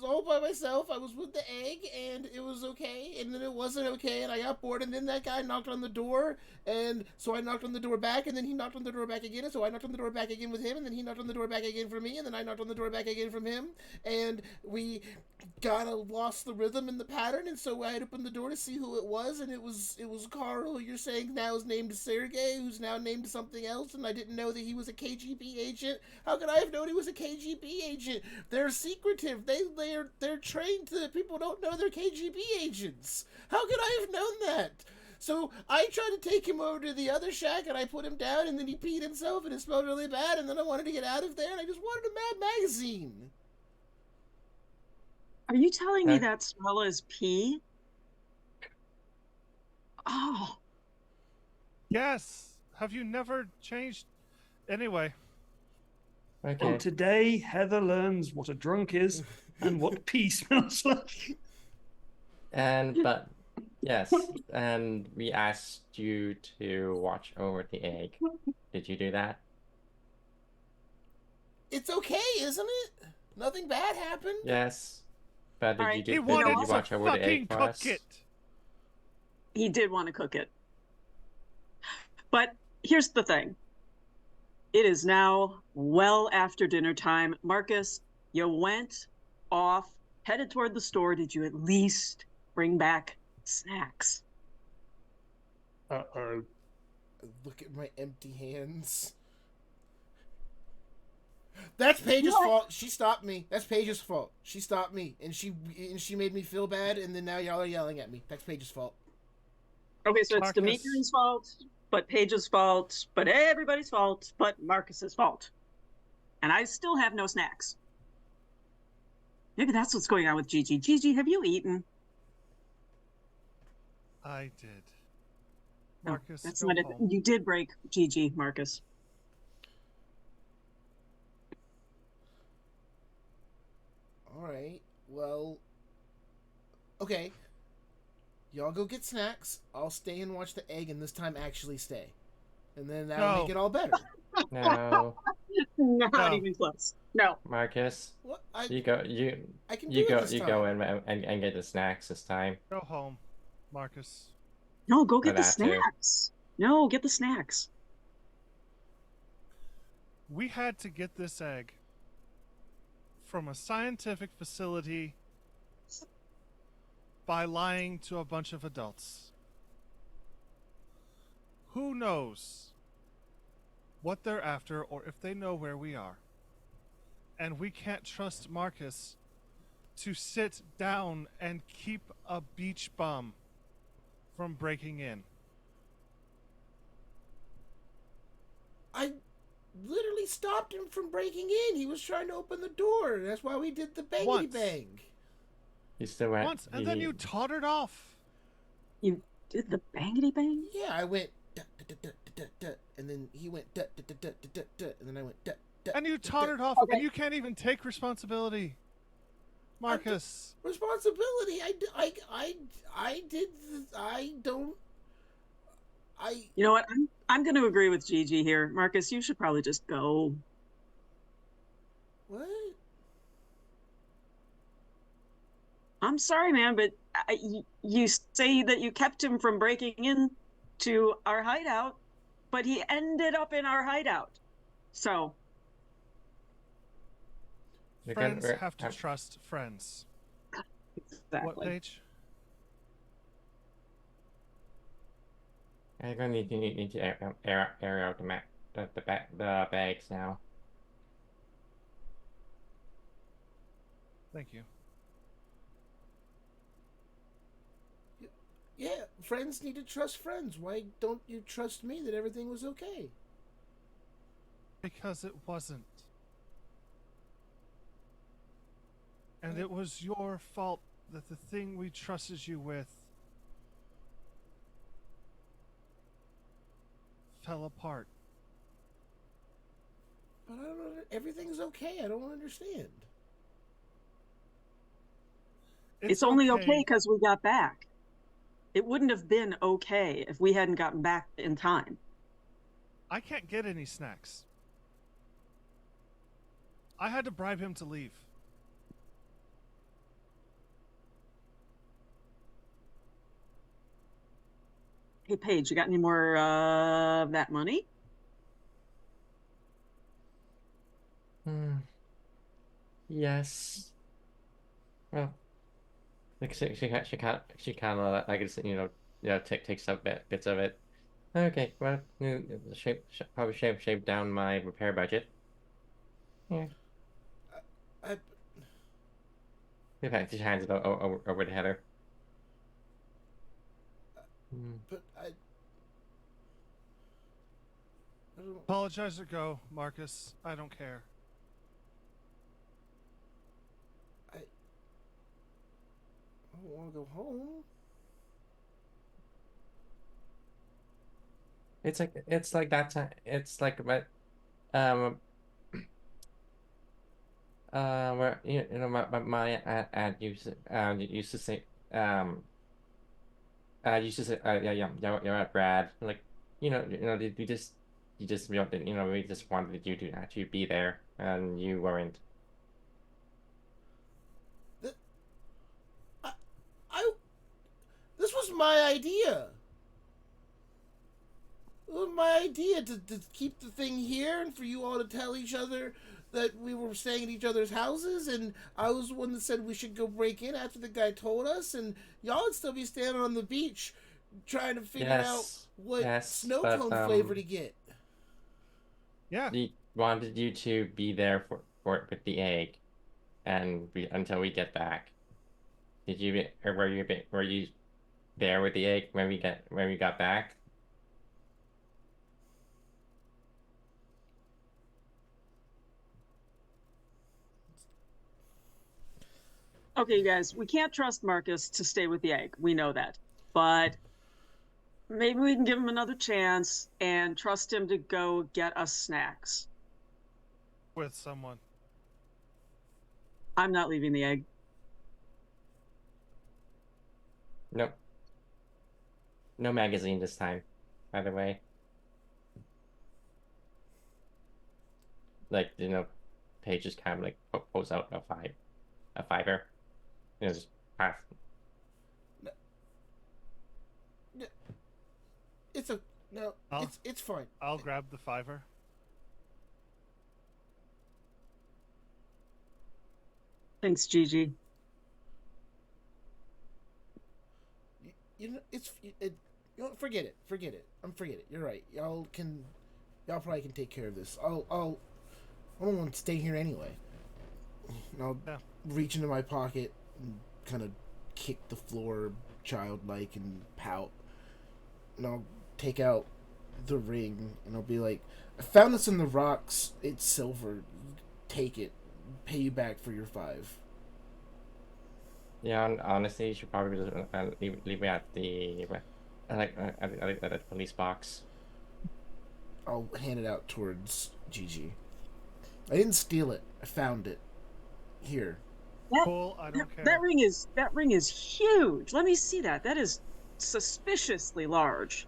all by myself. I was with the egg, and it was okay, and then it wasn't okay, and I got bored, and then that guy knocked on the door, and so I knocked on the door back, and then he knocked on the door back again, and so I knocked on the door back again with him, and then he knocked on the door back again for me, and then I knocked on the door back again from him, and we lost the rhythm and the pattern, and so I had opened the door to see who it was, and it was Carl, who you're saying now is named Sergey, who's now named something else, and I didn't know that he was a KGB agent. How could I have known he was a KGB agent? They're secretive. They're trained to people don't know they're KGB agents. How could I have known that? So I tried to take him over to the other shack, and I put him down, and then he peed himself, and it smelled really bad, and then I wanted to get out of there, and I just wanted a Mad Magazine. Are you telling me that smell is pee? Oh. Yes. Have you never changed? Anyway. Okay. today Heather learns what a drunk is and what pee smells like. But yes, and we asked you to watch over the egg. Did you do that? It's okay, isn't it? Nothing bad happened. Yes. But All did right, you do? He you know wanted Did you what? to watch over the egg fucking for cook us? it. He did want to cook it. But here's the thing. It is now well after dinner time. Marcus, you went off, headed toward the store. Did you at least bring back snacks? Uh-oh. Look at my empty hands. That's Paige's What? fault. She stopped me. That's Paige's fault. She stopped me, and she made me feel bad, and then now y'all are yelling at me. That's Paige's fault. Okay, so it's Marcus. Dimitri's fault, but Paige's fault, but everybody's fault, but Marcus's fault. And I still have no snacks. Maybe that's what's going on with Gigi. Gigi, have you eaten? I did. No, Marcus, that's go not it. home. You did break Gigi, Marcus. All right. Well. Okay. Y'all go get snacks. I'll stay and watch the egg, and this time actually stay, and then that'll No. make it all better. No, Not No. even close. No. Marcus. What? You go. I can You do go. it this You time. go and get the snacks this time. Go home, Marcus. No, go For get the that too. snacks. No, get the snacks. We had to get this egg from a scientific facility by lying to a bunch of adults. Who knows what they're after or if they know where we are. And we can't trust Marcus to sit down and keep a beach bum from breaking in. I literally stopped him from breaking in. He was trying to open the door. That's why we did the bangity Once. bang. You still went. Once, and then you tottered off. You did the bangity bang? Yeah, I went duh, duh, duh, duh, duh, duh, and then he went duh, duh, duh, duh, duh, duh, duh, and then I went duh, duh, And you duh, duh. tottered off, Okay. and you can't even take responsibility. Marcus. Responsibility. You know what? I'm going to agree with Gigi here. Marcus, you should probably just go. What? I'm sorry, man, but you say that you kept him from breaking into our hideout, but he ended up in our hideout. So, Friends have to trust friends. exactly. What page? I'm gonna need to air out the bags now. Thank you. Yeah, friends need to trust friends. Why don't you trust me that everything was okay? Because it wasn't. And it was your fault that the thing we trusted you with fell apart. But I don't know. Everything's okay. I don't understand. It's only okay because we got back. It wouldn't have been okay if we hadn't gotten back in time. I can't get any snacks. I had to bribe him to leave. Hey, Paige, you got any more of that money? Yes. Well, like she kind of like it's takes up bits of it. Okay, well, probably shape down my repair budget. Yeah. I In fact, she hands it over to Heather. but I don't. Apologize or go, Marcus. I don't care. I don't want to go home. It's like that time. It's like but Where you know my aunt used to say used to say you're at Brad, like we just wanted you to actually be there and you weren't. I, I this was my idea. It was my idea to keep the thing here and for you all to tell each other that we were staying at each other's houses, and I was the one that said we should go break in after the guy told us, and y'all would still be standing on the beach trying to figure out what snow cone flavor to get. Yeah. We wanted you to be there for with the egg, and until we get back. Did you or were you there with the egg when we got back? Okay, you guys, we can't trust Marcus to stay with the egg. We know that. But maybe we can give him another chance and trust him to go get us snacks. With someone. I'm not leaving the egg. Nope. No magazine this time, by the way. Like, pages kind of like pulls out a fiver. Just pass. It's fine. I'll grab the fiver. Thanks, Gigi. Forget it. Forget it. Forget it. You're right. Y'all probably can take care of this. I don't want to stay here anyway. And I'll reach into my pocket and kind of kick the floor childlike and pout. And I'll take out the ring and I'll be like, I found this in the rocks. It's silver. Take it. Pay you back for your 5. Yeah, honestly, you should probably just, leave it at the at the police box. I'll hand it out towards Gigi. I didn't steal it. I found it. Here. Cool, I don't care. That ring is huge. Let me see that. That is suspiciously large.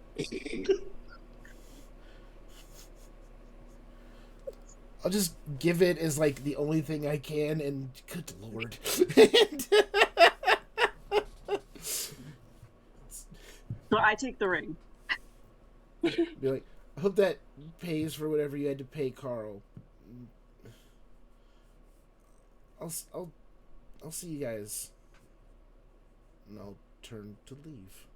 I'll just give it as like the only thing I can, and good lord. So I take the ring. Be like, I hope that pays for whatever you had to pay Carl. I'll see you guys. And I'll turn to leave.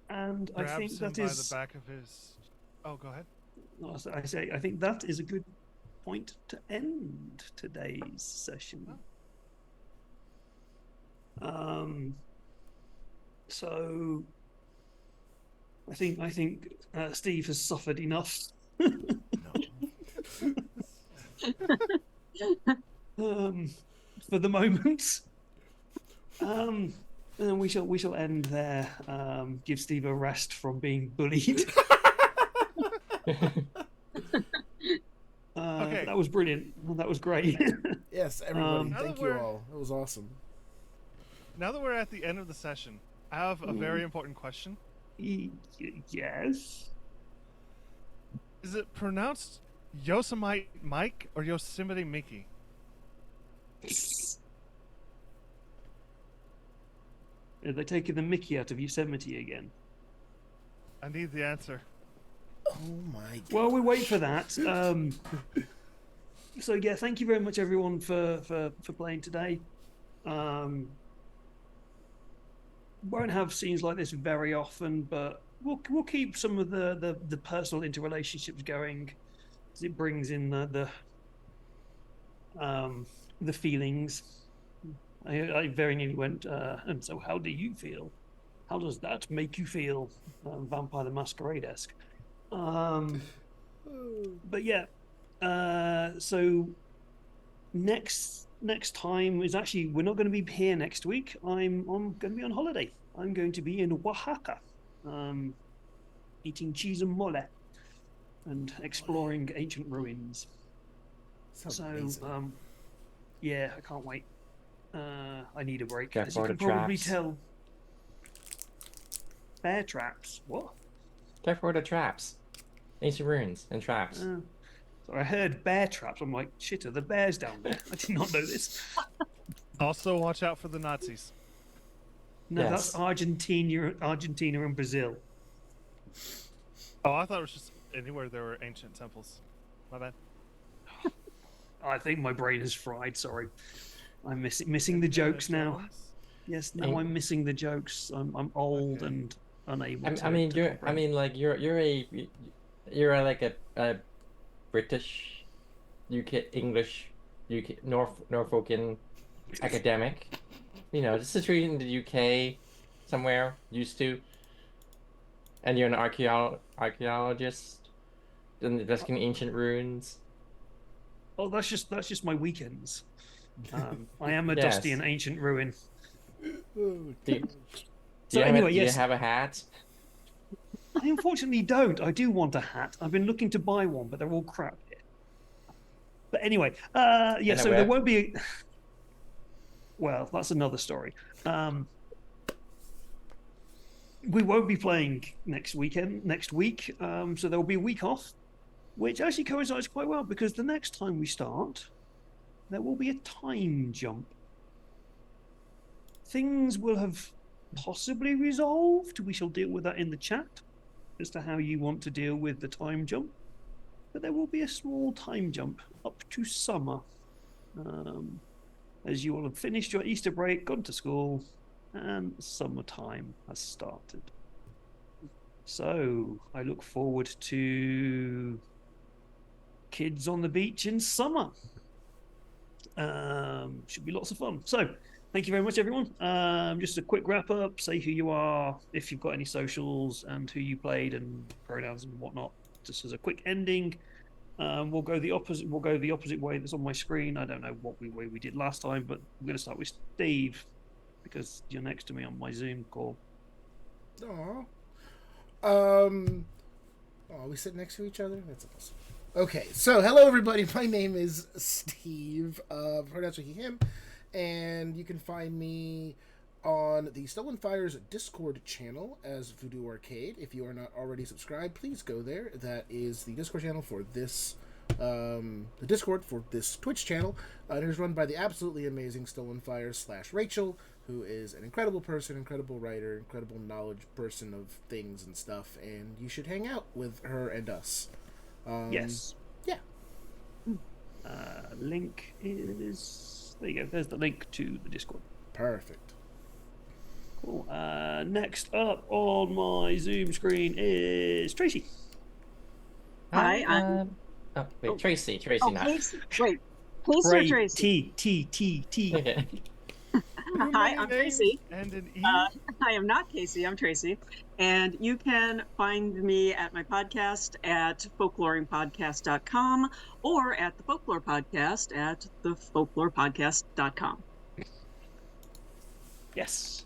And I think Grabs him that by is. the back of his. Oh, go ahead. I think that is a good point to end today's session. So I think Steve has suffered enough. For the moment. And then we shall end there. Give Steve a rest from being bullied. Okay. That was brilliant. That was great. Yes, everybody, Now thank that you we're- all. It was awesome. Now that we're at the end of the session, I have a very important question. Yes. Is it pronounced Yosemite Mike or Yosemite Mickey? Are they taking the Mickey out of Yosemite again? I need the answer. Oh my god. Well, we wait for that. So yeah, thank you very much everyone for playing today. Won't have scenes like this very often, but we'll keep some of the personal interrelationships going, as it brings in the feelings. I very nearly went, and so how do you feel? How does that make you feel? Vampire the Masquerade-esque. But yeah, so next time is actually, we're not going to be here next week. I'm going to be on holiday. I'm going to be in Oaxaca, eating cheese and mole, and exploring ancient ruins. Sounds So, amazing. yeah, I can't wait. I need a break, Careful as you of can the probably traps. tell. Bear traps. What? Careful of the traps. Ancient ruins and traps. So I heard bear traps. I'm like, shit, are the bears down there? I did not know this. Also, watch out for the Nazis. No, that's Yes. Argentina and Brazil. Oh, I thought it was just anywhere there were ancient temples. My bad. I think my brain is fried. Sorry, I'm missing the Indiana jokes now. Jones? Yes, now I'm missing the jokes. I'm old Okay. and unable to. I mean, to comprehend. like you're like a British, UK, English, UK, Norfolkian academic. You know, just situated in the UK, somewhere used to, and you're an archaeologist, investigating ancient ruins. Oh, that's just my weekends. I am a dusty Yes. and ancient ruin. Oh, Do you, So anyway, do you yes, have a hat? I unfortunately don't. I do want a hat. I've been looking to buy one, but they're all crap here. But anyway, yeah. And a So there whip? won't be. Well, that's another story. We won't be playing next week. So there will be a week off, which actually coincides quite well because the next time we start, there will be a time jump. Things will have possibly resolved. We shall deal with that in the chat as to how you want to deal with the time jump. But there will be a small time jump up to summer. As you all have finished your Easter break, gone to school, and summertime has started. So I look forward to kids on the beach in summer. Should be lots of fun. So thank you very much, everyone. Just a quick wrap up, say who you are, if you've got any socials, and who you played, and pronouns and whatnot. Just as a quick ending. We'll go the opposite way that's on my screen. I don't know what way we did last time, but we're going to start with Steve because you're next to me on my Zoom call. Aw. Oh, we sit next to each other? That's awesome. Okay, so hello everybody. My name is Steve, pronouns are he, him, and you can find me on the Stolen Fires Discord channel as Voodoo Arcade. If you are not already subscribed, please go there. That is the Discord channel for this, the Discord for this Twitch channel. It is run by the absolutely amazing Stolen Fires / Rachel, who is an incredible person, incredible writer, incredible knowledge person of things and stuff, and you should hang out with her and us. Yes. Yeah. Link is there. You go. There's the link to the Discord. Perfect. Cool. Next up on my Zoom screen is Tracy. Hi, Oh, wait, Tracy, Oh, not. Casey. Wait, Casey or Tracy? T. Okay. Too Hi, many I'm names Tracy. And an E. I am not Casey. I'm Tracy. And you can find me at my podcast at folkloringpodcast.com or at the Folklore Podcast at thefolklorepodcast.com. Yes.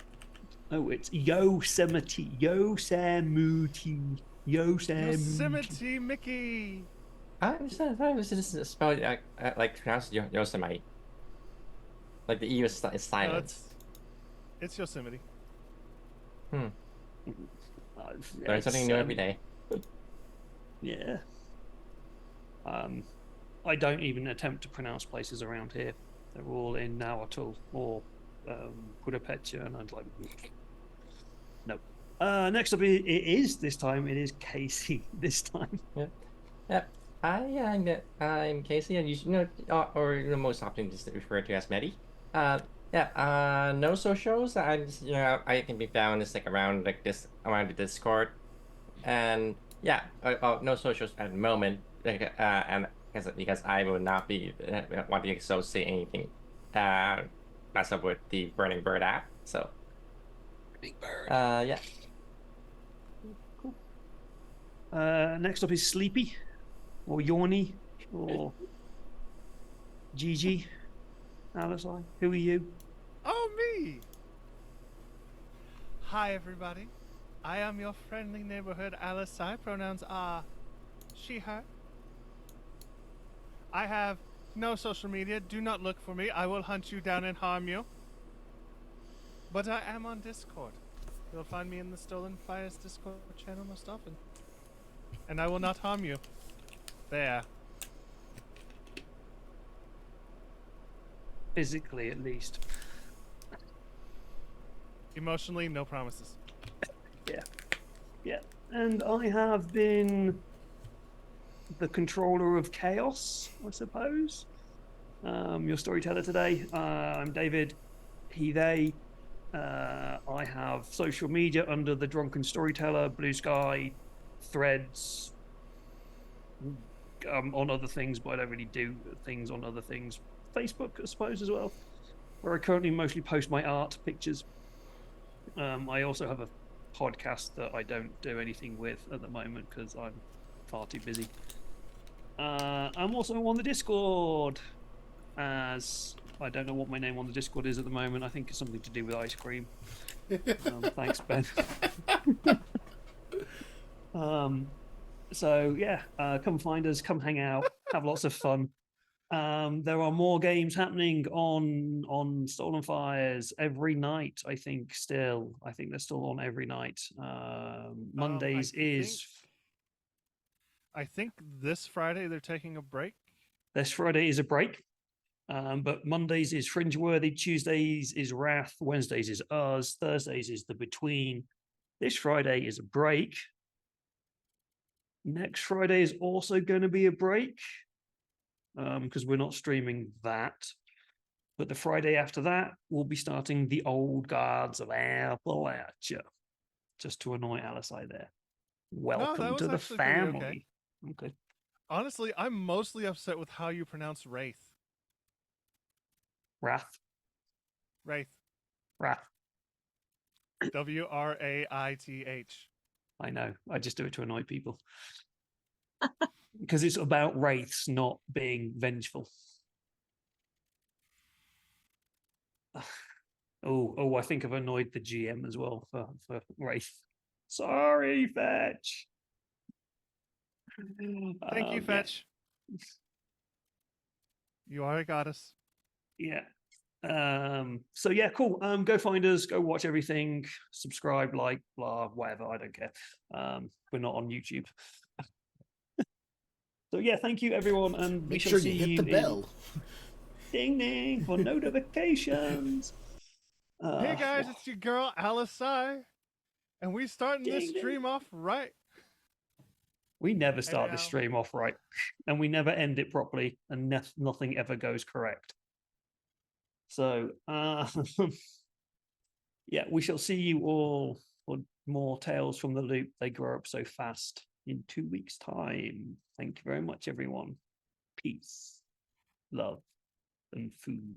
Oh, it's Yosemite. Yosemite Mickey. I thought it was just spelled like pronounced Yosemite. Like the E is No, silent. it's Yosemite. Learn something new every day. Yeah. I don't even attempt to pronounce places around here. They're all in Nahuatl or Purepecha, and I'm like, no. Next up, it is Casey this time. Yep. I'm Casey, and you know, or most often just referred to as Medi. No socials. I'm just, I can be found just like around the Discord, and yeah, no socials at the moment, and because I will not be wanting to associate anything, mess up with the Burning Bird app. So, Big Bird. Yeah. Cool. Next up is Sleepy, or Yawny, or Gigi. Alice, who are you? Oh, me. Hi, everybody. I am your friendly neighborhood Alisai. Pronouns are she, her. I have no social media. Do not look for me. I will hunt you down and harm you. But I am on Discord. You'll find me in the Stolen Fires Discord channel most often. And I will not harm you. There. Physically, at least. Emotionally, no promises. Yeah. And I have been the controller of chaos, I suppose. Your storyteller today. I'm David, he, they. I have social media under the Drunken Storyteller, Blue Sky, Threads, on other things, but I don't really do things on other things. Facebook, I suppose, as well, where I currently mostly post my art pictures. I also have a podcast that I don't do anything with at the moment because I'm far too busy. I'm also on the Discord, as I don't know what my name on the Discord is at the moment. I think it's something to do with ice cream. Thanks, Ben. So yeah, come find us, come hang out, have lots of fun. There are more games happening on Stolen Fires every night. I think they're still on every night. Mondays I think this Friday they're taking a break. This Friday is a break. But Mondays is Fringeworthy, Tuesdays is Wrath, Wednesdays is Us, Thursdays is The Between. This Friday is a break. Next Friday is also going to be a break because we're not streaming that. But the Friday after that, we'll be starting the Old Guards of Appalachia. Just to annoy Alisai there. Welcome to the family. Okay. Honestly, I'm mostly upset with how you pronounce Wraith. Wrath. Wraith. Wrath. Wraith. I know. I just do it to annoy people. Because it's about wraiths not being vengeful. Oh, I think I've annoyed the GM as well for Wraith. Sorry, Fetch. Thank you, Fetch. Yeah. You are a goddess. Yeah. So yeah, cool. Go find us, go watch everything, subscribe, like, blah, whatever. I don't care. We're not on YouTube. So yeah, thank you everyone, and make sure you hit the bell. Ding ding for notifications. Hey guys, it's your girl Alisai, and we starting this stream off right. We never start this stream off right, and we never end it properly, and nothing ever goes correct. So, yeah, we shall see you all for more Tales from the Loop. They grow up so fast in 2 weeks' time. Thank you very much, everyone. Peace, love, and food.